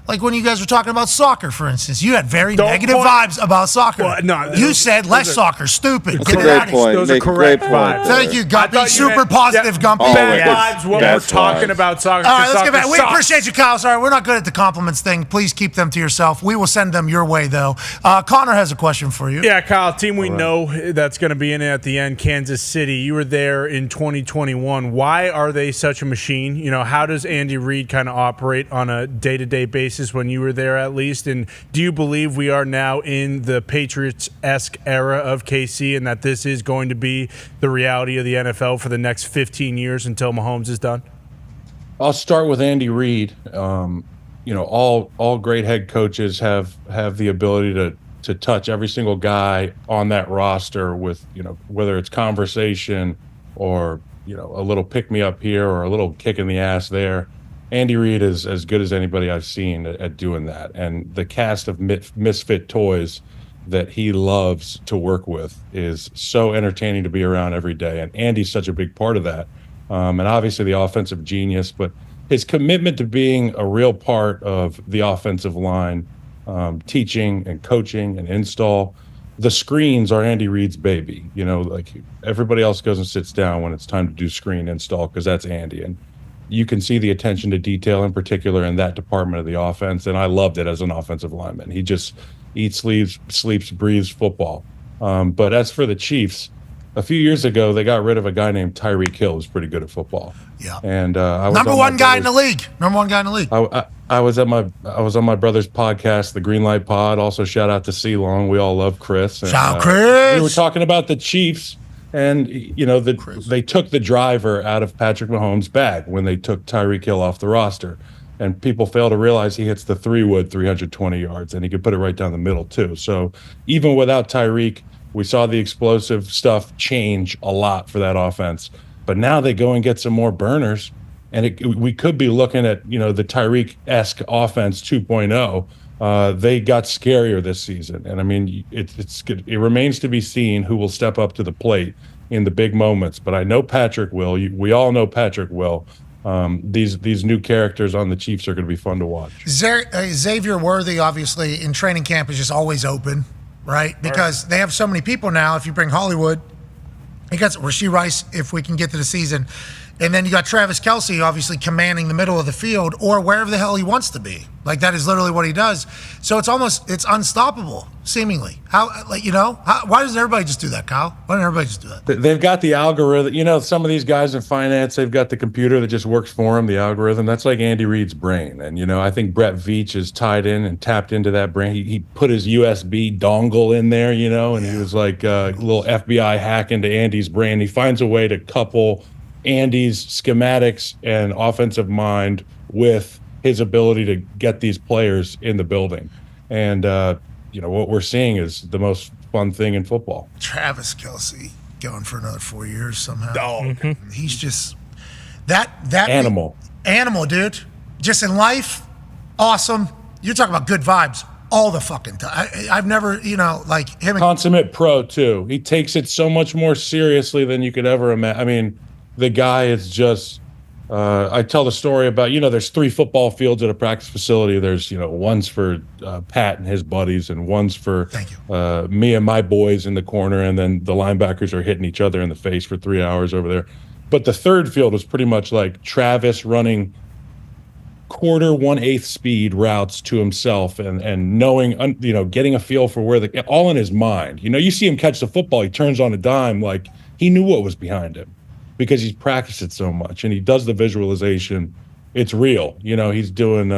Like when you guys were talking about soccer, for instance, you had very negative vibes about soccer. Well, no, you said less soccer, stupid. That's a great point. Those are correct vibes. Thank you, Gumpy. Super positive, Gumpy. Bad vibes when we're talking about soccer. All right, let's get back. We appreciate you, Kyle. Sorry, we're not good at the compliments thing. Please keep them to yourself. We will send them your way, though. Connor has a question for you. Yeah, Kyle, team we know that's going to be in it at the end, Kansas City. You were there in 2021. Why are they such a machine? How does Andy Reid kind of operate on a day-to-day basis when you were there at least? And do you believe we are now in the Patriots-esque era of KC and that this is going to be the reality of the NFL for the next 15 years until Mahomes is done? I'll start with Andy Reid. All great head coaches have the ability to touch every single guy on that roster with, whether it's conversation or, a little pick me up here or a little kick in the ass there. Andy Reid is as good as anybody I've seen at doing that. And the cast of misfit toys that he loves to work with is so entertaining to be around every day. And Andy's such a big part of that. And obviously the offensive genius, but his commitment to being a real part of the offensive line, teaching and coaching and install. The screens are Andy Reid's baby. Like everybody else goes and sits down when it's time to do screen install because that's Andy. And you can see the attention to detail in particular in that department of the offense. And I loved it as an offensive lineman. He just eats, sleeps, breathes football. But as for the Chiefs, a few years ago, they got rid of a guy named Tyreek Hill, who's pretty good at football. Yeah. And I was number one guy in the league. I was on my brother's podcast, the Green Light Pod. Also, shout out to C-Long. We all love Chris. And, shout out Chris. We were talking about the Chiefs, and they took the driver out of Patrick Mahomes' bag when they took Tyreek Hill off the roster. And people fail to realize he hits the 3-wood 320 yards, and he could put it right down the middle too. So even without Tyreek, we saw the explosive stuff change a lot for that offense. But now they go and get some more burners, and we could be looking at the Tyreek-esque offense 2.0. They got scarier this season, and I mean it remains to be seen who will step up to the plate in the big moments. But I know Patrick will. We all know Patrick will. These new characters on the Chiefs are going to be fun to watch. Xavier Worthy, obviously, in training camp is just always open, right? Because they have so many people now. If you bring Hollywood, you got Rashee Rice, if we can get to the season. And then you got Travis Kelce, obviously commanding the middle of the field or wherever the hell he wants to be. Like, that is literally what he does. So it's unstoppable, seemingly. Why doesn't everybody just do that, Kyle? Why doesn't everybody just do that? They've got the algorithm. Some of these guys in finance, they've got the computer that just works for them, the algorithm. That's like Andy Reid's brain. And, I think Brett Veach is tied in and tapped into that brain. He put his USB dongle in there, and he was like a little FBI hack into Andy's brain. He finds a way to couple Andy's schematics and offensive mind with his ability to get these players in the building. And, what we're seeing is the most fun thing in football. Travis Kelce going for another 4 years somehow. Dog. He's just that animal, dude. Just in life, awesome. You're talking about good vibes all the fucking time. I've never, like him. Consummate pro, too. He takes it so much more seriously than you could ever imagine. I mean, the guy is just, I tell the story about, there's 3 football fields at a practice facility. There's, one's for Pat and his buddies, and one's for me and my boys in the corner. And then the linebackers are hitting each other in the face for 3 hours over there. But the third field was pretty much like Travis running quarter 1/8 speed routes to himself and knowing, getting a feel for where all in his mind. You see him catch the football, he turns on a dime like he knew what was behind him, because he's practiced it so much, and he does the visualization. It's real. He's doing,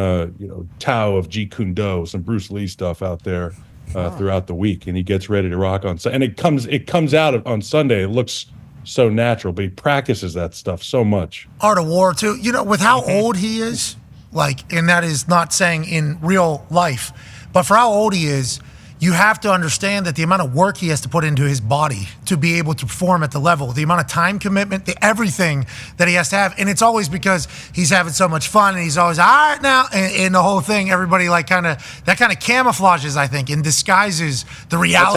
Tao of Jeet Kune Do, some Bruce Lee stuff out there throughout the week, and he gets ready to rock on Sunday. And it comes out on Sunday. It looks so natural, but he practices that stuff so much. Art of War, too. With how old he is, and that is not saying in real life, but for how old he is, you have to understand that the amount of work he has to put into his body to be able to perform at the level, the amount of time commitment, everything that he has to have. And it's always because he's having so much fun, and he's always, all right now, and the whole thing, everybody that kind of camouflages, I think, and disguises the reality.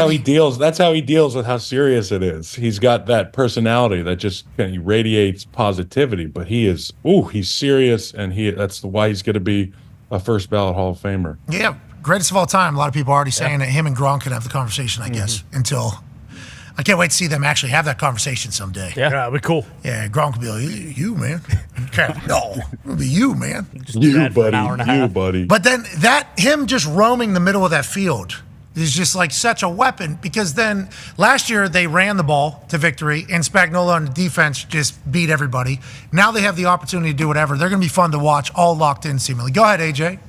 That's how he deals with how serious it is. He's got that personality that just he radiates positivity, but he's serious, and that's why he's going to be a first ballot Hall of Famer. Yeah. Greatest of all time. A lot of people are already saying that him and Gronk could have the conversation, I guess, until I can't wait to see them actually have that conversation someday. Yeah, that'd be cool. Yeah, Gronk would be like, you, man. No, it'll be you, man. You, buddy. But then him just roaming the middle of that field is just like such a weapon, because then last year they ran the ball to victory, and Spagnuolo on the defense just beat everybody. Now they have the opportunity to do whatever. They're going to be fun to watch, all locked in seemingly. Go ahead, AJ.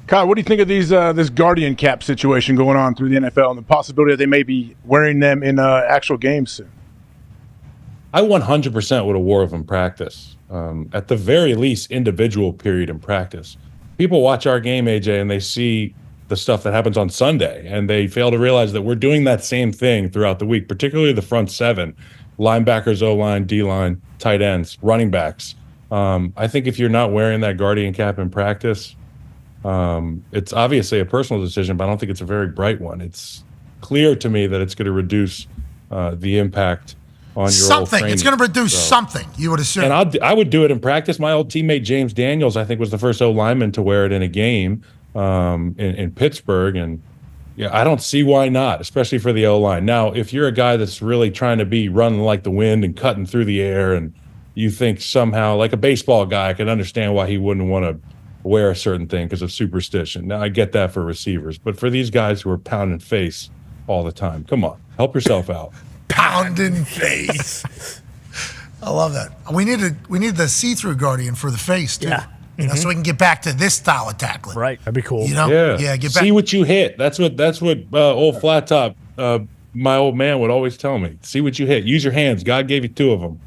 Kyle, what do you think of this Guardian cap situation going on through the NFL and the possibility that they may be wearing them in actual games soon? I 100% would have wore them in practice. At the very least, individual period in practice. People watch our game, AJ, and they see the stuff that happens on Sunday, and they fail to realize that we're doing that same thing throughout the week, particularly the front seven. linebackers, O-line, D-line, tight ends, running backs. I think if you're not wearing that guardian cap in practice, it's obviously a personal decision, but I don't think it's a very bright one. It's clear to me that it's going to reduce the impact on your something. training. It's going to reduce something, you would assume. And I would do it in practice. My old teammate James Daniels, I think, was the first O-lineman to wear it in a game in Pittsburgh. And yeah, I don't see why not, especially for the O-line. Now, if you're a guy that's really trying to be running like the wind and cutting through the air, and you think somehow, like a baseball guy, I can understand why he wouldn't want to wear a certain thing because of superstition. Now, I get that for receivers. But for these guys who are pounding face all the time, come on, help yourself out. Pounding face. I love that. We need the see-through guardian for the face too. Yeah. You know, so we can get back to this style of tackling. Right. That'd be cool. You know? Yeah. Get back. See what you hit. That's what old Flat Top, my old man would always tell me. See what you hit. Use your hands. God gave you two of them.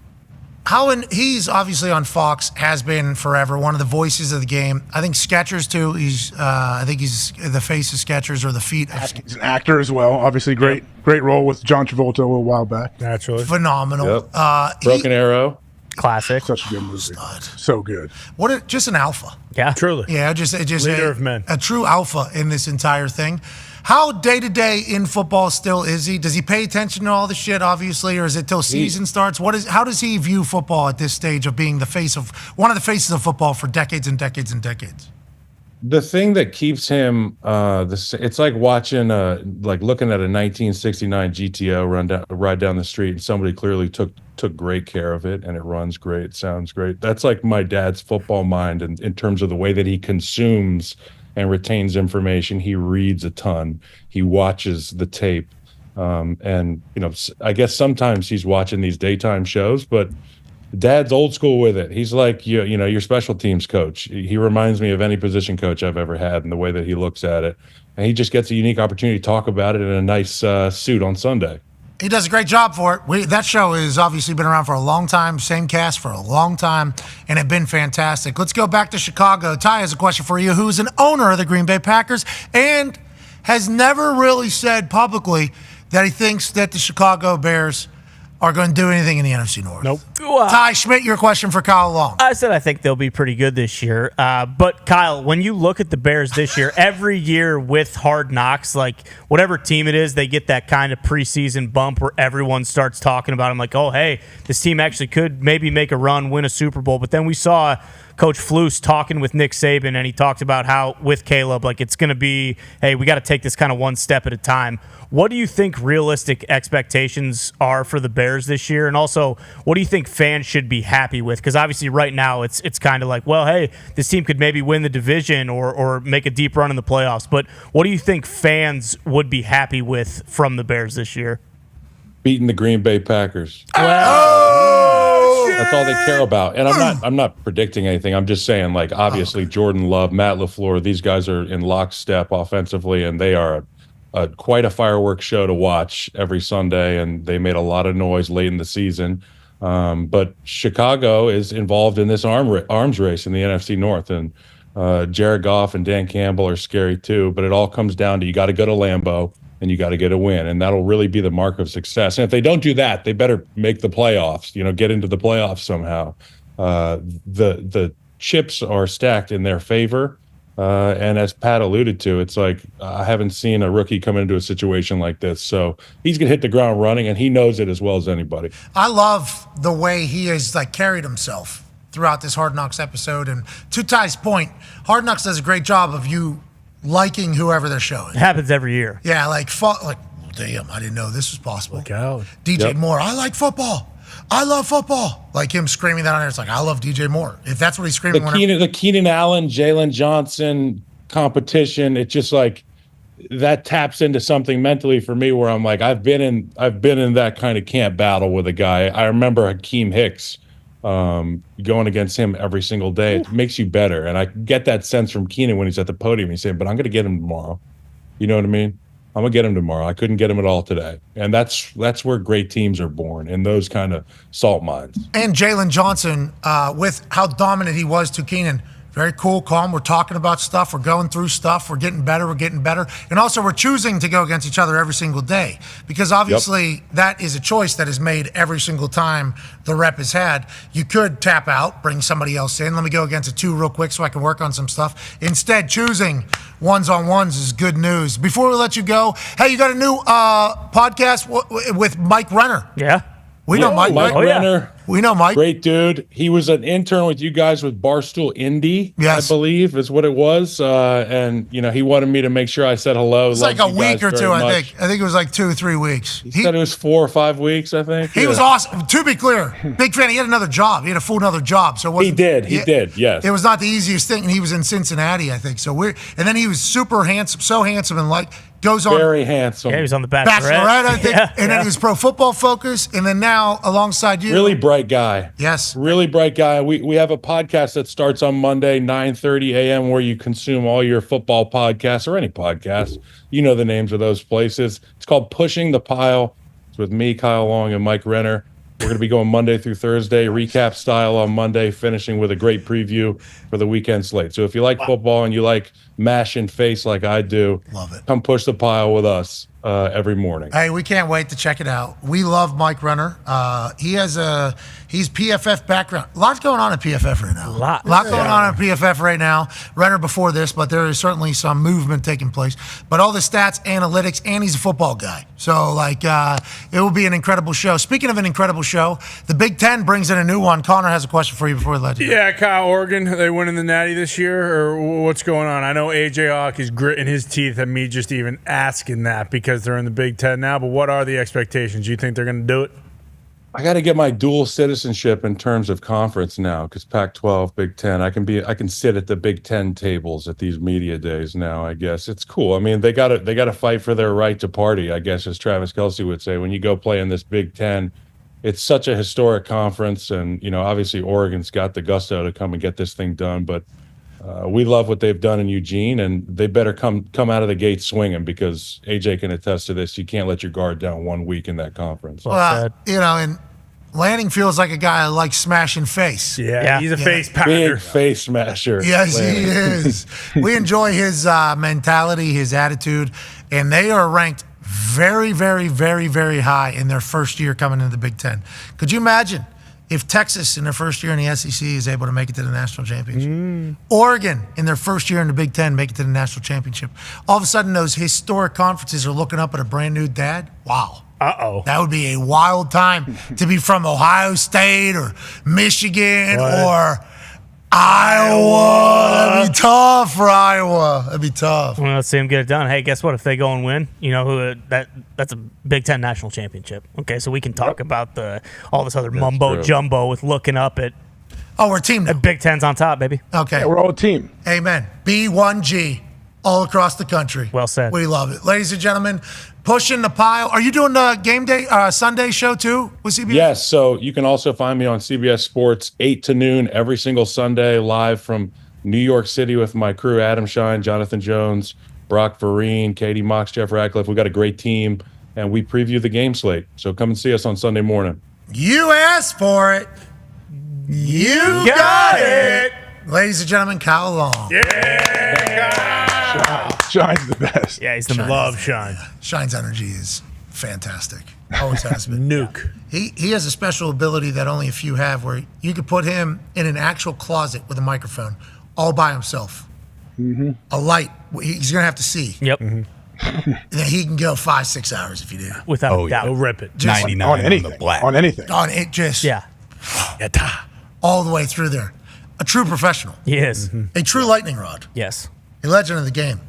He's obviously on Fox, has been forever, one of the voices of the game. I think Skechers too. I think he's the face of Skechers or the feet of Skechers. He's an actor as well. Obviously, great role with John Travolta a little while back. Naturally. Phenomenal. Yep. Broken Arrow. Classic. Such a good movie. So good. Just an alpha. Yeah. Truly. Yeah, just Leader of men. A true alpha in this entire thing. How day-to-day in football still is he? Does he pay attention to all the shit, obviously, or is it till season starts? How does he view football at this stage of being one of the faces of football for decades and decades and decades? The thing that keeps him, it's like watching, looking at a 1969 GTO ride down the street, and somebody clearly took great care of it, and it runs great, sounds great. That's like my dad's football mind in terms of the way that he consumes and retains information. He reads a ton. He watches the tape. And, I guess sometimes he's watching these daytime shows, but Dad's old school with it. He's like, your special teams coach. He reminds me of any position coach I've ever had in the way that he looks at it. And he just gets a unique opportunity to talk about it in a nice suit on Sunday. He does a great job for it. That show has obviously been around for a long time, same cast for a long time, and have been fantastic. Let's go back to Chicago. Ty has a question for you, who's an owner of the Green Bay Packers and has never really said publicly that he thinks that the Chicago Bears are going to do anything in the NFC North. Nope. Ty Schmidt, your question for Kyle Long. I said I think they'll be pretty good this year. But, Kyle, when you look at the Bears this year, every year with Hard Knocks, like whatever team it is, they get that kind of preseason bump where everyone starts talking about them like, oh, hey, this team actually could maybe make a run, win a Super Bowl. But then we saw Coach Flus talking with Nick Saban, and he talked about how with Caleb, like it's going to be, hey, we got to take this kind of one step at a time. What do you think realistic expectations are for the Bears this year? And also, what do you think fans should be happy with? Because obviously right now it's kind of like, well, hey, this team could maybe win the division or make a deep run in the playoffs. But what do you think fans would be happy with from the Bears this year? Beating the Green Bay Packers. That's all they care about. And I'm not predicting anything. I'm just saying, like, obviously Jordan Love, Matt LaFleur, these guys are in lockstep offensively, and they are quite a fireworks show to watch every Sunday, and they made a lot of noise late in the season. But Chicago is involved in this arms race in the NFC North, and Jared Goff and Dan Campbell are scary too. But it all comes down to you got to go to Lambeau and you got to get a win, and that'll really be the mark of success. And if they don't do that, they better make the playoffs. Get into the playoffs somehow. The chips are stacked in their favor. And as Pat alluded to, it's like I haven't seen a rookie come into a situation like this. So he's going to hit the ground running, and he knows it as well as anybody. I love the way he has carried himself throughout this Hard Knocks episode. And to Ty's point, Hard Knocks does a great job of you liking whoever they're showing. It happens every year. Yeah, damn, I didn't know this was possible. Look out. DJ Moore, I like football. I love football. Like him screaming that on there. It's like, I love DJ Moore. If that's what he's screaming. The Keenan Allen, Jalen Johnson competition, it's just like that taps into something mentally for me where I'm like, I've been in that kind of camp battle with a guy. I remember Hakeem Hicks going against him every single day. It makes you better. And I get that sense from Keenan when he's at the podium. He's saying, but I'm going to get him tomorrow. You know what I mean? I'm going to get him tomorrow. I couldn't get him at all today. And that's where great teams are born, in those kind of salt mines. And Jalen Johnson, with how dominant he was to Keenan, Very cool, calm. We're talking about stuff. We're going through stuff. We're getting better. And also, we're choosing to go against each other every single day because obviously that is a choice that is made every single time the rep is had. You could tap out, bring somebody else in. Let me go against a 2 real quick so I can work on some stuff. Instead, choosing ones-on-ones is good news. Before we let you go, hey, you got a new podcast with Mike Renner. Yeah. We know Mike. Mike Renner. We know Mike. Great dude. He was an intern with you guys with Barstool Indy, I believe is what it was. And, he wanted me to make sure I said hello. It was like a week or two, I think. I think it was like 2 or 3 weeks. He said it was 4 or 5 weeks, I think. He was awesome. To be clear, big fan. He had another job. He had a full another job. So he did, yes. It was not the easiest thing. And he was in Cincinnati, I think. And then he was super handsome, so handsome and goes on. Very handsome. Yeah, he was on the Bachelorette. I think. And then he was Pro Football Focus. And then now, alongside you. Really bright guy. Yes. Really bright guy. We have a podcast that starts on Monday, 9:30 a.m., where you consume all your football podcasts or any podcast. You know the names of those places. It's called Pushing the Pile. It's with me, Kyle Long, and Mike Renner. We're going to be going Monday through Thursday, recap style on Monday, finishing with a great preview for the weekend slate. So if you like football and you like mash and face like I do, love it. Come push the pile with us every morning. Hey, we can't wait to check it out. We love Mike Renner. He's PFF background. A lot's going on at PFF right now. A lot going on at PFF right now. Renner before this, but there is certainly some movement taking place. But all the stats, analytics, and he's a football guy. So, it will be an incredible show. Speaking of an incredible show, the Big Ten brings in a new one. Connor has a question for you before we let you go. Yeah, Kyle, Oregon, are they winning the Natty this year, or what's going on? I know A.J. Hawk is gritting his teeth at me just even asking that because they're in the Big Ten now, but what are the expectations? Do you think they're going to do it? I got to get my dual citizenship in terms of conference now because Pac-12, Big Ten. I can sit at the Big Ten tables at these media days now. I guess it's cool. I mean, they got to fight for their right to party. I guess as Travis Kelce would say, when you go play in this Big Ten, it's such a historic conference, and obviously Oregon's got the gusto to come and get this thing done. But we love what they've done in Eugene, and they better come out of the gate swinging because AJ can attest to this. You can't let your guard down 1 week in that conference. And Lanning feels like a guy who likes smashing face. Yeah. He's a face pounder. Big face smasher. Yes, Lanning. he is. We enjoy his mentality, his attitude, and they are ranked very, very, very, very high in their first year coming into the Big Ten. Could you imagine if Texas in their first year in the SEC is able to make it to the national championship? Oregon in their first year in the Big Ten make it to the national championship. All of a sudden, those historic conferences are looking up at a brand new dad. Wow. Uh-oh. That would be a wild time to be from Ohio State or Michigan or Iowa. That'd be tough for Iowa. That'd be tough. Well, let's see them get it done. Hey, guess what? If they go and win, that's a Big Ten national championship. Okay, so we can talk about all this other mumbo jumbo with looking up at. Oh, we're a team now. Big Ten's on top, baby. Okay. Yeah, we're all a team. Amen. B1G all across the country. Well said. We love it. Ladies and gentlemen, pushing the pile. Are you doing the game day Sunday show too with CBS? Yes, so you can also find me on CBS Sports 8 to noon every single Sunday live from New York City with my crew, Adam Shine, Jonathan Jones, Brock Vereen, Katie Mox, Jeff Ratcliffe. We've got a great team, and we preview the game slate. So come and see us on Sunday morning. You asked for it. You got it. Ladies and gentlemen, Kyle Long. Yeah. Shine's the best. Yeah, he's the Love Shine. Shine's energy is fantastic. Always has been. Nuke. He has a special ability that only a few have where you could put him in an actual closet with a microphone all by himself. Mm-hmm. A light. He's going to have to see. Yep. Mm-hmm. Then he can go 5-6 hours if you do. Without a doubt. He'll rip it. 99 on anything. on the black. On anything. On it just. Yeah. All the way through there. A true professional. He is. Mm-hmm. A true lightning rod. Yes. A legend of the game.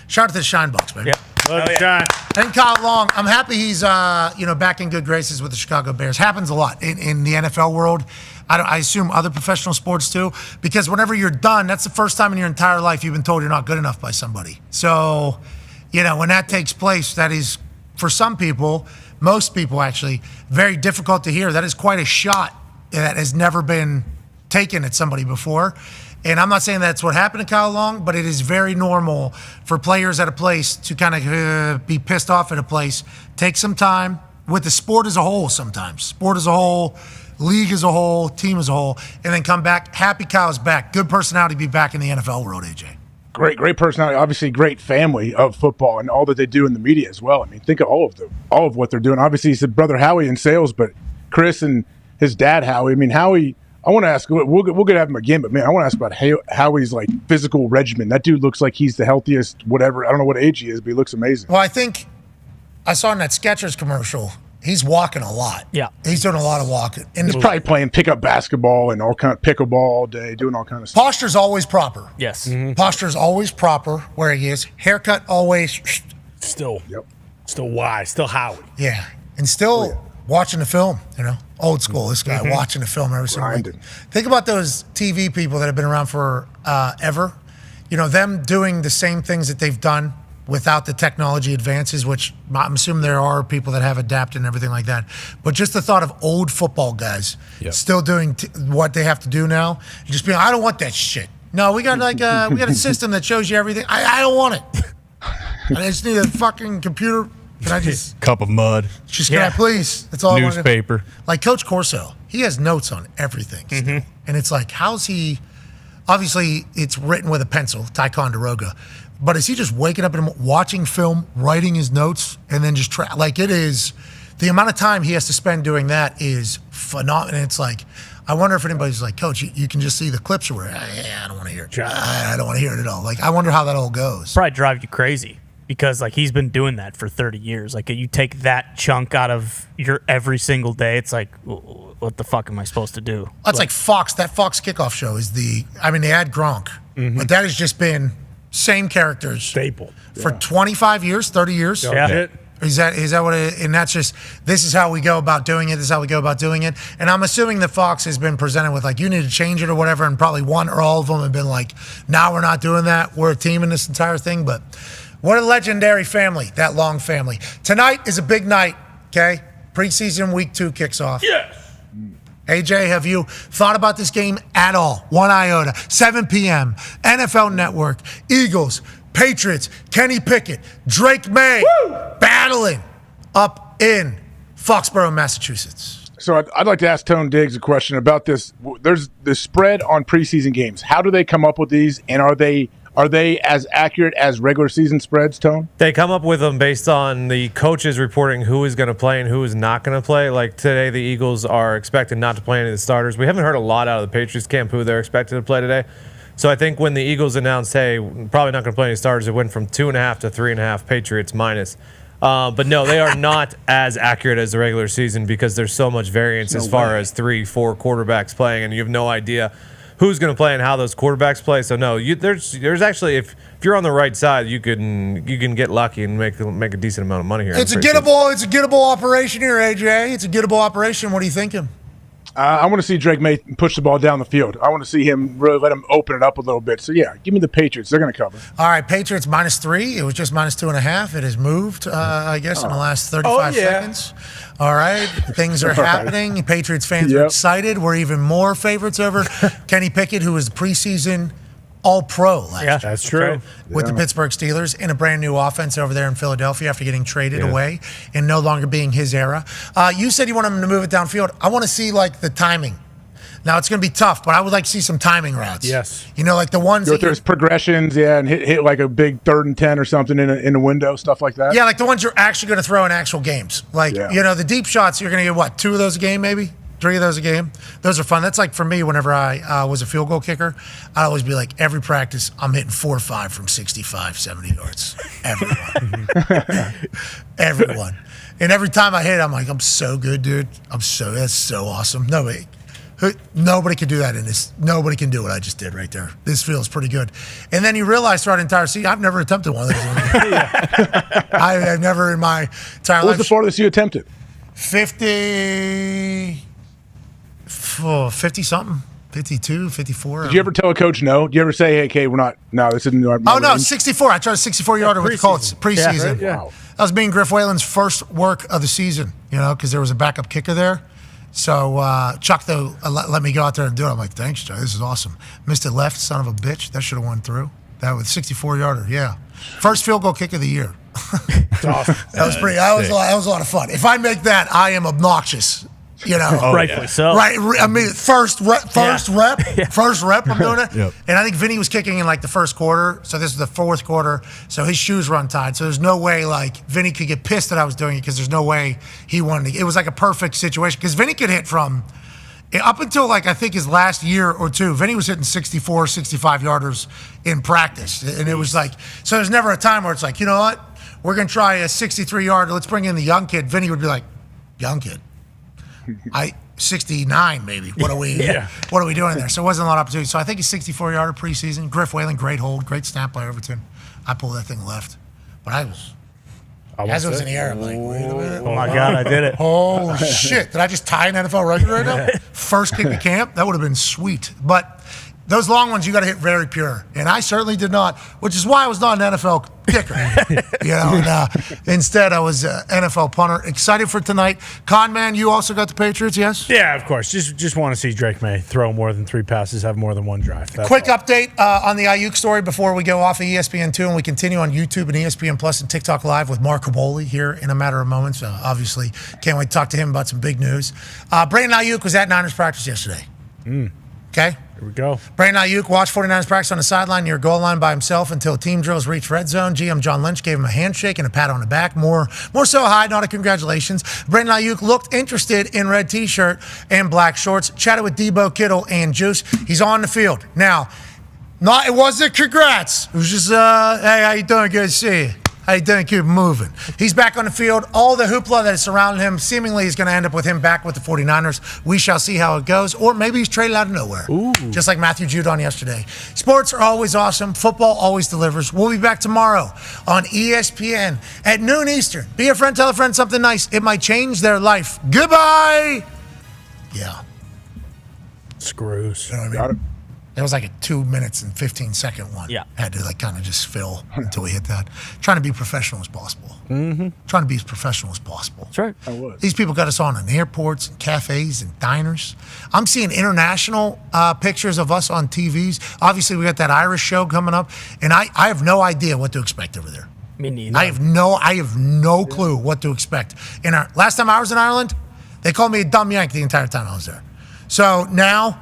Shout out to the Shine Box, baby. Yep. Love Shine. And Kyle Long, I'm happy he's back in good graces with the Chicago Bears. Happens a lot in the NFL world. I assume other professional sports too, because whenever you're done, that's the first time in your entire life you've been told you're not good enough by somebody. So, when that takes place, that is, for some people, most people actually, very difficult to hear. That is quite a shot that has never been taken at somebody before. And I'm not saying that's what happened to Kyle Long, but it is very normal for players at a place to kind of be pissed off at a place. Take some time with the sport as a whole sometimes. Sport as a whole, league as a whole, team as a whole, and then come back. Happy Cow's back. Good personality to be back in the NFL world, AJ. Great personality. Obviously, great family of football and all that they do in the media as well. I mean, think of all of what they're doing. Obviously, he's brother Howie in sales, but Chris and his dad Howie. I mean, Howie. I want to ask. We'll get to have him again, but man, I want to ask about Howie's like physical regimen. That dude looks like he's the healthiest. Whatever. I don't know what age he is, but he looks amazing. Well, I think I saw in that Skechers commercial. He's walking a lot. Yeah, he's doing a lot of walking. And he's probably playing pickup basketball and all kind of pickleball all day, doing all kind of stuff. Posture's always proper. Yes, Posture's always proper where he is. Haircut always still wise, still Howie. Yeah, and still watching the film. Old school. This guy watching the film every single week. Think about those TV people that have been around for ever. Them doing the same things that they've done without the technology advances, which I'm assuming there are people that have adapted and everything like that. But just the thought of old football guys still doing what they have to do now, and just being, I don't want that shit. No, we got we got a system that shows you everything. I don't want it. I just need a fucking computer. Can I just cup of mud? Can I please? That's all. Newspaper. Like Coach Corso, he has notes on everything, and it's like, how's he? Obviously, it's written with a pencil, Ticonderoga. But is he just waking up and watching film, writing his notes, and then just it is the amount of time he has to spend doing that is phenomenal. It's like, I wonder if anybody's like, Coach, you can just see the clips where I don't want to hear it. I don't want to hear it at all. Like, I wonder how that all goes. Probably drive you crazy because he's been doing that for 30 years. Like, you take that chunk out of your every single day, it's like, what the fuck am I supposed to do? That's like Fox. That Fox kickoff show is they had Gronk, but that has just been same characters staple for 25 years, 30 years. Yeah. Is that what it, and that's just, this is how we go about doing it. This is how we go about doing it. And I'm assuming that Fox has been presented with you need to change it or whatever. And probably one or all of them have been like, nah, we're not doing that. We're a team in this entire thing. But what a legendary family, that Long family. Tonight is a big night. Okay. Preseason week 2 kicks off. Yes. AJ, have you thought about this game at all? 1 iota, 7 p.m., NFL Network, Eagles, Patriots, Kenny Pickett, Drake May, battling up in Foxborough, Massachusetts. So I'd like to ask Tone Diggs a question about this. There's the spread on preseason games. How do they come up with these, and are they as accurate as regular season spreads, Tone? They come up with them based on the coaches reporting who is going to play and who is not going to play. Like today, the Eagles are expected not to play any of the starters. We haven't heard a lot out of the Patriots camp who they're expected to play today. So I think when the Eagles announced, hey, probably not going to play any starters, it went from 2.5 to 3.5 Patriots minus. But no, they are not as accurate as the regular season because there's so much variance as far as 3-4 quarterbacks playing, and you have no idea who's going to play and how those quarterbacks play. So no, there's actually, if you're on the right side, you can get lucky and make a decent amount of money here. It's a gettable operation here, AJ. It's a gettable operation. What are you thinking? I want to see Drake May push the ball down the field. I want to see him really let him open it up a little bit. So, yeah, give me the Patriots. They're going to cover. All right, Patriots -3. It was just -2.5. It has moved, I guess, in the last 35 seconds. All right, things are happening. Patriots fans are excited. We're even more favorites over Kenny Pickett, who was the preseason All-Pro last year. That's true. With the Pittsburgh Steelers in a brand new offense over there in Philadelphia after getting traded away and no longer being his era. You said you want him to move it downfield. I want to see the timing. Now it's going to be tough, but I would like to see some timing routes. Yes. Like the ones that there's progressions, and hit like a big 3rd and 10 or something in a window, stuff like that. Yeah, like the ones you're actually going to throw in actual games. The deep shots, you're going to get 2 of those a game maybe? 3 of those a game. Those are fun. That's like for me whenever I was a field goal kicker, I'd always be like, every practice I'm hitting 4 or 5 from 65, 70 yards. Everyone. Everyone. And every time I hit, I'm like, I'm so good, dude. That's so awesome. Nobody can do that in this. Nobody can do what I just did right there. This feels pretty good. And then you realize throughout the entire season, I've never attempted one of those. I've never in my entire life. What was the farthest you attempted? 50-something, 52, 54. Did you ever tell a coach no? Did you ever say, hey, okay, we're not, no, this isn't our range? 64. I tried a 64-yarder with the Colts preseason. Yeah. Wow. That was me and Griff Whalen's first work of the season, because there was a backup kicker there. So Chuck, though, let me go out there and do it. I'm like, thanks, Joe. This is awesome. Missed it left, son of a bitch. That should have won through. That with 64-yarder, yeah. First field goal kick of the year. That's awesome. That was a lot of fun. If I make that, I am obnoxious. You know, rightfully so. Right. I mean, first rep. I'm doing it. Yep. And I think Vinny was kicking in like the first quarter. So this is the fourth quarter. So his shoes were untied. So there's no way like Vinny could get pissed that I was doing it because there's no way he wanted to. It was like a perfect situation because Vinny could hit from up until like I think his last year or two. Vinny was hitting 64, 65 yarders in practice, and it was like so. There's never a time where it's like, you know what, we're gonna try a 63 yarder. Let's bring in the young kid. Vinny would be like, young kid. 69 maybe. What are we doing there? So it wasn't a lot of opportunity. So I think he's 64 yarder preseason. Griff Whalen, great hold, great snap by Overton. I pulled that thing left, but as it was in the air, I'm like, wait a minute. Oh my God, I did it. Oh shit! Did I just tie an NFL record right now? First kick of camp, that would have been sweet. But those long ones, you got to hit very pure, and I certainly did not. Which is why I was not an NFL kicker. And, instead I was an NFL punter. Excited for tonight. Con man, you also got the Patriots, yes? Yeah, of course. Just want to see Drake May throw more than 3 passes, have more than one drive. That's Quick all. update on the Ayuk story before we go off of ESPN2 and we continue on YouTube and ESPN Plus and TikTok Live with Mark Kaboly here in a matter of moments. Obviously, can't wait to talk to him about some big news. Brandon Ayuk was at Niners practice yesterday. Okay? Here we go. Brandon Ayuk watched 49ers practice on the sideline near goal line by himself until team drills reached red zone. GM John Lynch gave him a handshake and a pat on the back. More so a hi, not a congratulations. Brandon Ayuk looked interested in red t-shirt and black shorts. Chatted with Debo, Kittle, and Juice. He's on the field. Now, it wasn't congrats. It was just, hey, how you doing? Good to see you. How you doing? Keep moving. He's back on the field. All the hoopla that is surrounding him seemingly is going to end up with him back with the 49ers. We shall see how it goes. Or maybe he's traded out of nowhere. Ooh. Just like Matthew Judon yesterday. Sports are always awesome. Football always delivers. We'll be back tomorrow on ESPN at noon Eastern. Be a friend, tell a friend something nice. It might change their life. Goodbye. Yeah. Screws. You know what I mean? It was like a 2 minutes and 15-second one. Yeah. Had to like kind of just fill until we hit that. Trying to be professional as possible. Mm-hmm. Trying to be as professional as possible. That's right. I was. These people got us on in airports and cafes and diners. I'm seeing international pictures of us on TVs. Obviously, we got that Irish show coming up, and I have no idea what to expect over there. Me neither. I have no clue what to expect. Last time I was in Ireland, they called me a dumb Yank the entire time I was there. So now,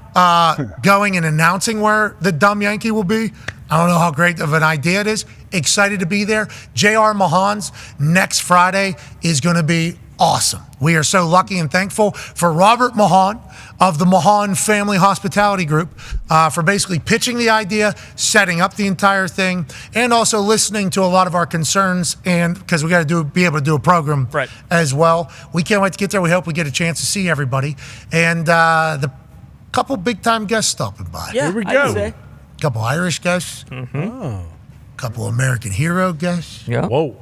going and announcing where the dumb Yankee will be, I don't know how great of an idea it is. Excited to be there. J.R. Mahan's next Friday is going to be awesome. We are so lucky and thankful for Robert Mahan of the Mahan Family Hospitality Group for basically pitching the idea, setting up the entire thing, and also listening to a lot of our concerns, and because we got to be able to do a program as well. We can't wait to get there. We hope we get a chance to see everybody. And the couple big-time guests stopping by. Yeah, here we go. A couple Irish guests. Mm-hmm. Oh. Couple American hero guests. Yeah. Whoa.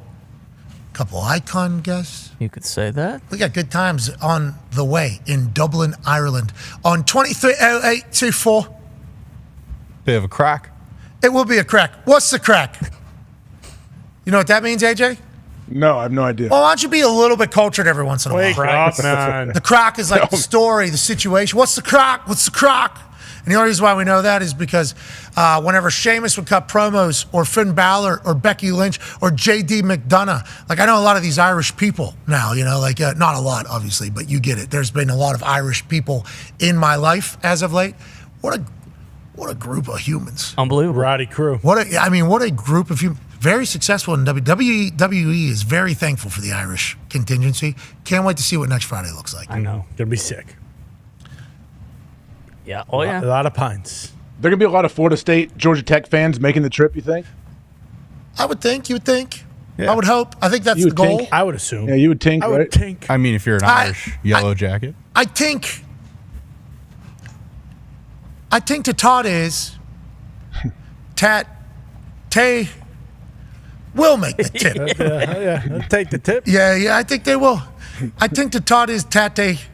Couple icon guests. You could say that. We got good times on the way in Dublin, Ireland on 230824. Bit of a crack. It will be a crack. What's the crack? You know what that means, AJ? No, I have no idea. Well, why don't you be a little bit cultured every once in a Wake while? up, man. The crack is like the story, the situation. What's the crack? What's the crack? And the only reason why we know that is because whenever Sheamus would cut promos, or Finn Balor, or Becky Lynch, or J.D. McDonough, like I know a lot of these Irish people now, you know, like not a lot, obviously, but you get it. There's been a lot of Irish people in my life as of late. What a group of humans. Unbelievable. Roddy crew. What a group of humans. Very successful in WWE is very thankful for the Irish contingency. Can't wait to see what next Friday looks like. I know. Gonna be sick. Yeah. Oh, yeah. A lot of pints. There going to be a lot of Florida State, Georgia Tech fans making the trip, you think? I would think. You would think. Yeah. I would hope. I think that's You the would goal. think. I would assume. Yeah, you would think, I right? would think. I mean, if you're an Irish yellow jacket. I think to Todd is Tay will make the tip. Yeah, I'll take the tip. Yeah, I think they will. I think to Todd is Tate.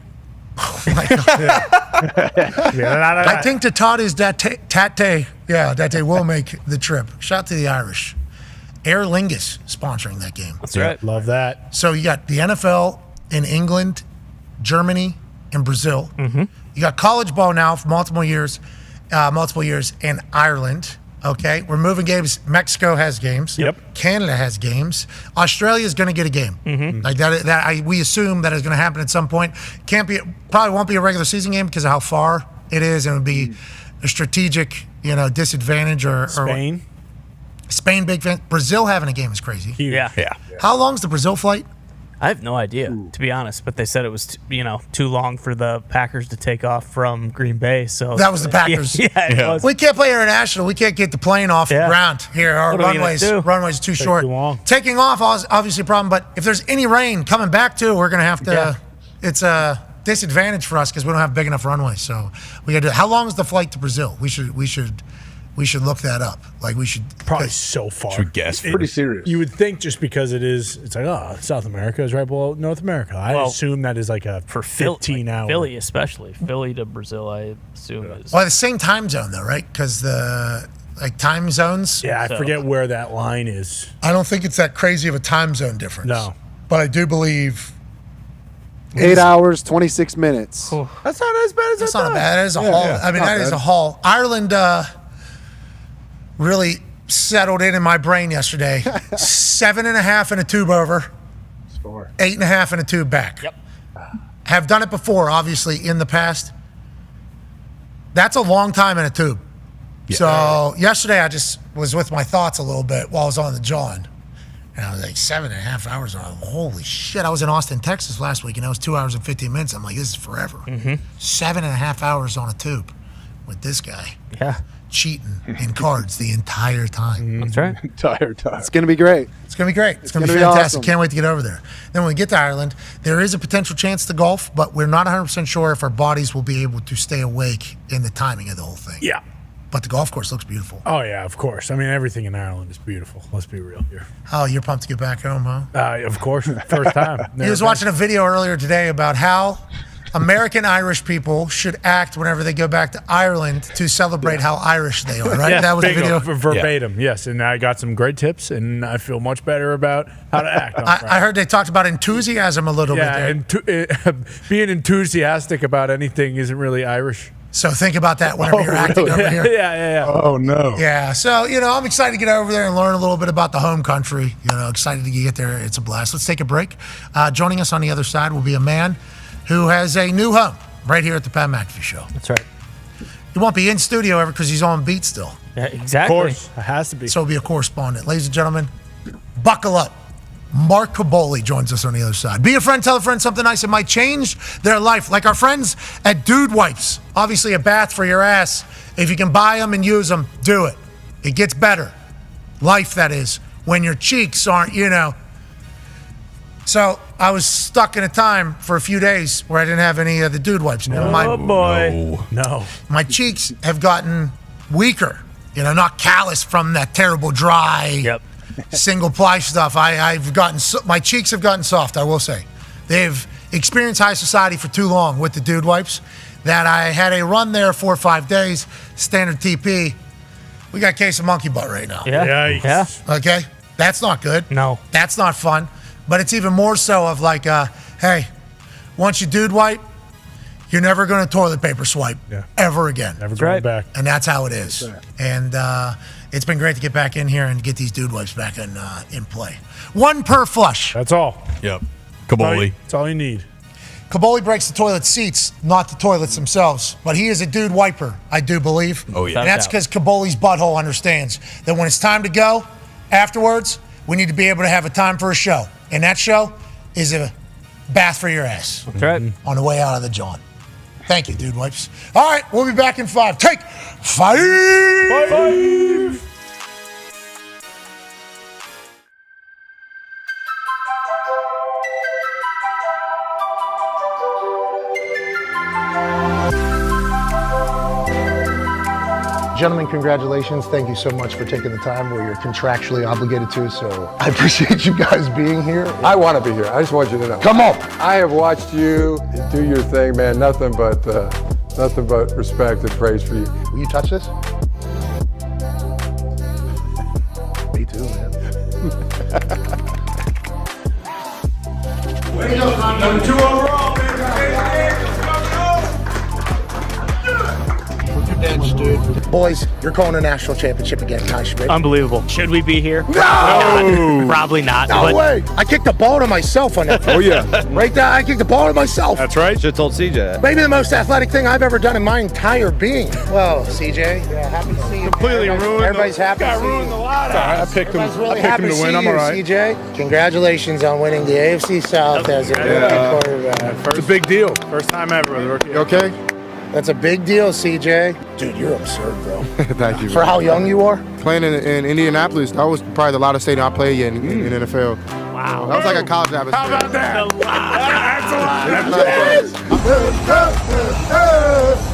Oh my God. I think to Todd is Tate. Yeah, that they will make the trip. Shout out to the Irish. Aer Lingus sponsoring that game. That's right. Love that. So you got the NFL in England, Germany, and Brazil. Mm-hmm. You got college ball now for multiple years in Ireland. Okay, we're moving games. Mexico has games. Yep. Canada has games. Australia is going to get a game. Like that. We assume that is going to happen at some point. Probably won't be a regular season game because of how far it is, and it would be a strategic, disadvantage or Spain. Spain, big fan. Brazil having a game is crazy. Yeah. How long's the Brazil flight? I have no idea, to be honest, but they said it was, too long for the Packers to take off from Green Bay. So That was the Packers. It was. We can't play international. We can't get the plane off the ground here. Our What are we gonna runway's too short. too long. Taking off is obviously a problem, but if there's any rain coming back too, we're gonna have to. It's a disadvantage for us because we don't have big enough runway. So we got to do it. How long is the flight to Brazil? We should look that up. Like we should Probably so far. Should we guess? Pretty serious. You would think just because it's like, South America is right below North America. I assume that is like a for 15 hour. Philly, especially. Philly to Brazil, I assume is. Well, the same time zone though, right? Because the time zones. Yeah, I forget where that line is. I don't think it's that crazy of a time zone difference. No. But I do believe 8 hours, 26 minutes. That's not as bad as that's I not thought. bad. That is a Yeah, haul. yeah, I mean, not that is bad. a haul. Ireland really settled in my brain yesterday. 7.5 in a tube over. 8.5 in a tube back. Yep. Have done it before, obviously, in the past. That's a long time in a tube. Yeah. So yesterday I just was with my thoughts a little bit while I was on the John. And I was like, 7.5 hours. Holy shit. I was in Austin, Texas last week, and that was 2 hours and 15 minutes. I'm like, this is forever. 7.5 hours on a tube with this guy. Yeah. Cheating in cards the entire time. That's right. Entire time. It's going to be great. It's going to be great. It's going to be gonna be fantastic. awesome. Can't wait to get over there. Then when we get to Ireland, there is a potential chance to golf, but we're not 100% sure if our bodies will be able to stay awake in the timing of the whole thing. Yeah. But the golf course looks beautiful. Oh, yeah, of course. I mean, everything in Ireland is beautiful. Let's be real here. Oh, you're pumped to get back home, huh? Of course. First time. He was watching a video earlier today about how American Irish people should act whenever they go back to Ireland to celebrate how Irish they are, right? Yeah, That was the bingo, video. verbatim, yes. And I got some great tips, and I feel much better about how to act. I heard they talked about enthusiasm a little bit there. and being enthusiastic about anything isn't really Irish. So think about that whenever you're acting over here. Yeah. Oh, no. Yeah, so, I'm excited to get over there and learn a little bit about the home country. Excited to get there. It's a blast. Let's take a break. Joining us on the other side will be a man who has a new home right here at the Pat McAfee Show. That's right. He won't be in studio ever because he's on beat still. Yeah, exactly. Of course. It has to be. So he'll be a correspondent. Ladies and gentlemen, buckle up. Mark Kaboly joins us on the other side. Be a friend, tell a friend something nice that might change their life. Like our friends at Dude Wipes. Obviously a bath for your ass. If you can buy them and use them, do it. It gets better. Life, that is. When your cheeks aren't, So I was stuck in a time for a few days where I didn't have any of the Dude Wipes. Oh, boy. No. My cheeks have gotten weaker. Not callous from that terrible dry single ply stuff. I've gotten my cheeks have gotten soft. I will say, they've experienced high society for too long with the Dude Wipes. That I had a run there 4 or 5 days, standard TP. We got a case of monkey butt right now. Yeah. Yikes. Yeah. Okay, that's not good. No. That's not fun. But it's even more so of like, hey, once you Dude Wipe, you're never going to toilet paper swipe ever again. Never going back. And that's how it is. And it's been great to get back in here and get these Dude Wipes back in play. One per flush. That's all. Yep. Kaboly. That's all you need. Kaboly breaks the toilet seats, not the toilets themselves. But he is a dude wiper, I do believe. Oh, yeah. And that's because Kaboly's butthole understands that when it's time to go, afterwards, we need to be able to have a time for a show. And that show is a bath for your ass. That's right. On the way out of the John. Thank you, Dude Wipes. All right, we'll be back in 5. Take 5. Gentlemen, congratulations. Thank you so much for taking the time where you're contractually obligated to. So I appreciate you guys being here. I want to be here. I just want you to know. Come on. I have watched you do your thing, man. Nothing but respect and praise for you. Will you touch this? Me too, man. Way to go, number 2 overall, baby. Put your dents, dude. Boys, you're calling a national championship again, Ty Schmidt. Unbelievable. Should we be here? No! Probably not. No way. I kicked the ball to myself on that. Oh, yeah. Right there, I kicked the ball to myself. That's right. Should have told CJ that. Maybe the most athletic thing I've ever done in my entire being. Well, CJ, happy to see you. Completely ruined. Everybody's happy to see you. Ruined the line. I picked him. Really I picked him to win. I'm all right. CJ. Congratulations on winning the AFC South as a rookie quarterback. It's a big deal. First time ever with a rookie. You okay? That's a big deal, CJ. Dude, you're absurd, bro. Thank you. For how young you are? Playing in Indianapolis, that was probably the loudest stadium I played in NFL. Wow. That was like a college atmosphere. How about that?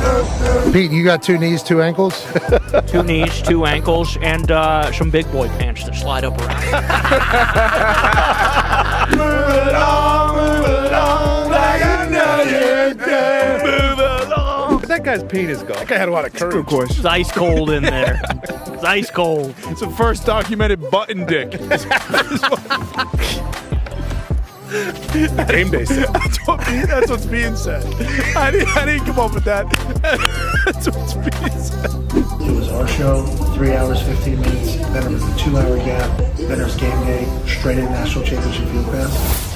That's Pete, you got 2 knees, 2 ankles? 2 knees, 2 ankles, and some big boy pants that slide up around. Move it on like another day. Move it on. That guy's penis gone. That guy had a lot of courage. Good question. It's ice cold in there. It's ice cold. It's the first documented button dick. Game day set. That's what's being said. I didn't come up with that. That's what's being said. It was our show, 3 hours, 15 minutes. Then it was a 2-hour gap. Then it was game day, straight in national championship field pass.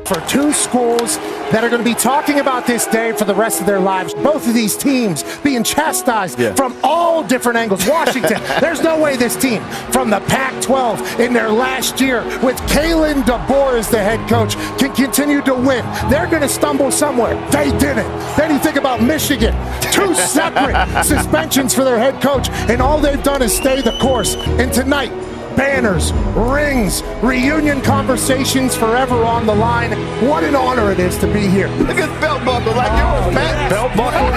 For 2 schools that are going to be talking about this day for the rest of their lives. Both of these teams being chastised from all different angles. Washington, there's no way this team from the Pac-12 in their last year with Kalen DeBoer as the head coach can continue to win. They're going to stumble somewhere. They didn't. Then you think about Michigan. 2 separate suspensions for their head coach, and all they've done is stay the course. And tonight, banners, rings, reunion conversations forever on the line. What an honor it is to be here. Look at his belt buckle like yours, man. Belt buckle.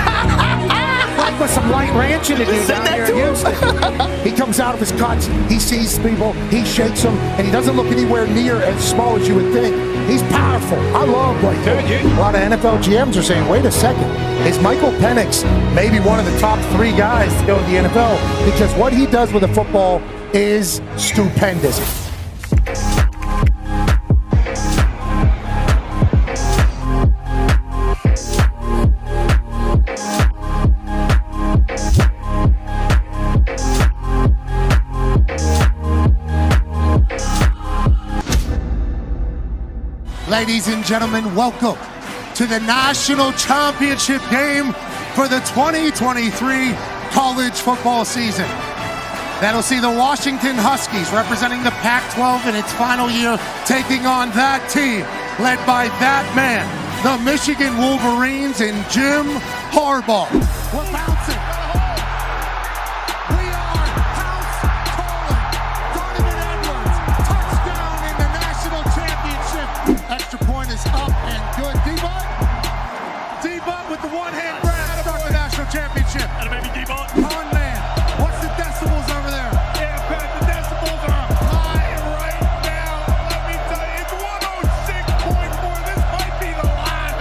Like with some light ranching to do down here in Houston. He comes out of his cuts, he sees people, he shakes them, and he doesn't look anywhere near as small as you would think. He's powerful. I love Blake. A lot of NFL GMs are saying, wait a second, is Michael Penix maybe one of the top 3 guys to go to the NFL? Because what he does with the football is stupendous. Ladies and gentlemen, welcome to the national championship game for the 2023 college football season. That'll see the Washington Huskies representing the Pac-12 in its final year, taking on that team led by that man, the Michigan Wolverines and Jim Harbaugh. We're bouncing. We are house calling. Donovan Edwards, touchdown in the national championship. Extra point is up and good. D-Butt. D-Butt with the one-hand grab to start the national championship. And maybe D-Butt. Con man. What's the decibels over there? Yeah, Pat, the decibels are high right now. Let me tell you, it's 106.4. This might be the line.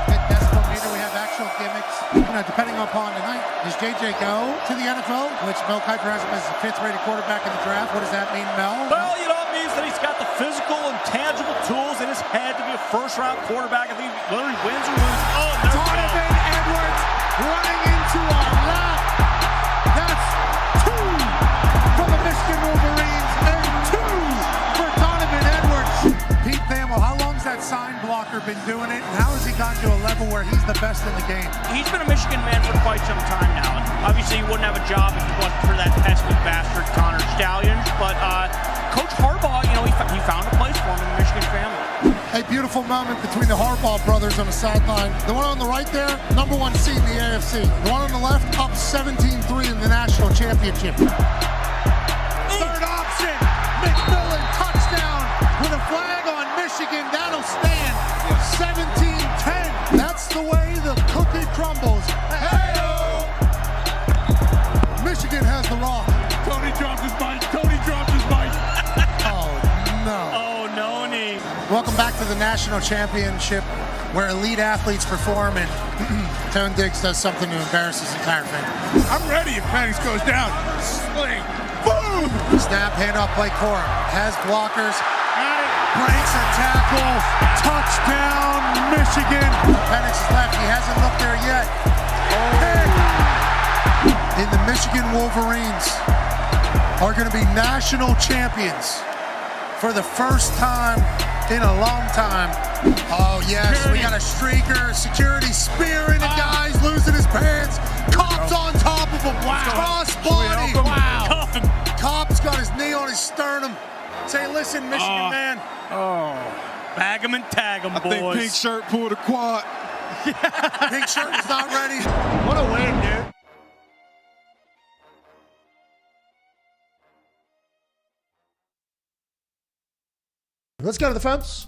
Good decibel meter. We have actual gimmicks. Depending upon tonight, does JJ go to the NFL, which Mel Kiper has him as the 5th-rated quarterback in the draft? What does that mean, Mel? Well, you know, it means that he's got the physical and tangible tools in his head to be a first-round quarterback. I think he literally wins or loses. Oh, there we go. Donovan Edwards running into our lap. That's 2 for the Michigan Wolverines and 2 for Donovan Edwards. Pete Thamel, how long's that sign blocker been doing it, and how has he gotten to a level where he's the best in the game? He's been a Michigan man for quite some time now. And obviously, he wouldn't have a job if it wasn't for that pesky bastard Connor Stallion. But Coach Harbaugh, you know, he found a place for him in the Michigan family. A beautiful moment between the Harbaugh brothers on the sideline. The one on the right there, number 1 seed in the AFC. The one on the left, up 17-3 in the national championship. Third option, McMillan, touchdown with a flag on Michigan. That'll stand 17-10. That's the way the cookie crumbles. Hey-o! Michigan has the rock. Tony dropped his mic. Tony dropped his mic. Oh, no. Oh, no knee. Welcome back to the national championship where elite athletes perform and Tone Diggs does something to embarrass his entire family. I'm ready if Penix goes down. Sling. Boom! Snap, handoff, play Corum. Has blockers. Breaks a tackle. Touchdown, Michigan. Penix is left. He hasn't looked there yet. Pick. and the Michigan Wolverines are going to be national champions for the first time in a long time. Oh, yes, we got a streaker. Security spearing a guy's losing his pants. Cop's on top of him. Wow. Cross body. Wow. Cop's got his knee on his sternum. Say, listen, Michigan man. Bag him and tag him, boys. I think Pink Shirt pulled a quad. Pink Shirt is not ready. What a win, dude. Let's go to the phones.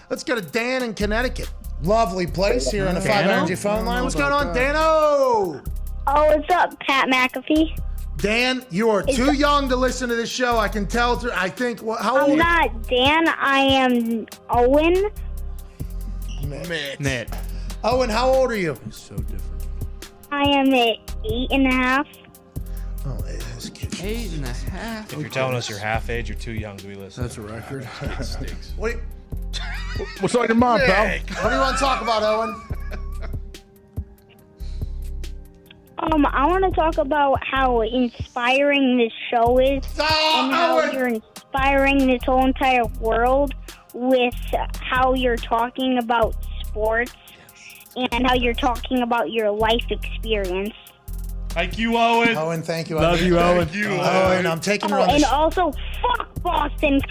Let's go to Dan in Connecticut. Lovely place here on the 5 Energy phone line. What's going on, Dano? Oh, what's up, Pat McAfee? Dan, you are too young to listen to this show. I can tell through. I think. How old? I'm not Dan. I am Owen. Mitt. Owen, how old are you? It's so different. I am at 8.5. Oh, this kid. 8.5. If you're telling us you're half age, you're too young to be listening. That's a record. It stinks. What's on your mind, pal? What do you want to talk about, Owen? I want to talk about how inspiring this show is and how you're inspiring this whole entire world with how you're talking about sports and how you're talking about your life experience. Thank you, Owen. Owen, thank you. Love you, Owen. Thank you, Owen, I'm taking her on And the also, fuck Boston You're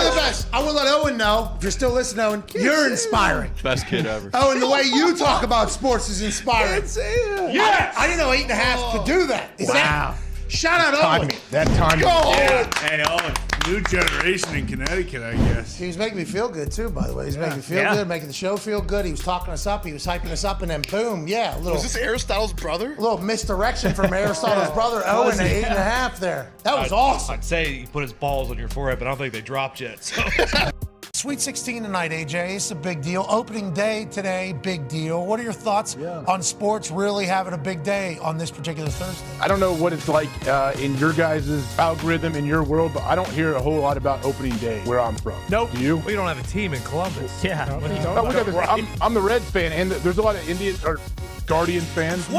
the best. I will let Owen know, if you're still listening, Owen, you're inspiring. Best kid ever. Owen, the way you talk about sports is inspiring. Yes! I didn't know 8.5 could do that. Wow. Shout out Owen. That time. Go, Owen. Hey, Owen. New generation in Connecticut, I guess. He was making me feel good, too, by the way. He was making me feel good, making the show feel good. He was talking us up. He was hyping us up, and then boom, a little... Was this Aristotle's brother? A little misdirection from Aristotle's brother, Owen, at 8.5 there. That was awesome. I'd say he put his balls on your forehead, but I don't think they dropped yet. So. Sweet 16 tonight, AJ. It's a big deal. Opening day today, big deal. What are your thoughts on sports really having a big day on this particular Thursday? I don't know what it's like in your guys' algorithm in your world, but I don't hear a whole lot about opening day where I'm from. Nope. Do you? We don't have a team in Columbus. Yeah. We got this. I'm the Reds fan, and there's a lot of Indians or Guardians fans.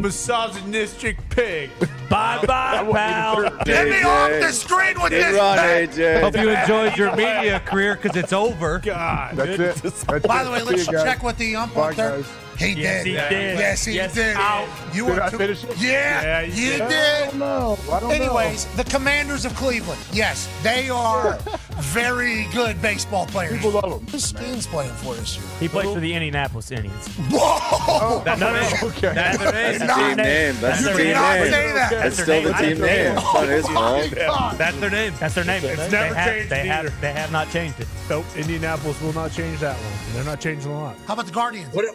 Misogynistic pig. Bye-bye, pal. Get me off the screen with this Run, thing. AJ. Hope you enjoyed your media career because it's over. God. That's it. That's By it. the way, See let's you guys. check what the ump Bye, up there. guys. He Yes, did. he did. Yes, he Yes, did. out. You Did were I finish it? Yeah, you did. I don't know. Anyways, the Commanders of Cleveland. Yes, they are very good baseball players. People love them. Who's Skeen's playing for this year? He plays for the Indianapolis Indians. Whoa! That's their name. Okay. That's their name. That's the team name. That's the You team did not name. say that. That's still the team name. It's not his fault. God. That's their name. That's their name. It's never changed They either. have not changed it. Nope. Indianapolis will not change that one. They're not changing a lot. How about the Guardians? What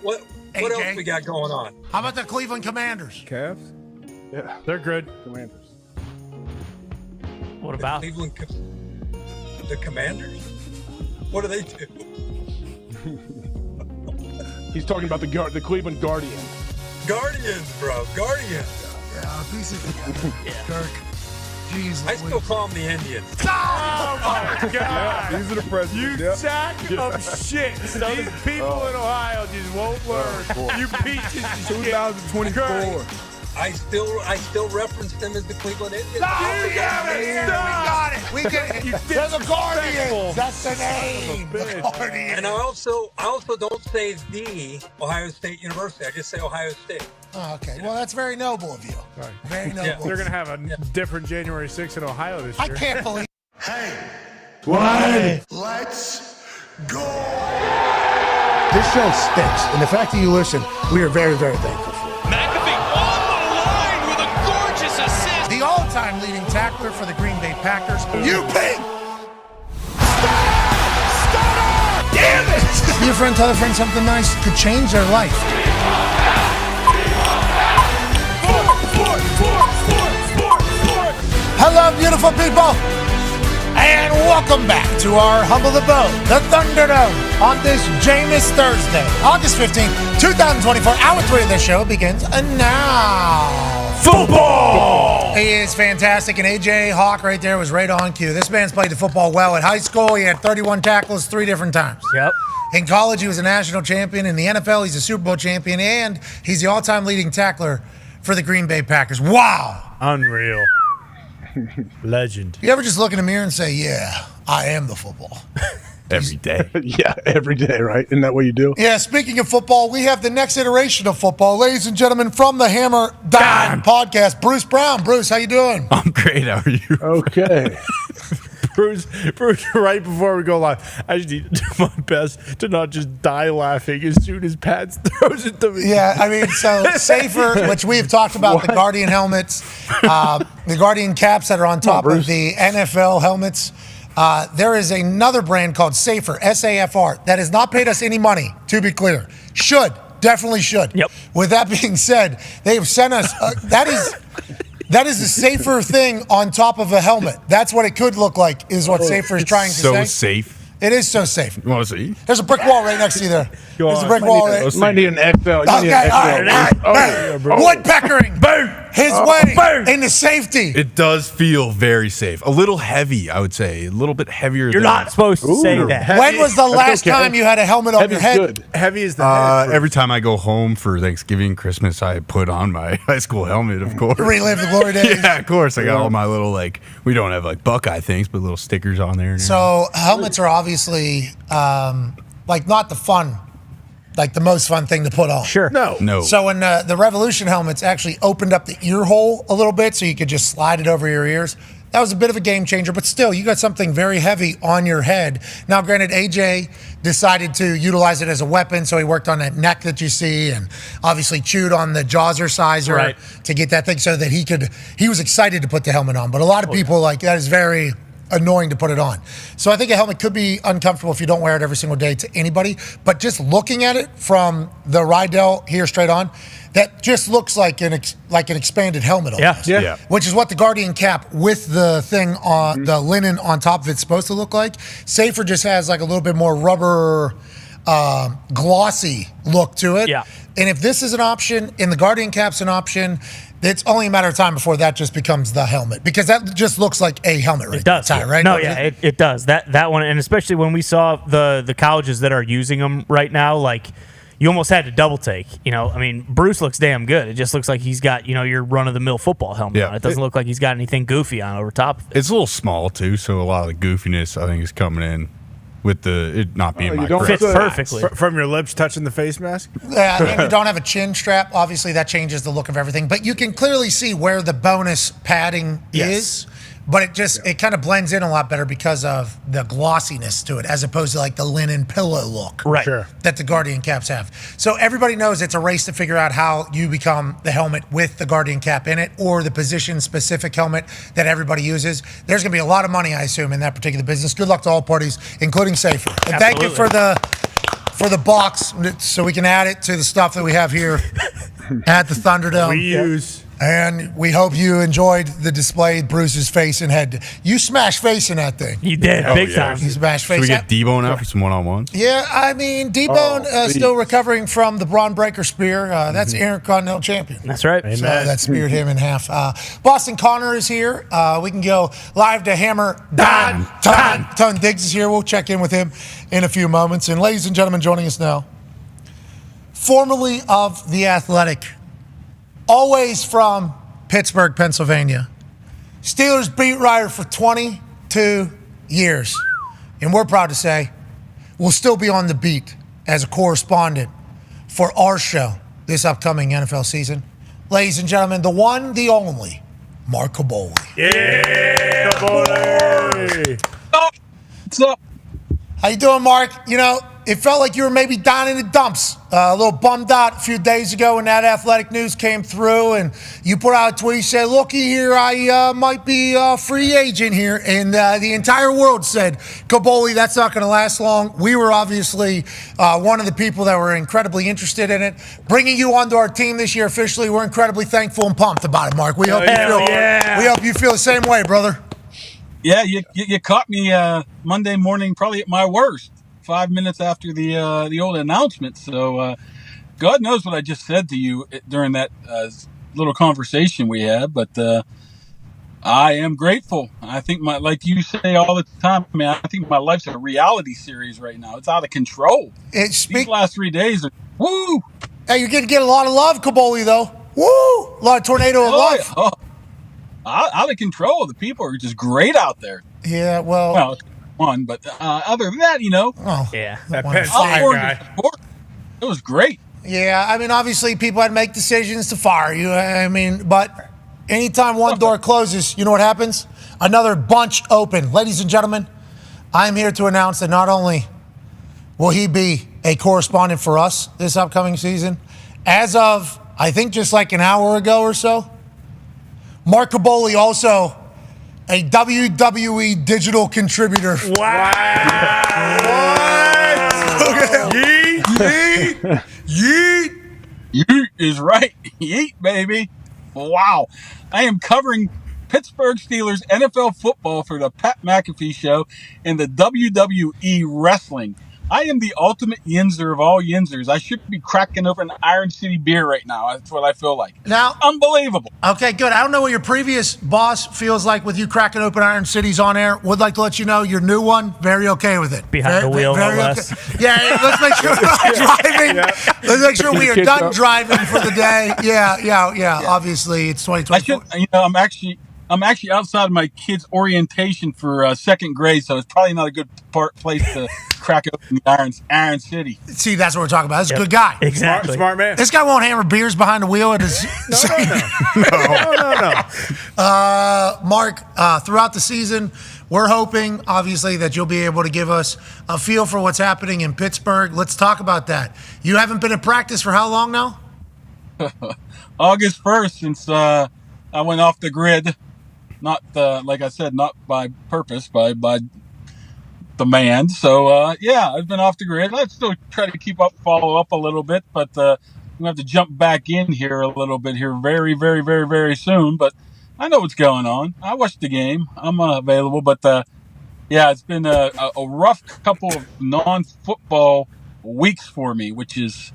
AJ? else we got going on? How about the Cleveland Commanders? Cavs? Yeah, they're good. Commanders. What about? The Commanders? What do they do? He's talking about the Cleveland Guardians. Guardians, bro. Guardians. Yeah, pieces of Kirk. Jeez, I still call them the Indians. Oh my God! These are the presidents. You sack of shit. These people in Ohio just won't learn. You pieces of shit. 2024. I still reference them as the Cleveland Indians. We got it. We get it. They're the Guardians. That's the name. The Guardians. And I also don't say the Ohio State University. I just say Ohio State. Oh, okay. Well, that's very noble of you. Very noble. They're gonna have a different January 6th in Ohio this year. I can't believe. Hey, What? let's go. This show stinks, and the fact that you listen, we are very, very thankful for. McAfee on the line with a gorgeous assist. The all-time leading tackler for the Green Bay Packers, you pig! Damn it! Be a friend, tell a friend something nice could change their life. Hello, beautiful people, and welcome back to our humble abode, the Thunderdome, on this Jameis Thursday, August 15th, 2024. Hour 3 of the show begins now. football. He is fantastic, and A.J. Hawk right there was right on cue. This man's played the football well. At high school, he had 31 tackles 3 different times. Yep. In college, he was a national champion. In the NFL, he's a Super Bowl champion, and he's the all-time leading tackler for the Green Bay Packers. Wow. Unreal. Legend. You ever just look in the mirror and say, yeah, I am the football? Every day. Yeah, every day, right? Isn't that what you do? Yeah, speaking of football, we have the next iteration of football. Ladies and gentlemen, from the Hammer Dahn podcast, Bruce Brown. Bruce, how you doing? I'm great. How are you? Okay. Bruce, right before we go live, I just need to do my best to not just die laughing as soon as Pat throws it to me. Yeah, I mean, so Safer, which we've talked about, the Guardian helmets, the Guardian caps that are on top of the NFL helmets. There is another brand called Safer, S-A-F-R, that has not paid us any money, to be clear. Definitely should. Yep. With that being said, they have sent us, that is a safer thing on top of a helmet. That's what it could look like, is what Safer is trying to say. So safe. It is so safe. You want to see? There's a brick wall right next to you there. There's a brick wall right. Might need an XL. Okay, all right. Woodpeckering. Boom. His way into safety. It does feel very safe. A little heavy, I would say. A little bit heavier. You're not supposed to say that. When was the last time you had a helmet on your head? Good. Heavy is the head. Every time I go home for Thanksgiving, Christmas, I put on my high school helmet, of course. Relive the glory days. Yeah, of course. I got all my little, we don't have Buckeye things, but little stickers on there. So helmets are obviously not the fun, the most fun thing to put on. Sure. No. So when the Revolution helmets actually opened up the ear hole a little bit so you could just slide it over your ears, that was a bit of a game changer, but still, you got something very heavy on your head. Now, granted, AJ decided to utilize it as a weapon, so he worked on that neck that you see and obviously chewed on the Jazzerciser to get that thing so that he was excited to put the helmet on. But a lot of people, that is very annoying to put it on. So I think a helmet could be uncomfortable if you don't wear it every single day to anybody. But just looking at it from the Rydell here straight on, that just looks like an expanded helmet almost. Yeah. Which is what the Guardian cap with the thing on the linen on top of it's supposed to look like. Safer just has a little bit more rubber, glossy look to it. Yeah. And if this is an option and the Guardian cap's an option, it's only a matter of time before that just becomes the helmet, because that just looks like a helmet right It does. there, right? No, yeah, it does. That one, and especially when we saw the colleges that are using them right now, you almost had to double take. Bruce looks damn good. It just looks like he's got, your run-of-the-mill football helmet on. It doesn't look like he's got anything goofy on over top of it. It's a little small, too, so a lot of the goofiness, I think, is coming in with it not being my fits perfectly. From your lips touching the face mask? Yeah, and you don't have a chin strap. Obviously, that changes the look of everything. But you can clearly see where the bonus padding is. But it kind of blends in a lot better because of the glossiness to it, as opposed to the linen pillow look that the Guardian caps have. So everybody knows it's a race to figure out how you become the helmet with the Guardian cap in it, or the position-specific helmet that everybody uses. There's going to be a lot of money, I assume, in that particular business. Good luck to all parties, including Safer. And thank you for the box, so we can add it to the stuff that we have here at the Thunderdome. We use. And we hope you enjoyed the display. Bruce's face and head. You smashed face in that thing. You did, big time. You smashed face. Should we get D-Bone out for some one-on-ones? Yeah, I mean, D-Bone still recovering from the Braun Breaker spear. That's Intercontinental Champion. That's right. So that speared him in half. Boston Connor is here. We can go live to Hammer. Ton Diggs is here. We'll check in with him in a few moments. And ladies and gentlemen, joining us now, formerly of The Athletic, always from Pittsburgh, Pennsylvania, Steelers beat writer for 22 years. And we're proud to say we'll still be on the beat as a correspondent for our show this upcoming NFL season. Ladies and gentlemen, the one, the only, Mark Kaboly. Yeah, Kaboly. What's up? How you doing, Mark? It felt like you were maybe down in the dumps, a little bummed out a few days ago when that Athletic news came through, and you put out a tweet, you said, looky here, I might be a free agent here, and the entire world said, Kaboly, that's not going to last long. We were obviously one of the people that were incredibly interested in it. Bringing you onto our team this year officially, we're incredibly thankful and pumped about it, Mark. We hope you feel the same way, brother. Yeah, you caught me Monday morning, probably at my worst. 5 minutes after the old announcement. So God knows what I just said to you during that little conversation we had, but I am grateful. I think like you say all the time, man, I think my life's a reality series right now. It's out of control. These last 3 days are woo. Hey, you're going to get a lot of love, Kaboly, though. Woo! A lot of tornado of love. Yeah. Oh, out of control. The people are just great out there. Yeah, well, one, but other than that, Yeah, that Penn State guy. It was great. Yeah, I mean, obviously, people had to make decisions to fire you. I mean, but anytime one door closes, you know what happens? Another bunch open. Ladies and gentlemen, I'm here to announce that not only will he be a correspondent for us this upcoming season, as of, I think, just like an hour ago or so, Mark Kaboly also a WWE digital contributor. Wow. Yeet. Yeet. Yeet is right. Yeet, baby. Wow. I am covering Pittsburgh Steelers NFL football for the Pat McAfee Show and the WWE Wrestling. I am the ultimate yinzer of all yinzers. I should be cracking open Iron City beer right now. That's what I feel like. Now, unbelievable. Okay, good. I don't know what your previous boss feels like with you cracking open Iron Cities on air. Would like to let you know your new one, very okay with it. Behind the wheel, no less. Yeah, let's make sure we're not driving. Let's make sure we are done driving for the day. Yeah. Obviously, it's 2024. I'm actually outside my kid's orientation for second grade, so it's probably not a good place to crack open the Iron City. See, that's what we're talking about. This is a good guy. Exactly. Smart man. This guy won't hammer beers behind the wheel at his. No. Mark, throughout the season, we're hoping, obviously, that you'll be able to give us a feel for what's happening in Pittsburgh. Let's talk about that. You haven't been in practice for how long now? August 1st, since I went off the grid. Not, like I said, not by purpose, by demand. So, I've been off the grid. I still try to follow up a little bit, but we have to jump back in here a little bit here very, very, very, very soon. But I know what's going on. I watched the game. I'm available. But, it's been a rough couple of non-football weeks for me, which is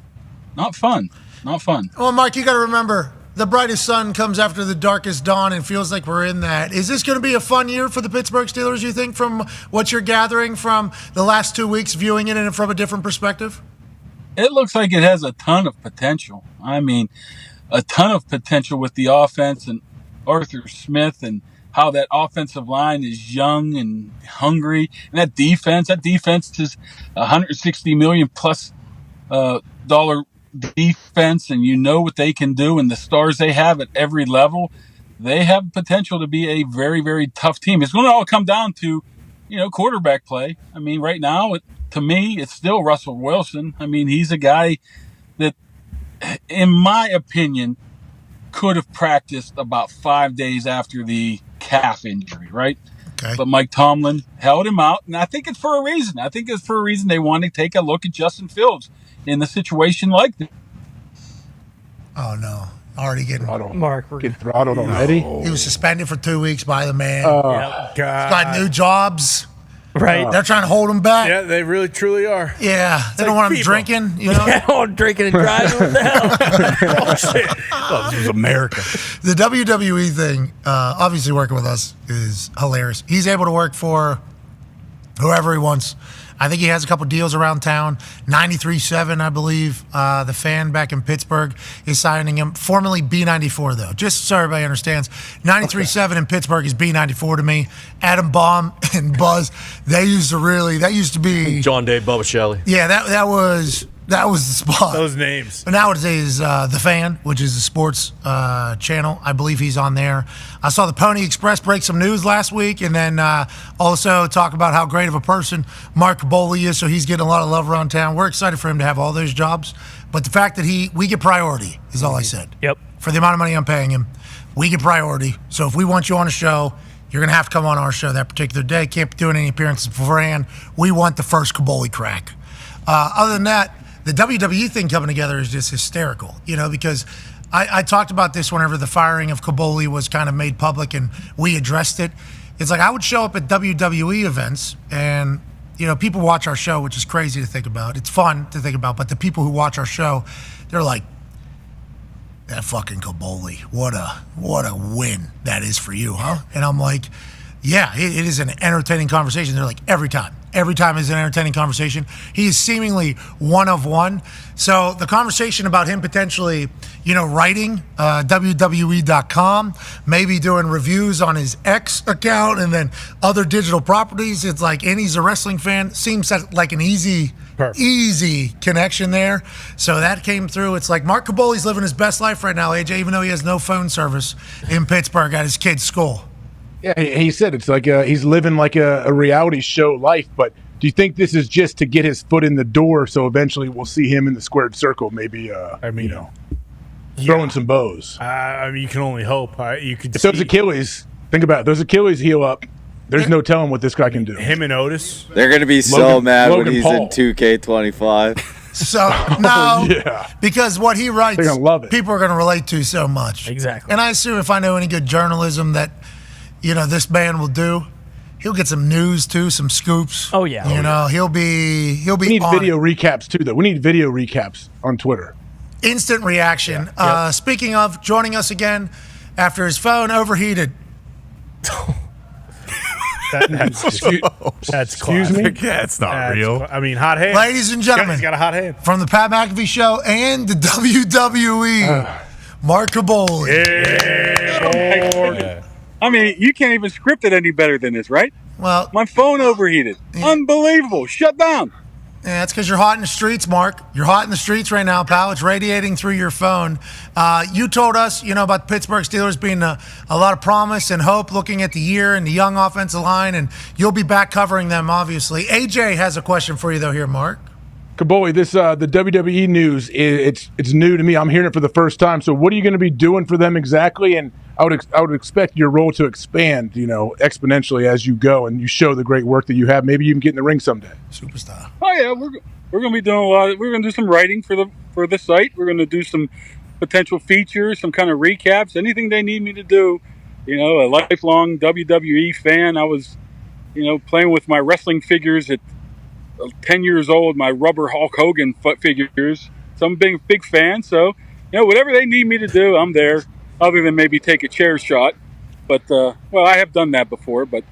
not fun. Not fun. Well, Mark, you got to remember, the brightest sun comes after the darkest dawn, and feels like we're in that. Is this going to be a fun year for the Pittsburgh Steelers, you think, from what you're gathering from the last 2 weeks, viewing it and from a different perspective? It looks like it has a ton of potential. I mean, a ton of potential with the offense and Arthur Smith and how that offensive line is young and hungry. And that defense is $160 million plus dollar defense, and you know what they can do and the stars they have at every level. They have potential to be a very, very tough team. It's going to all come down to, quarterback play. I mean, right now, to me, it's still Russell Wilson. I mean, he's a guy that, in my opinion, could have practiced about 5 days after the calf injury, right? Okay. But Mike Tomlin held him out, and I think it's for a reason. They want to take a look at Justin Fields in the situation like this. Oh, no. Already getting Mark, we're getting throttled already. He was suspended for 2 weeks by the man. God. He's got new jobs. Right. They're trying to hold him back. Yeah, they really, truly are. Yeah. They don't want him drinking, Yeah, drinking and driving. What the hell? Oh, shit. Oh, this was America. The WWE thing, obviously working with us, is hilarious. He's able to work for whoever he wants. I think he has a couple deals around town. 93.7, I believe. The Fan back in Pittsburgh is signing him. Formerly B94, though. Just so everybody understands. 93.7 in Pittsburgh is B94 to me. Adam Baum and Buzz, that used to be. John Day, Bubba Shelley. Yeah, that was the spot. Those names. But nowadays, The Fan, which is a sports channel, I believe he's on there. I saw the Pony Express break some news last week, and then also talk about how great of a person Mark Kaboly is, so he's getting a lot of love around town. We're excited for him to have all those jobs. But the fact that we get priority is all I said. Yep. For the amount of money I'm paying him, we get priority. So if we want you on a show, you're going to have to come on our show that particular day. Can't be doing any appearances beforehand. We want the first Kaboly crack. Other than that, the WWE thing coming together is just hysterical, because I talked about this whenever the firing of Kaboly was kind of made public and we addressed it. It's like I would show up at WWE events and, people watch our show, which is crazy to think about. It's fun to think about, but the people who watch our show, they're like, that fucking Kaboly. What a win that is for you, huh? And I'm like, yeah, it is an entertaining conversation. They're like, every time is an entertaining conversation. He is seemingly one of one. So the conversation about him potentially, writing WWE.com, maybe doing reviews on his X account and then other digital properties. It's like, and he's a wrestling fan. Seems like an easy connection there. So that came through. It's like Mark Kaboly's living his best life right now, AJ, even though he has no phone service in Pittsburgh at his kid's school. Yeah, he said it's like he's living like a reality show life, but do you think this is just to get his foot in the door so eventually we'll see him in the squared circle, maybe, throwing some bows? You can only hope. You could. If those Achilles, think about it, those Achilles heal up. There's no telling what this guy can do. Him and Otis. They're going to be so mad when he's in 2K25. So, no, because what he writes, They're gonna love it. people are going to relate to so much. Exactly. And I assume if I know any good journalism that, this man will do, he'll get some news too, some scoops. Oh, yeah. He'll be We need on video recaps too, though. We need video recaps on Twitter. instant reaction. Speaking of, joining us again after his phone overheated. That's excuse me? That's not real. Hot hand. Ladies and gentlemen, He's got a hot hand. from the Pat McAfee Show and the WWE, Mark Kaboly. You can't even script it any better than this, right? Well, my phone overheated. Unbelievable. Shut down. Yeah, that's because you're hot in the streets, Mark. You're hot in the streets right now, pal. It's radiating through your phone. You told us, about the Pittsburgh Steelers being a lot of promise and hope looking at the year and the young offensive line, and you'll be back covering them, obviously. AJ has a question for you, though, here, Mark. Kaboly, this the WWE news, it's new to me. I'm hearing it for the first time. So what are you going to be doing for them exactly? And I would expect your role to expand, exponentially as you go and you show the great work that you have. Maybe you even get in the ring someday. Superstar. Oh yeah, we're going to be doing a lot. We're going to do some writing for the site. We're going to do some potential features, some kind of recaps, anything they need me to do. A lifelong WWE fan. I was, playing with my wrestling figures at 10 years old, my rubber Hulk Hogan figures. So I'm a big fan. So, whatever they need me to do, I'm there. Other than maybe take a chair shot. But, I have done that before. But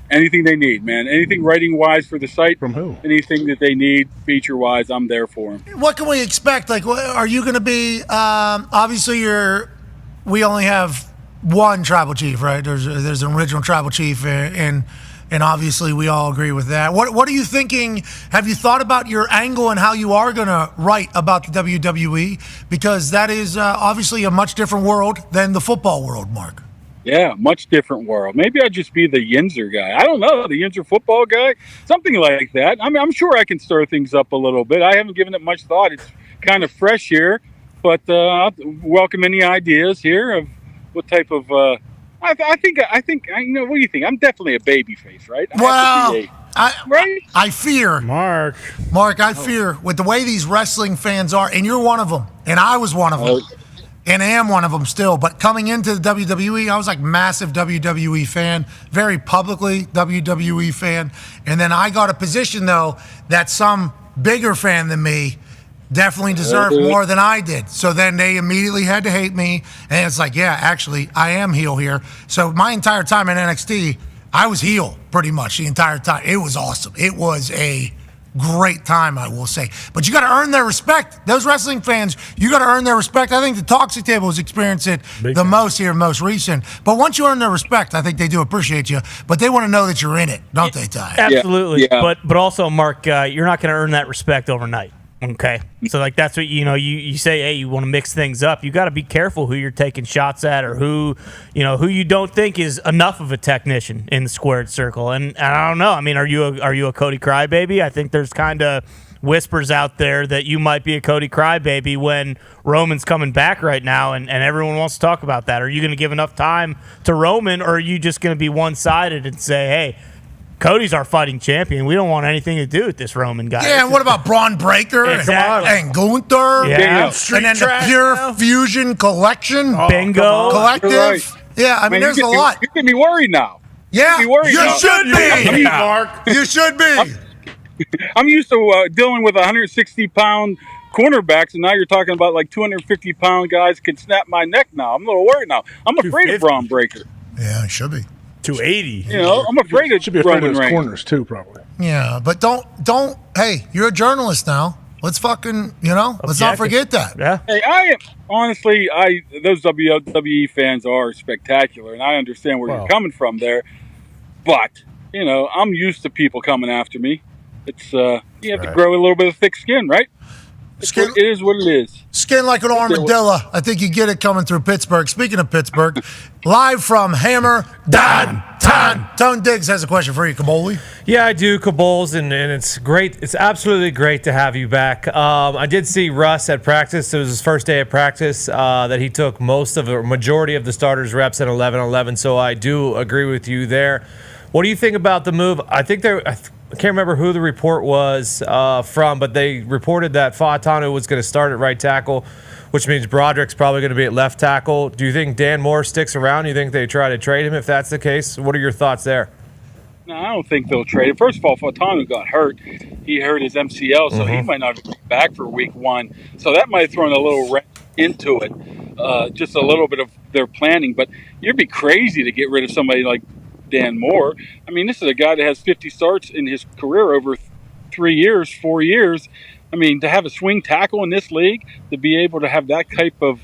anything they need, man. Anything writing-wise for the site. From who? Anything that they need feature-wise, I'm there for them. What can we expect? Like, are you going to be, obviously we only have one tribal chief, right? There's an original tribal chief and obviously we all agree with that. What are you thinking? Have you thought about your angle and how you are going to write about the WWE? Because that is obviously a much different world than the football world, Mark. Yeah, much different world. Maybe I'd just be the Yinzer guy. I don't know, the Yinzer football guy, something like that. I'm sure I can stir things up a little bit. I haven't given it much thought. It's kind of fresh here, but I'll welcome any ideas here of what type of. I think. What do you think? I'm definitely a baby face, right? I fear, Mark, I fear with the way these wrestling fans are, and you're one of them, and I was one of them, and am one of them still. But coming into the WWE, I was like massive WWE fan, very publicly WWE fan, and then I got a position though that some bigger fan than me definitely deserved more than I did. So then they immediately had to hate me. And it's like, yeah, actually, I am heel here. So my entire time in NXT, I was heel pretty much the entire time. It was awesome. It was a great time, I will say. But you got to earn their respect. Those wrestling fans, you got to earn their respect. I think the Toxic Table has experienced it the most here, most recent. But once you earn their respect, I think they do appreciate you. But they want to know that you're in it, don't they, Ty? Absolutely. Yeah. But also, Mark, you're not going to earn that respect overnight. Okay, so that's what you say. Hey, you want to mix things up. You got to be careful who you're taking shots at, or who you don't think is enough of a technician in the squared circle. And I don't know. Are you a Cody Crybaby? I think there's kind of whispers out there that you might be a Cody Crybaby when Roman's coming back right now, and everyone wants to talk about that. Are you going to give enough time to Roman, or are you just going to be one-sided and say, hey, Cody's our fighting champion. We don't want anything to do with this Roman guy. Yeah, and what about Braun Breaker and Gunther? Yeah. And then the Pure Fusion Collection. Bingo. Collective. Right. Yeah, there's a lot. You get me worried now. Yeah, you should be. Mark. You should be. I'm used to dealing with a 160-pound cornerbacks, and now you're talking about like 250-pound guys can snap my neck now. I'm a little worried now. I'm afraid of Braun Breaker. Yeah, it should be. 280. You know, I'm afraid of Should be afraid of Roman his Reigns. corners too, probably. Yeah, but don't. Hey, you're a journalist now. Let's fucking, let's not forget that. Yeah. Hey, I am honestly, those WWE fans are spectacular, and I understand where you're coming from there. But I'm used to people coming after me. It's you have to grow a little bit of thick skin, right? It is what it is. Skin like an armadillo. I think you get it coming through Pittsburgh. Speaking of Pittsburgh, live from Hammer, Dahn. Tone Diggs has a question for you, Kaboly. Yeah, I do, Kabols, and it's great. It's absolutely great to have you back. I did see Russ at practice. It was his first day at practice that he took majority of the starters reps at 11-11, so I do agree with you there. What do you think about the move? I can't remember who the report was from, but they reported that Fautanu was going to start at right tackle, which means Broderick's probably going to be at left tackle. Do you think Dan Moore sticks around? Do you think they try to trade him if that's the case? What are your thoughts there? No, I don't think they'll trade him. First of all, Fautanu got hurt. He hurt his MCL, so he might not be back for week 1. So that might have thrown a little wrench into it, just a little bit of their planning. But you'd be crazy to get rid of somebody like Dan Moore. I mean, this is a guy that has 50 starts in his career over 4 years. I mean, to have a swing tackle in this league, to be able to have that type of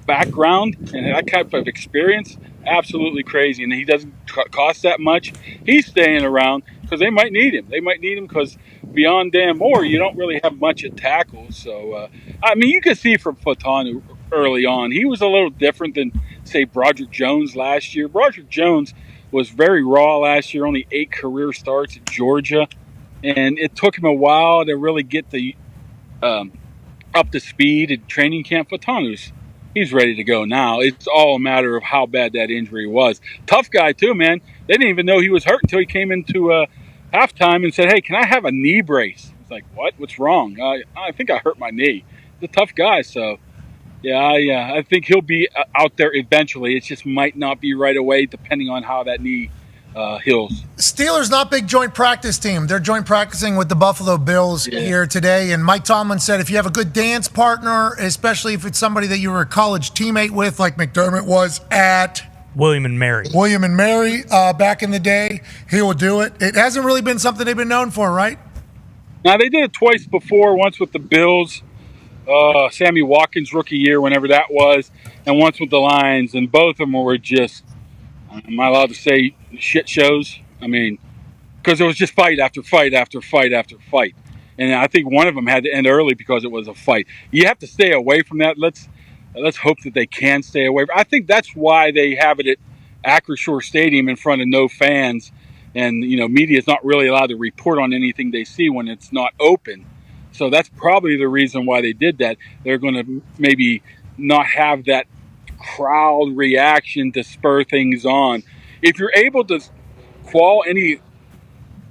background and that type of experience, absolutely crazy. And he doesn't cost that much. He's staying around because they might need him. They might need him because beyond Dan Moore, you don't really have much at tackle. So, I mean, you can see from Fautanu early on, he was a little different than, say, Broderick Jones last year. Broderick Jones was very raw last year, only 8 career starts at Georgia. And it took him a while to really get the up to speed at training camp. Fautanu's, he's ready to go now. It's all a matter of how bad that injury was. Tough guy, too, man. They didn't even know he was hurt until he came into halftime and said, hey, can I have a knee brace? It's like, what? What's wrong? I think I hurt my knee. He's a tough guy, so... Yeah, I think he'll be out there eventually. It just might not be right away, depending on how that knee heals. Steelers not big joint practice team. They're joint practicing with the Buffalo Bills here today. And Mike Tomlin said if you have a good dance partner, especially if it's somebody that you were a college teammate with, like McDermott was at William and Mary back in the day, he will do it. It hasn't really been something they've been known for, right? Now, they did it twice before, once with the Bills. Sammy Watkins rookie year, whenever that was, and once with the Lions, and both of them were just, am I allowed to say shit shows? I mean, because it was just fight after fight after fight after fight, and I think one of them had to end early because it was a fight. You have to stay away from that. Let's hope that they can stay away. I think that's why they have it at Acrisure Stadium in front of no fans, and media is not really allowed to report on anything they see when it's not open. So that's probably the reason why they did that. They're going to maybe not have that crowd reaction to spur things on. If you're able to quell any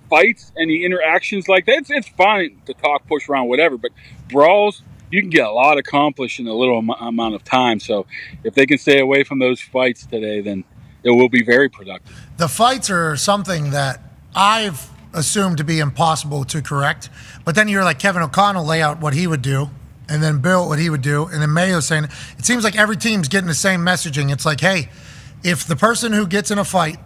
fights, any interactions like that, it's fine to talk, push around, whatever. But brawls, you can get a lot accomplished in a little amount of time. So if they can stay away from those fights today, then it will be very productive. The fights are something that I've assumed to be impossible to correct. But then you're like Kevin O'Connell lay out what he would do, and then Bill what he would do, and then Mayo saying, it seems like every team's getting the same messaging. It's like, hey, if the person who gets in a fight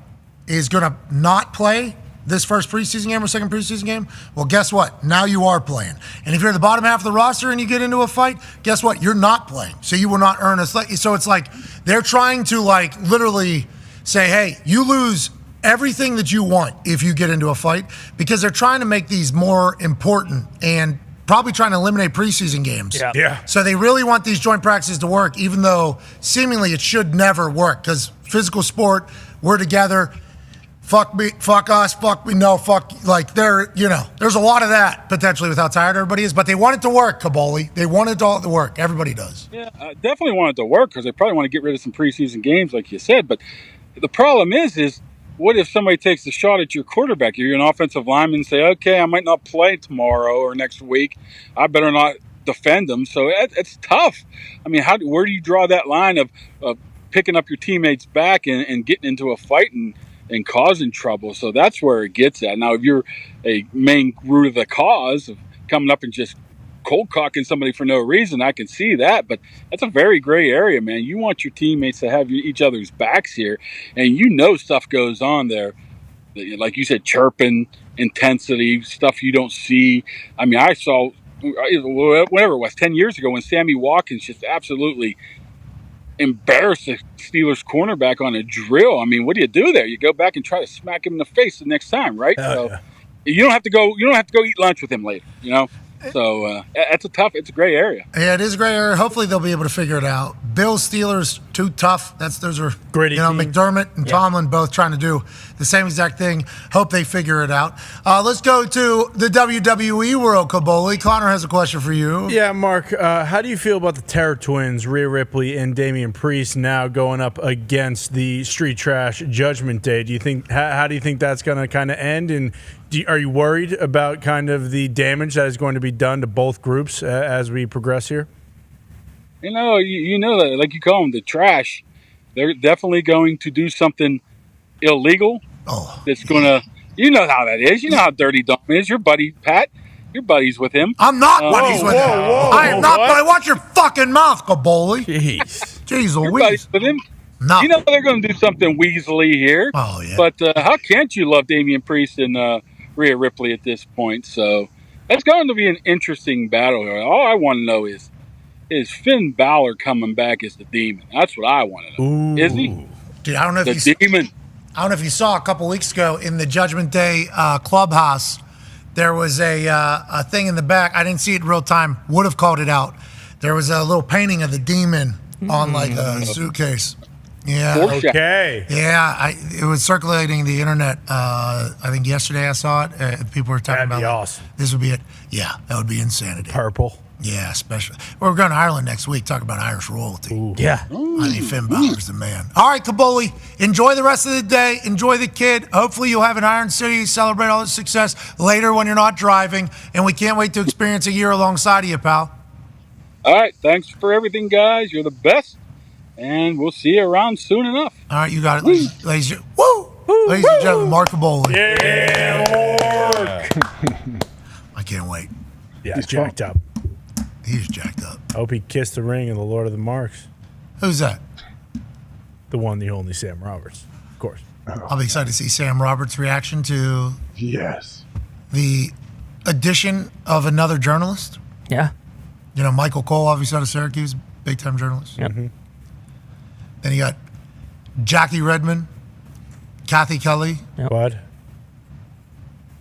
is going to not play this first preseason game or second preseason game, well, guess what? Now you are playing. And if you're at the bottom half of the roster and you get into a fight, guess what? You're not playing. So you will not earn a slot. So it's like they're trying to literally say, hey, you lose everything that you want if you get into a fight, because they're trying to make these more important and probably trying to eliminate preseason games. Yeah. So they really want these joint practices to work, even though seemingly it should never work, because physical sport, we're together. Fuck me, fuck us, fuck me, no, fuck, there's a lot of that potentially with how tired everybody is, but they want it to work, Kaboly. They want it all to work. Everybody does. Yeah, I definitely want it to work because they probably want to get rid of some preseason games, like you said. But the problem is what if somebody takes a shot at your quarterback? You're an offensive lineman and say, okay, I might not play tomorrow or next week. I better not defend them. So it's tough. I mean, where do you draw that line of picking up your teammate's back and getting into a fight and causing trouble? So that's where it gets at. Now, if you're a main root of the cause of coming up and just cold cocking somebody for no reason. I can see that, but that's a very gray area, man. You want your teammates to have each other's backs here, and stuff goes on there. Like you said, chirping, intensity, stuff you don't see. I mean, I saw, whatever it was, 10 years ago when Sammy Watkins just absolutely embarrassed the Steelers cornerback on a drill. I mean, what do you do there? You go back and try to smack him in the face the next time, right? You don't have to go eat lunch with him later, So it's a gray area. Yeah, it is a gray area. Hopefully they'll be able to figure it out. Bills, Steelers, too tough. Those are gritty. McDermott and Tomlin both trying to do the same exact thing. Hope they figure it out. Let's go to the WWE world, Kaboly. Connor has a question for you. Yeah, Mark, how do you feel about the Terror Twins, Rhea Ripley and Damian Priest, now going up against the Street Trash Judgment Day? Do you think how do you think that's going to kind of end? And are you worried about kind of the damage that is going to be done to both groups as we progress here? You know that, like you call them, the trash. They're definitely going to do something illegal. That's going to, how that is. You know how dirty Dahn is. Your buddy, Pat, your buddy's with him. I'm not buddies with him. I am not buddy. Watch your fucking mouth, Kaboly. Jeez Your Louise. buddy's with him. No. You know they're going to do something weaselly here. Oh, yeah. But how can't you love Damian Priest and Rhea Ripley at this point? So that's going to be an interesting battle here. All I want to know is Finn Balor coming back as the Demon? That's what I want to know. Is he? Dude, I don't know if Demon. I don't know if you saw a couple weeks ago in the Judgment Day clubhouse, there was a thing in the back. I didn't see it in real time. Would have called it out. There was a little painting of the Demon on like a suitcase. Yeah. Okay. Yeah, it was circulating the internet. I think yesterday I saw it. People were talking about awesome. This would be it. Yeah, that would be insanity. Purple. Yeah, especially. We're going to Ireland next week. Talk about Irish royalty. Yeah. I think Finn Balor's the man. All right, Kaboly, enjoy the rest of the day. Enjoy the kid. Hopefully you'll have an Iron City, celebrate all the success later when you're not driving. And we can't wait to experience a year alongside of you, pal. All right. Thanks for everything, guys. You're the best. And we'll see you around soon enough. All right, you got it. Ladies and gentlemen, Mark Kaboly. Yeah, Mark. I can't wait. Yeah, he's jacked up. He's jacked up. I hope he kissed the ring in the Lord of the Marks. Who's that? The one, the only Sam Roberts, of course. I'll be excited to see Sam Roberts' reaction to the addition of another journalist. Yeah. Michael Cole, obviously out of Syracuse, big-time journalist. Yep. Mm-hmm. Then you got Jackie Redmond, Kathy Kelly. Yep. What?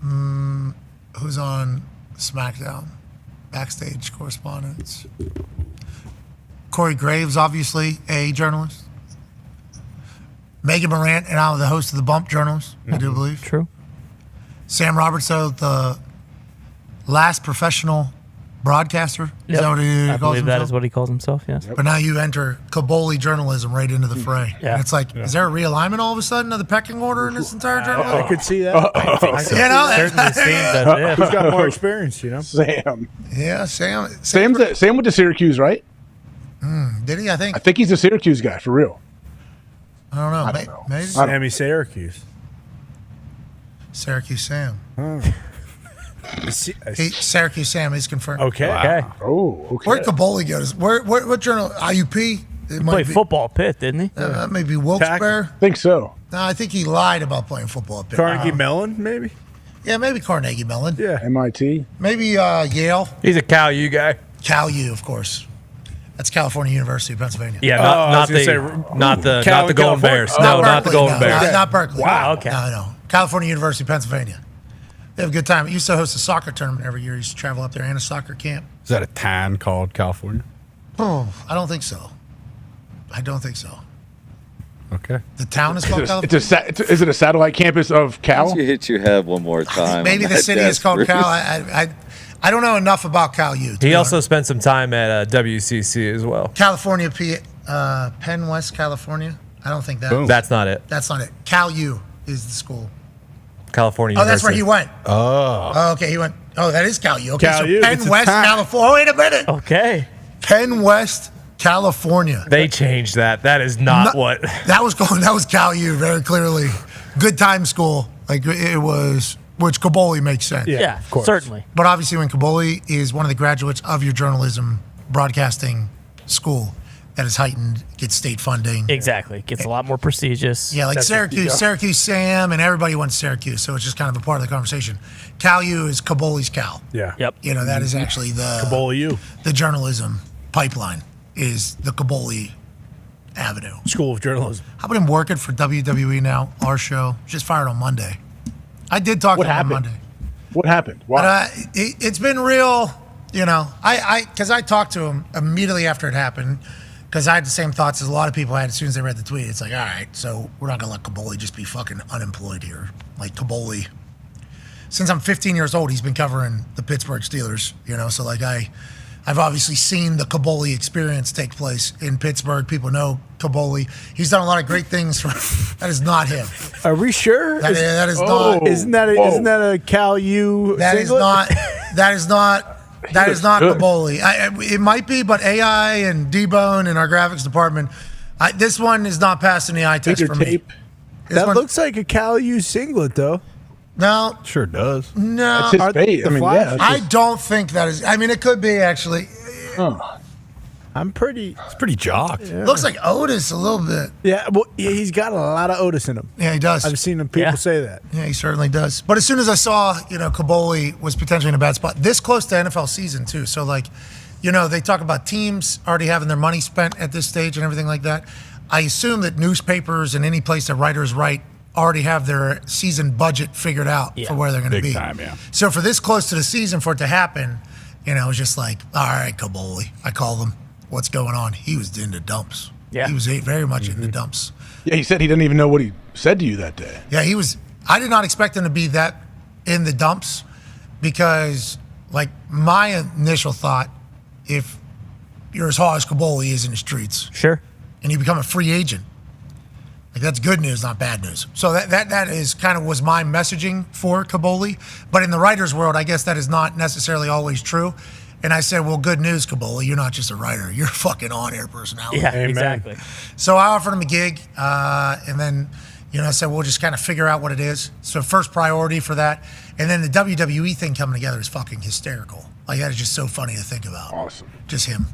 Who's on SmackDown? Backstage correspondence. Corey Graves, obviously, a journalist. Megan Morant, and now the host of The Bump journalist, I do believe. True. Sam Roberts, though, the last professional broadcaster. Is that what he I calls believe that himself? is what he calls himself, yes. But now you enter Kaboly journalism right into the fray. Yeah. And it's like, is there a realignment all of a sudden of the pecking order in this entire journalism? I could see that. I think so. Certainly seems that's it. He's got more experience, Sam. Yeah, Sam. Sam went to Syracuse, right? Did he? I think he's a Syracuse guy, for real. I don't know. Maybe. Sammy Syracuse. Syracuse Sam. Syracuse Syracuse Sam is confirmed. Okay. Okay. Oh, okay. Where'd Kaboly go? What journal? IUP? He played football at Pitt, didn't he? That may be Wilkes-Barre. I think so. No, I think he lied about playing football at Pitt. Carnegie Mellon, maybe? Yeah, maybe Carnegie Mellon. Yeah. MIT. Maybe Yale. He's a Cal U guy. Cal U, of course. That's California University of Pennsylvania. Yeah, not the Golden Bears. No, not the Golden Bears. Not Berkeley. Wow, okay. No. California University of Pennsylvania. They have a good time. It used to host a soccer tournament every year. He used to travel up there and a soccer camp. Is that a town called California? Oh, I don't think so. Okay. The town is called California? Is it a satellite campus of Cal? Why don't you hit your head one more time? Maybe the city is called Cal. I don't know enough about Cal U. He also spent some time at WCC as well. California, Penn West, California. I don't think that. Boom. That's not it. That's not it. Cal U is the school. California University. That's where he went. Oh. Okay, he went. Oh, that is Cal U. Okay, Cal U, Penn it's a West, town. California. Oh, wait a minute. Okay. Penn West, California. They changed that. That is not what. That was Cal U very clearly. Good time school. Like it was which Kaboly makes sense. Yeah, of course. Certainly. But obviously, when Kaboly is one of the graduates of your journalism broadcasting school that is heightened, gets state funding. Exactly. Gets a lot more prestigious. Yeah, like Syracuse Sam, and everybody went to Syracuse, so it's just kind of a part of the conversation. Cal U is Kaboly's Cal. Yeah. Yep. You know, that is actually the Kaboly U. The journalism pipeline is the Kaboly Avenue. School of Journalism. How about him working for WWE now, our show? Just fired on Monday. I did talk to him on Monday. What happened? Why? But, it's been real, you know, because I talked to him immediately after it happened, because I had the same thoughts as a lot of people had as soon as they read the tweet. It's like, all right, so we're not going to let Kaboly just be fucking unemployed here. Like, Kaboly, since I'm 15 years old, he's been covering the Pittsburgh Steelers, you know, so like I've obviously seen the Kaboly experience take place in Pittsburgh. People know Kaboly. He's done a lot of great things. That is not him. Are we sure? That is not. Isn't that a Cal U? That is not. That is not. That is not Kaboly. It might be, but AI and D-Bone in our graphics department, this one is not passing the eye test for me. That looks like a Cal U singlet, though. No. Sure does. No. That's his fate. I mean, yeah. I don't think that is. I mean, it could be, actually. It's pretty jocked. Yeah. Looks like Otis a little bit. Yeah, well, he's got a lot of Otis in him. Yeah, he does. I've seen people say that. Yeah, he certainly does. But as soon as I saw, you know, Kaboly was potentially in a bad spot, this close to NFL season, too. So, like, you know, they talk about teams already having their money spent at this stage and everything like that. I assume that newspapers and any place that writers write already have their season budget figured out for where they're going to be. Big time, yeah. So for this close to the season, for it to happen, you know, it was just like, all right, Kaboly. I called him. What's going on? He was in the dumps. Yeah. He was very much in the dumps. Yeah, he said he didn't even know what he said to you that day. Yeah, he was. I did not expect him to be that in the dumps because, like, my initial thought, if you're as hot as Kaboly is in the streets, sure, and you become a free agent, like, that's good news, not bad news. So that is kind of was my messaging for Kaboly. But in the writer's world, I guess that is not necessarily always true. And I said, well, good news, Kaboly. You're not just a writer. You're a fucking on-air personality. Yeah, exactly. So I offered him a gig. And then, you know, I said, we'll just kind of figure out what it is. So first priority for that. And then the WWE thing coming together is fucking hysterical. Like, that is just so funny to think about. Awesome. Just him.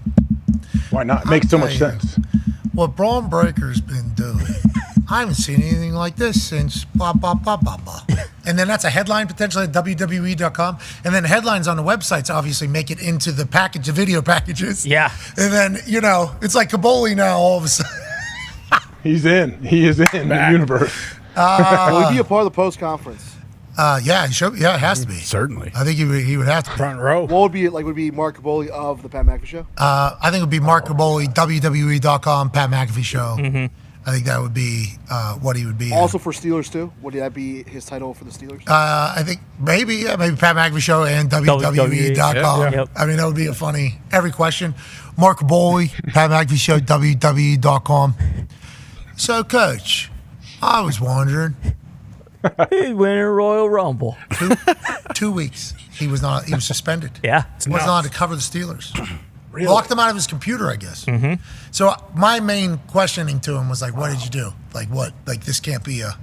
Why not? It makes so much sense. What Braun Breaker's been doing, I haven't seen anything like this since blah, blah, blah, blah, blah. And then that's a headline potentially at WWE.com. And then headlines on the websites obviously make it into the package, the video packages. Yeah. And then, you know, it's like Kaboly now all of a sudden. He's in. He is in the universe. Will he be a part of the post-conference? Yeah, he should, yeah, it has to be. Certainly. I think he would have to. Front row. What would be it like? Would it be Mark Kaboly of the Pat McAfee Show? I think it would be Mark Kaboly, WWE.com, Pat McAfee Show. Mm-hmm. I think that would be what he would be. Also for Steelers too. Would that be his title for the Steelers? I think maybe Pat McAfee Show and WWE.com. Yep. I mean, that would be a funny every question. Mark Kaboly, Pat McAfee Show, WWE.com. So, Coach, I was wondering. He's winning a Royal Rumble. 2 weeks. He was suspended. Yeah. He wasn't allowed to cover the Steelers. Really? Locked him out of his computer, I guess. Mm-hmm. So my main questioning to him was like, what did you do? Like, what? Like, this can't be a...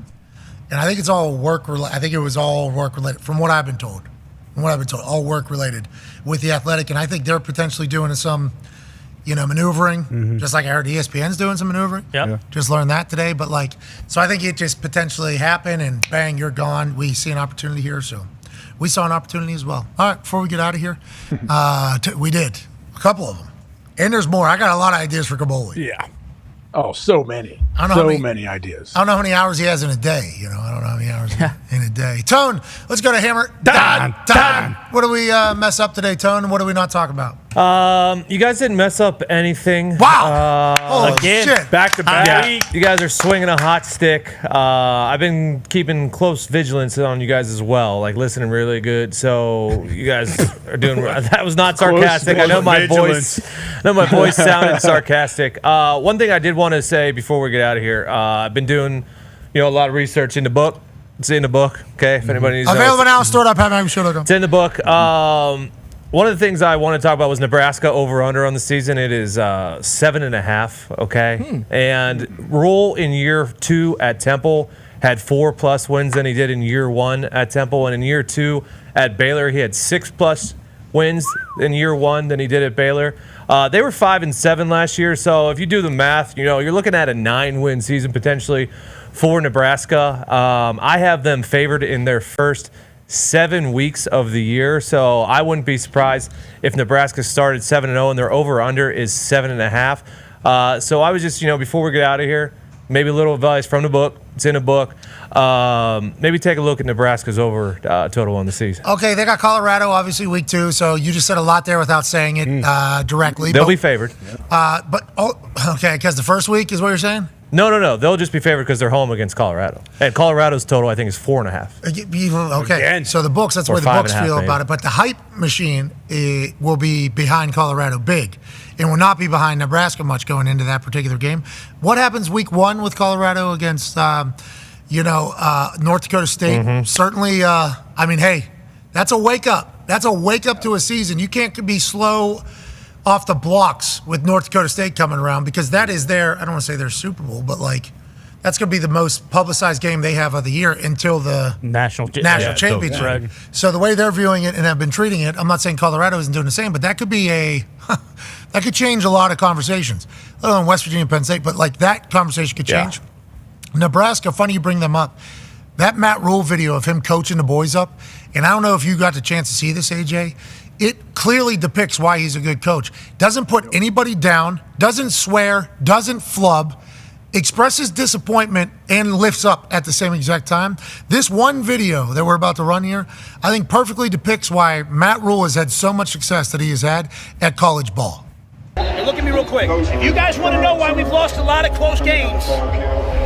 And I think it's all work-related. I think it was all work-related, from what I've been told. All work-related with the Athletic. And I think they're potentially doing some, you know, maneuvering, just like I heard ESPN's doing some maneuvering. Yep. Yeah. Just learned that today. But, like, so I think it just potentially happened, and bang, you're gone. We see an opportunity here, so we saw an opportunity as well. All right, before we get out of here, we did. A couple of them. And there's more. I got a lot of ideas for Kaboly. Yeah. Oh, so many. I don't know So how many ideas. I don't know how many hours he has in a day. You know, I don't know how many hours in a day. Tone, let's go to Hammer. Dahn. What do we mess up today, Tone? What do we not talk about? You guys didn't mess up anything. Wow. Holy again, shit. Back to back. Yeah, you guys are swinging a hot stick. I've been keeping close vigilance on you guys as well, like listening really good. So you guys are doing. That was not sarcastic. I know my voice. Sounded sarcastic. One thing I did want to say before we get out of here, I've been doing, a lot of research in the book. It's in the book. Okay, if anybody needs available now, store.patmcafeeshow.com. It's in the book. One of the things I want to talk about was Nebraska over/under on the season. It is 7.5. Okay, and Rule in year 2 at Temple had 4+ wins than he did in year 1 at Temple, and in year 2 at Baylor, he had 6+ wins in year 1 than he did at Baylor. They were 5-7 last year, so if you do the math, you're looking at a 9-win season potentially for Nebraska. I have them favored in their first 7 weeks of the year, so I wouldn't be surprised if Nebraska started 7-0 and their over/under is 7.5. So I was just, before we get out of here, maybe a little advice from the book. It's in a book. Maybe take a look at Nebraska's over total on the season. Okay, they got Colorado, obviously, week 2, so you just said a lot there without saying it directly. They'll be favored. Okay, because the first week is what you're saying? No. They'll just be favored because they're home against Colorado. And Colorado's total, I think, is 4.5. Okay, so the books, that's Or where the books 5.5 feel maybe. about it. But the hype machine will be behind Colorado big and will not be behind Nebraska much going into that particular game. What happens week 1 with Colorado against, North Dakota State? Certainly, hey, that's a wake-up. That's a wake-up to a season. You can't be slow off the blocks with North Dakota State coming around because that is their, I don't want to say their Super Bowl, but that's going to be the most publicized game they have of the year until the national championship. Right. So the way they're viewing it and have been treating it, I'm not saying Colorado isn't doing the same, but that could be that could change a lot of conversations. Let alone West Virginia, Penn State, but that conversation could change. Nebraska, funny you bring them up. That Matt Rule video of him coaching the boys up, and I don't know if you got the chance to see this, AJ. It clearly depicts why he's a good coach. Doesn't put anybody down, doesn't swear, doesn't flub, expresses disappointment, and lifts up at the same exact time. This one video that we're about to run here, I think perfectly depicts why Matt Rule has had so much success that he has had at college ball. Hey, look at me real quick. If you guys want to know why we've lost a lot of close games,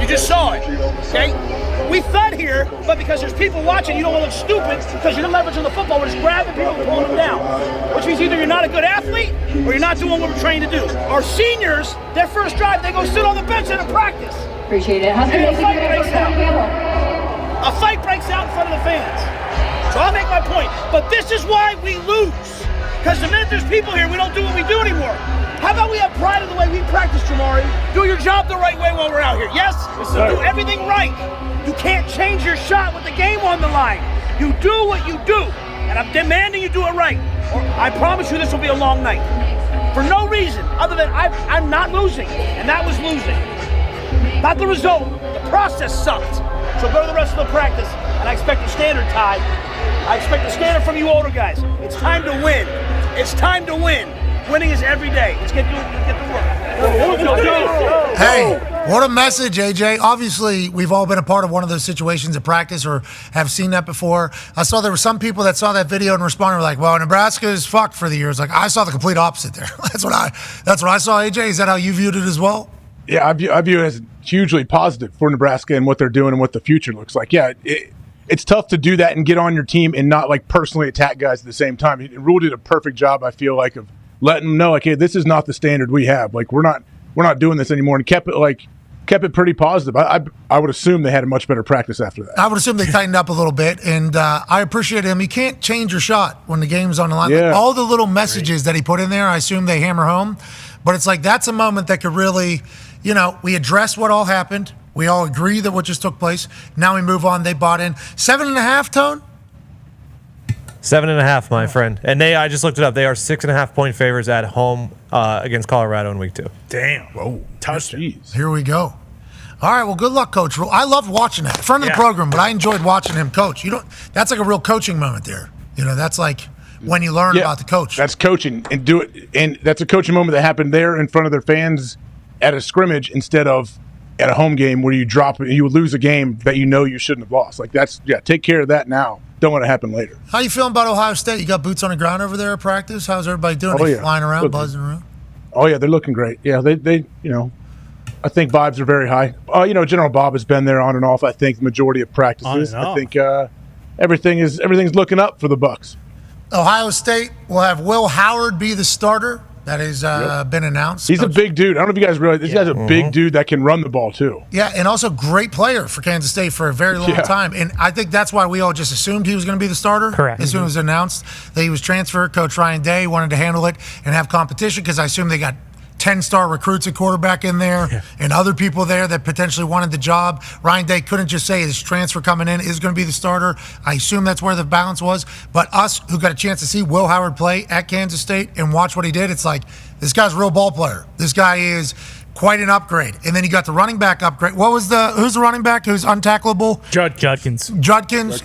you just saw it, okay? We thud here, but because there's people watching, you don't want to look stupid because you're leveraging the football. We're just grabbing people and pulling them down, which means either you're not a good athlete or you're not doing what we're trained to do. Our seniors, their first drive, they go sit on the bench and practice. Appreciate it. And a fight breaks out. A fight breaks out in front of the fans. So I'll make my point. But this is why we lose. Because the minute there's people here, we don't do what we do anymore. How about we have pride in the way we practice, Jamari? Do your job the right way while we're out here. Yes? Do everything right. You can't change your shot with the game on the line. You do what you do. And I'm demanding you do it right. Or I promise you this will be a long night. For no reason other than I'm not losing. And that was losing. Not the result. The process sucked. So go to the rest of the practice. And I expect a standard, Ty. I expect a standard from you older guys. It's time to win. It's time to win. Winning is every day. Let's get to work. Hey, what a message, AJ. Obviously, we've all been a part of one of those situations at practice or have seen that before. I saw there were some people that saw that video and responded like, well, Nebraska is fucked for the year. It's like, I saw the complete opposite there. That's what I saw, AJ. Is that how you viewed it as well? Yeah, I view it as hugely positive for Nebraska and what they're doing and what the future looks like. Yeah, it's tough to do that and get on your team and not personally attack guys at the same time. Rule did a perfect job, I feel like, of letting them know, hey, this is not the standard we have. We're not doing this anymore, and kept it pretty positive. I would assume they had a much better practice after that. I would assume they tightened up a little bit, and I appreciate him. You can't change your shot when the game's on the line. Yeah. All the little messages that he put in there, I assume they hammer home. But it's that's a moment that could really, we address what all happened. We all agree that what just took place. Now we move on. They bought in 7.5, Tone? 7.5, my friend. And I just looked it up. They are 6.5 point favorites at home against Colorado in week 2. Damn. Whoa. Touchdown. Here we go. All right, well, good luck, Coach Rule. I loved watching that. Friend of the program, but I enjoyed watching him coach. That's like a real coaching moment there. That's like when you learn about the coach. That's coaching and that's a coaching moment that happened there in front of their fans at a scrimmage instead of at a home game where you would lose a game that you shouldn't have lost. Take care of that now. Don't want to happen later. How you feeling about Ohio State? You got boots on the ground over there at practice? How's everybody doing? They flying around, buzzing around? Oh yeah, they're looking great. Yeah, they I think vibes are very high. General Bob has been there on and off. I think the majority of practices. I think everything's looking up for the Bucks. Ohio State will have Will Howard be the starter. That has been announced. He's a big dude. I don't know if you guys realize this guy's a big dude that can run the ball too. Yeah, and also great player for Kansas State for a very long time. And I think that's why we all just assumed he was going to be the starter. Correct. As soon as it was announced that he was transferred, Coach Ryan Day wanted to handle it and have competition because I assume they got 10-star recruits at quarterback in there and other people there that potentially wanted the job. Ryan Day couldn't just say his transfer coming in is going to be the starter. I assume that's where the balance was. But us who got a chance to see Will Howard play at Kansas State and watch what he did, it's like, this guy's a real ball player. This guy is quite an upgrade. And then you got the running back upgrade. Who's the running back who's untackleable? Judkins. Judkins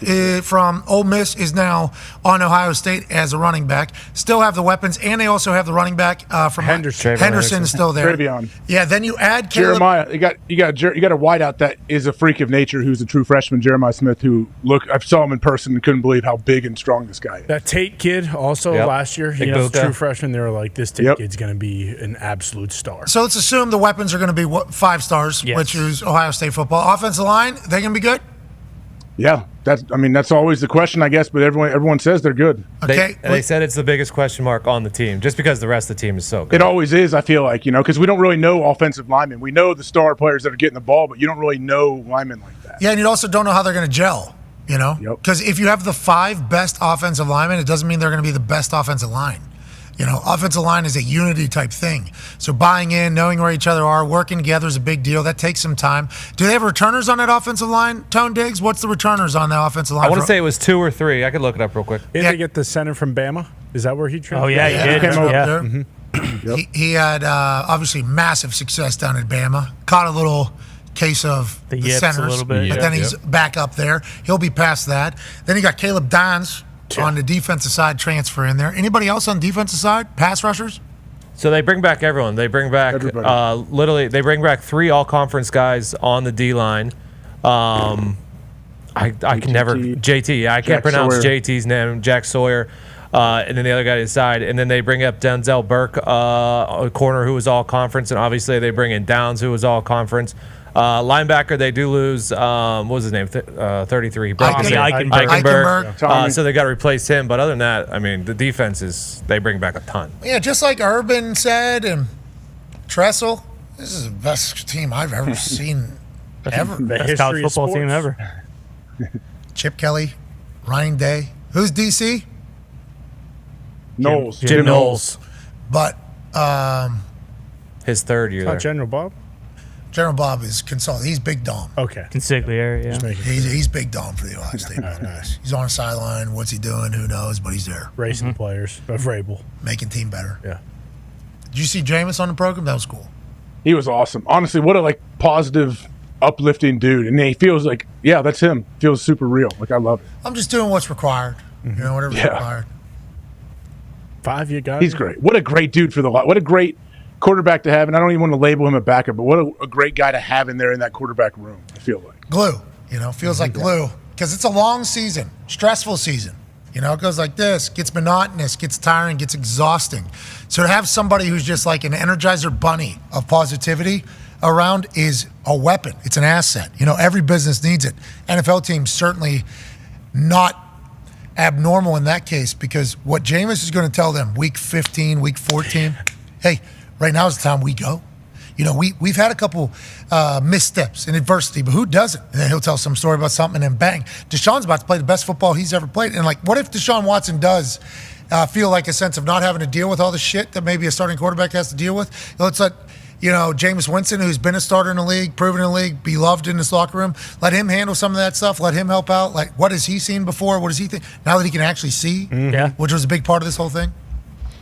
from Ole Miss is now on Ohio State as a running back. Still have the weapons, and they also have the running back from Henderson. Henderson is still there. Travion. Yeah, then you add Caleb. Jeremiah. You got a wideout that is a freak of nature who's a true freshman, Jeremiah Smith, I saw him in person and couldn't believe how big and strong this guy is. That Tate kid also last year, he was a true freshman. They were like, this Tate kid's going to be an absolute star. So let's assume the weapons are going to be 5 stars, which is Ohio State football. Offensive line, they going to be good? Yeah, that's always the question, I guess. But everyone says they're good. Okay, they said it's the biggest question mark on the team, just because the rest of the team is so good. It always is. I feel like because we don't really know offensive linemen. We know the star players that are getting the ball, but you don't really know linemen like that. Yeah, and you also don't know how they're going to gel. Because if you have the 5 best offensive linemen, it doesn't mean they're going to be the best offensive line. Offensive line is a unity type thing. So buying in, knowing where each other are, working together is a big deal. That takes some time. Do they have returners on that offensive line, Tone Diggs? What's the returners on that offensive line? I want to say it was 2 or 3. I could look it up real quick. Did they get the center from Bama? Is that where he trained? Oh, yeah, he did. Mm-hmm. He had obviously massive success down at Bama. Caught a little case of the centers, a little bit. but then he's back up there. He'll be past that. Then you got Caleb Dahns on the defensive side transfer in there. Anybody else on the defensive side? Pass rushers? So they bring back everyone. They bring back literally. They bring back 3 all-conference guys on the D line. I can never JT. I can't pronounce JT's name. Jack Sawyer, and then the other guy to the side. And then they bring up Denzel Burke, a corner who was all-conference, and obviously they bring in Downs, who was all-conference. Linebacker, they do lose. What was his name? 33. Eichenberg. So they got to replace him. But other than that, I mean, the defense they bring back a ton. Yeah, just like Urban said and Tressel, this is the best team I've ever seen ever. Best college football team ever. Chip Kelly, Ryan Day. Who's DC? Knowles. Jim Knowles. But his 3rd year. Not General Bob. General Bob is consultant. He's Big Dom. Okay. Consigliere, yeah. He's Big Dom for the Ohio State. Nice. He's on the sideline. What's he doing? Who knows? But he's there. Racing players of Vrabel. Making team better. Yeah. Did you see Jameis on the program? That was cool. He was awesome. Honestly, what a positive, uplifting dude. And he feels like, that's him. Feels super real. Like, I love it. I'm just doing what's required. Whatever's required. 5 you got. He's great. What a great dude for the lot. What a great quarterback to have, and I don't even want to label him a backup, but what a great guy to have in there in that quarterback room, I feel like. Glue, feels like glue. Because it's a long season, stressful season. It goes like this, gets monotonous, gets tiring, gets exhausting. So to have somebody who's just like an Energizer bunny of positivity around is a weapon. It's an asset. Every business needs it. NFL teams certainly not abnormal in that case, because what Jameis is going to tell them week 15, week 14, hey, right now is the time we go. We've had a couple missteps in adversity, but who doesn't? And then he'll tell some story about something, and then bang, Deshaun's about to play the best football he's ever played. And what if Deshaun Watson does feel like a sense of not having to deal with all the shit that maybe a starting quarterback has to deal with? Let's let Jameis Winston, who's been a starter in the league, proven in the league, beloved in this locker room, let him handle some of that stuff. Let him help out. Like, what has he seen before? What does he think now that he can actually see? Which was a big part of this whole thing.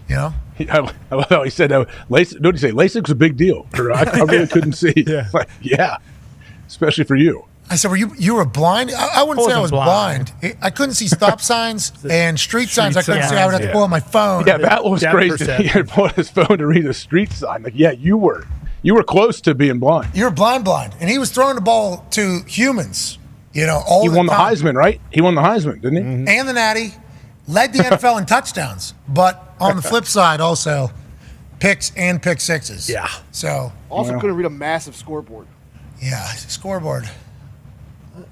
I love how he said, what did he say? LASIK's a big deal. I really couldn't see. Especially for you. I said, you were blind? I wouldn't say I was blind. I couldn't see stop signs and street signs. I couldn't see. I would have to pull out my phone. Yeah, that was crazy. He had to pull out his phone to read a street sign. Like, you were close to being blind. You were blind. And he was throwing the ball to humans, all He the won the time. Heisman, right? He won the Heisman, didn't he? Mm-hmm. And the Natty. Led the NFL in touchdowns. But on the flip side, also, picks and pick sixes. Yeah. So also couldn't read a massive scoreboard. Yeah, scoreboard.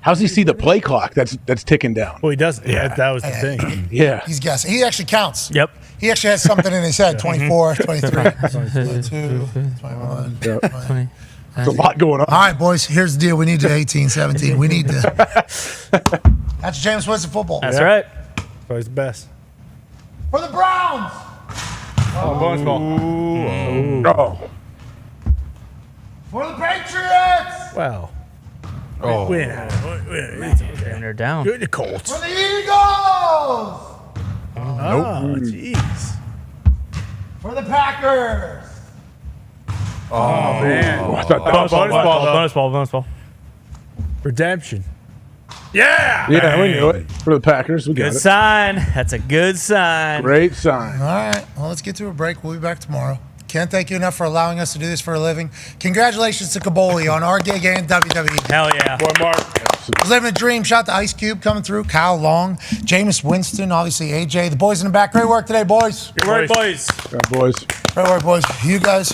How's he see the play clock that's ticking down? Well, he doesn't. Yeah, that was the thing. Yeah. He's guessing. He actually counts. Yep. He actually has something in his head. 24, 23, 22, 21, 20. There's a lot going on. All right, boys, here's the deal. We need to 18, 17. We need to. That's Jameis Winston football. That's right. Always the best. For the Browns. bonus ball. Oh. For the Patriots. Wow. Oh. Win. And they're down. Good, the Colts. For the Eagles. Oh, jeez. For the Packers. Oh, man. I thought that bonus was Bonus ball. Redemption. Yeah. Yeah, we knew it. For the Packers, we got Good it. sign. That's a good sign. Great sign. All right. Well, let's get to a break. We'll be back tomorrow. Can't thank you enough for allowing us to do this for a living. Congratulations to Kaboly on our gig and WWE. Hell yeah. Boy, Mark. Living a dream. Shout out to Ice Cube coming through. Kyle Long, Jameis Winston, obviously AJ. The boys in the back. Great work today, boys. Good work, boys. Yeah, boys. Great work, boys. You guys,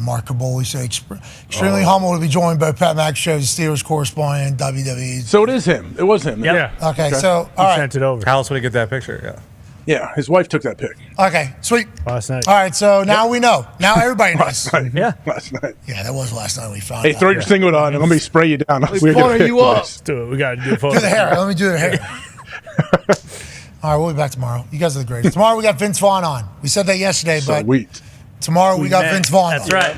Mark Kaboly said extremely humble to be joined by Pat McAfee Show, Steelers correspondent, WWE. So it is him. It was him. Yeah. Okay, so all right. Sent it over. How else would he get that picture? Yeah. Yeah, his wife took that pic. Okay, sweet. Last night. All right, so now we know. Now everybody knows. Yeah. Last night. Yeah, that was last night we found Hey, out. throw your singlet on and let me spray you down. Butter you up. Let's do it. We got to do a photo. Do the hair. Let me do the hair. All right, we'll be back tomorrow. You guys are the greatest. Tomorrow we got Vince Vaughn on. We said that yesterday, but Sweet. tomorrow we got Vince Vaughn That's on. right.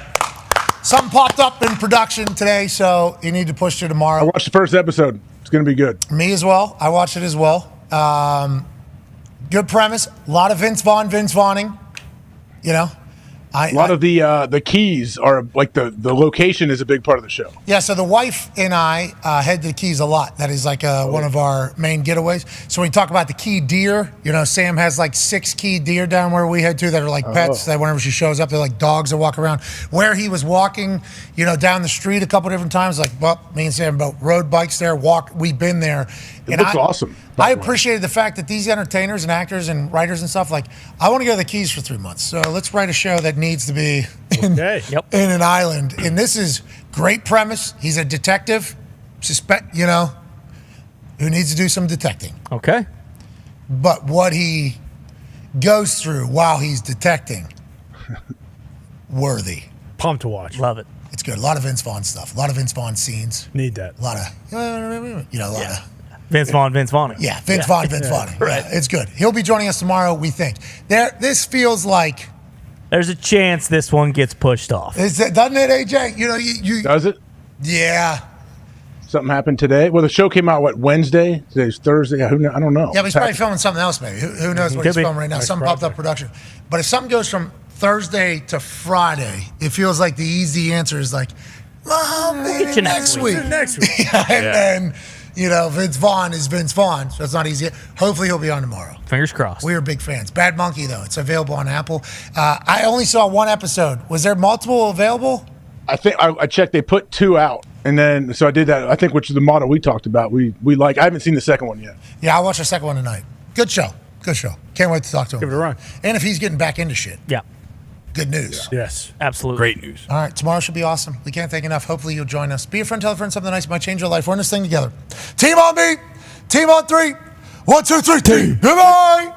Something popped up in production today, so you need to push to I tomorrow. watched the first episode. It's going to be good. Me as well. I watched it as well. Good premise. A lot of Vince Vaughning. You know, A lot of the keys are like the location is a big part of the show. Yeah, so the wife and I head to the Keys a lot. That is like one of our main getaways. So when you talk about the key deer, you know, Sam has like 6 key deer down where we head to that are like pets that whenever she shows up, they're like dogs that walk around. Where he was walking, you know, down the street a couple different times, like, well, me and Sam both rode bikes there, we've been there. It looks awesome. I appreciated the fact that these entertainers and actors and writers and stuff, like, I want to go to the Keys for 3 months. So let's write a show that needs to be in an island. And this is great premise. He's a detective, you know, who needs to do some detecting. Okay. But what he goes through while he's detecting, worthy. Pumped to watch. Love it. It's good. A lot of Vince Vaughn stuff. A lot of Vince Vaughn scenes. Need that. A lot of, you know, a lot of. Vince Vaughn. Yeah, Vince Vaughn. Right. Yeah, it's good. He'll be joining us tomorrow, we think. This feels like... There's a chance this one gets pushed off. Doesn't it, AJ? You know, you Does it? Yeah. Something happened today. Well, the show came out, Wednesday? Today's Thursday. I don't know. Yeah, but he's probably filming something else, maybe. Who knows what he's filming right now? Nice Something popped up production. But if something goes from Thursday to Friday, it feels like the easy answer is like, well, maybe get you next week. Next week. And then, you know, Vince Vaughn is Vince Vaughn, so it's not easy. Hopefully he'll be on tomorrow. Fingers crossed. We are big fans. Bad Monkey, though. It's available on Apple. I only saw one episode. Was there multiple available? I think I checked. They put 2 out, and then so I did that. I think which is the model we talked about. We like. I haven't seen the second one yet. Yeah, I watched the second one tonight. Good show. Good show. Can't wait to talk to him. Give it a run. And if he's getting back into shit. Yeah. Good news. Yes. Absolutely. Great news. All right, tomorrow should be awesome. We can't thank enough. Hopefully you'll join us. Be a friend, tell a friend something nice might change your life. We're in this thing together. Team on me. Team on 3. 1, 2, 3. Team. Goodbye.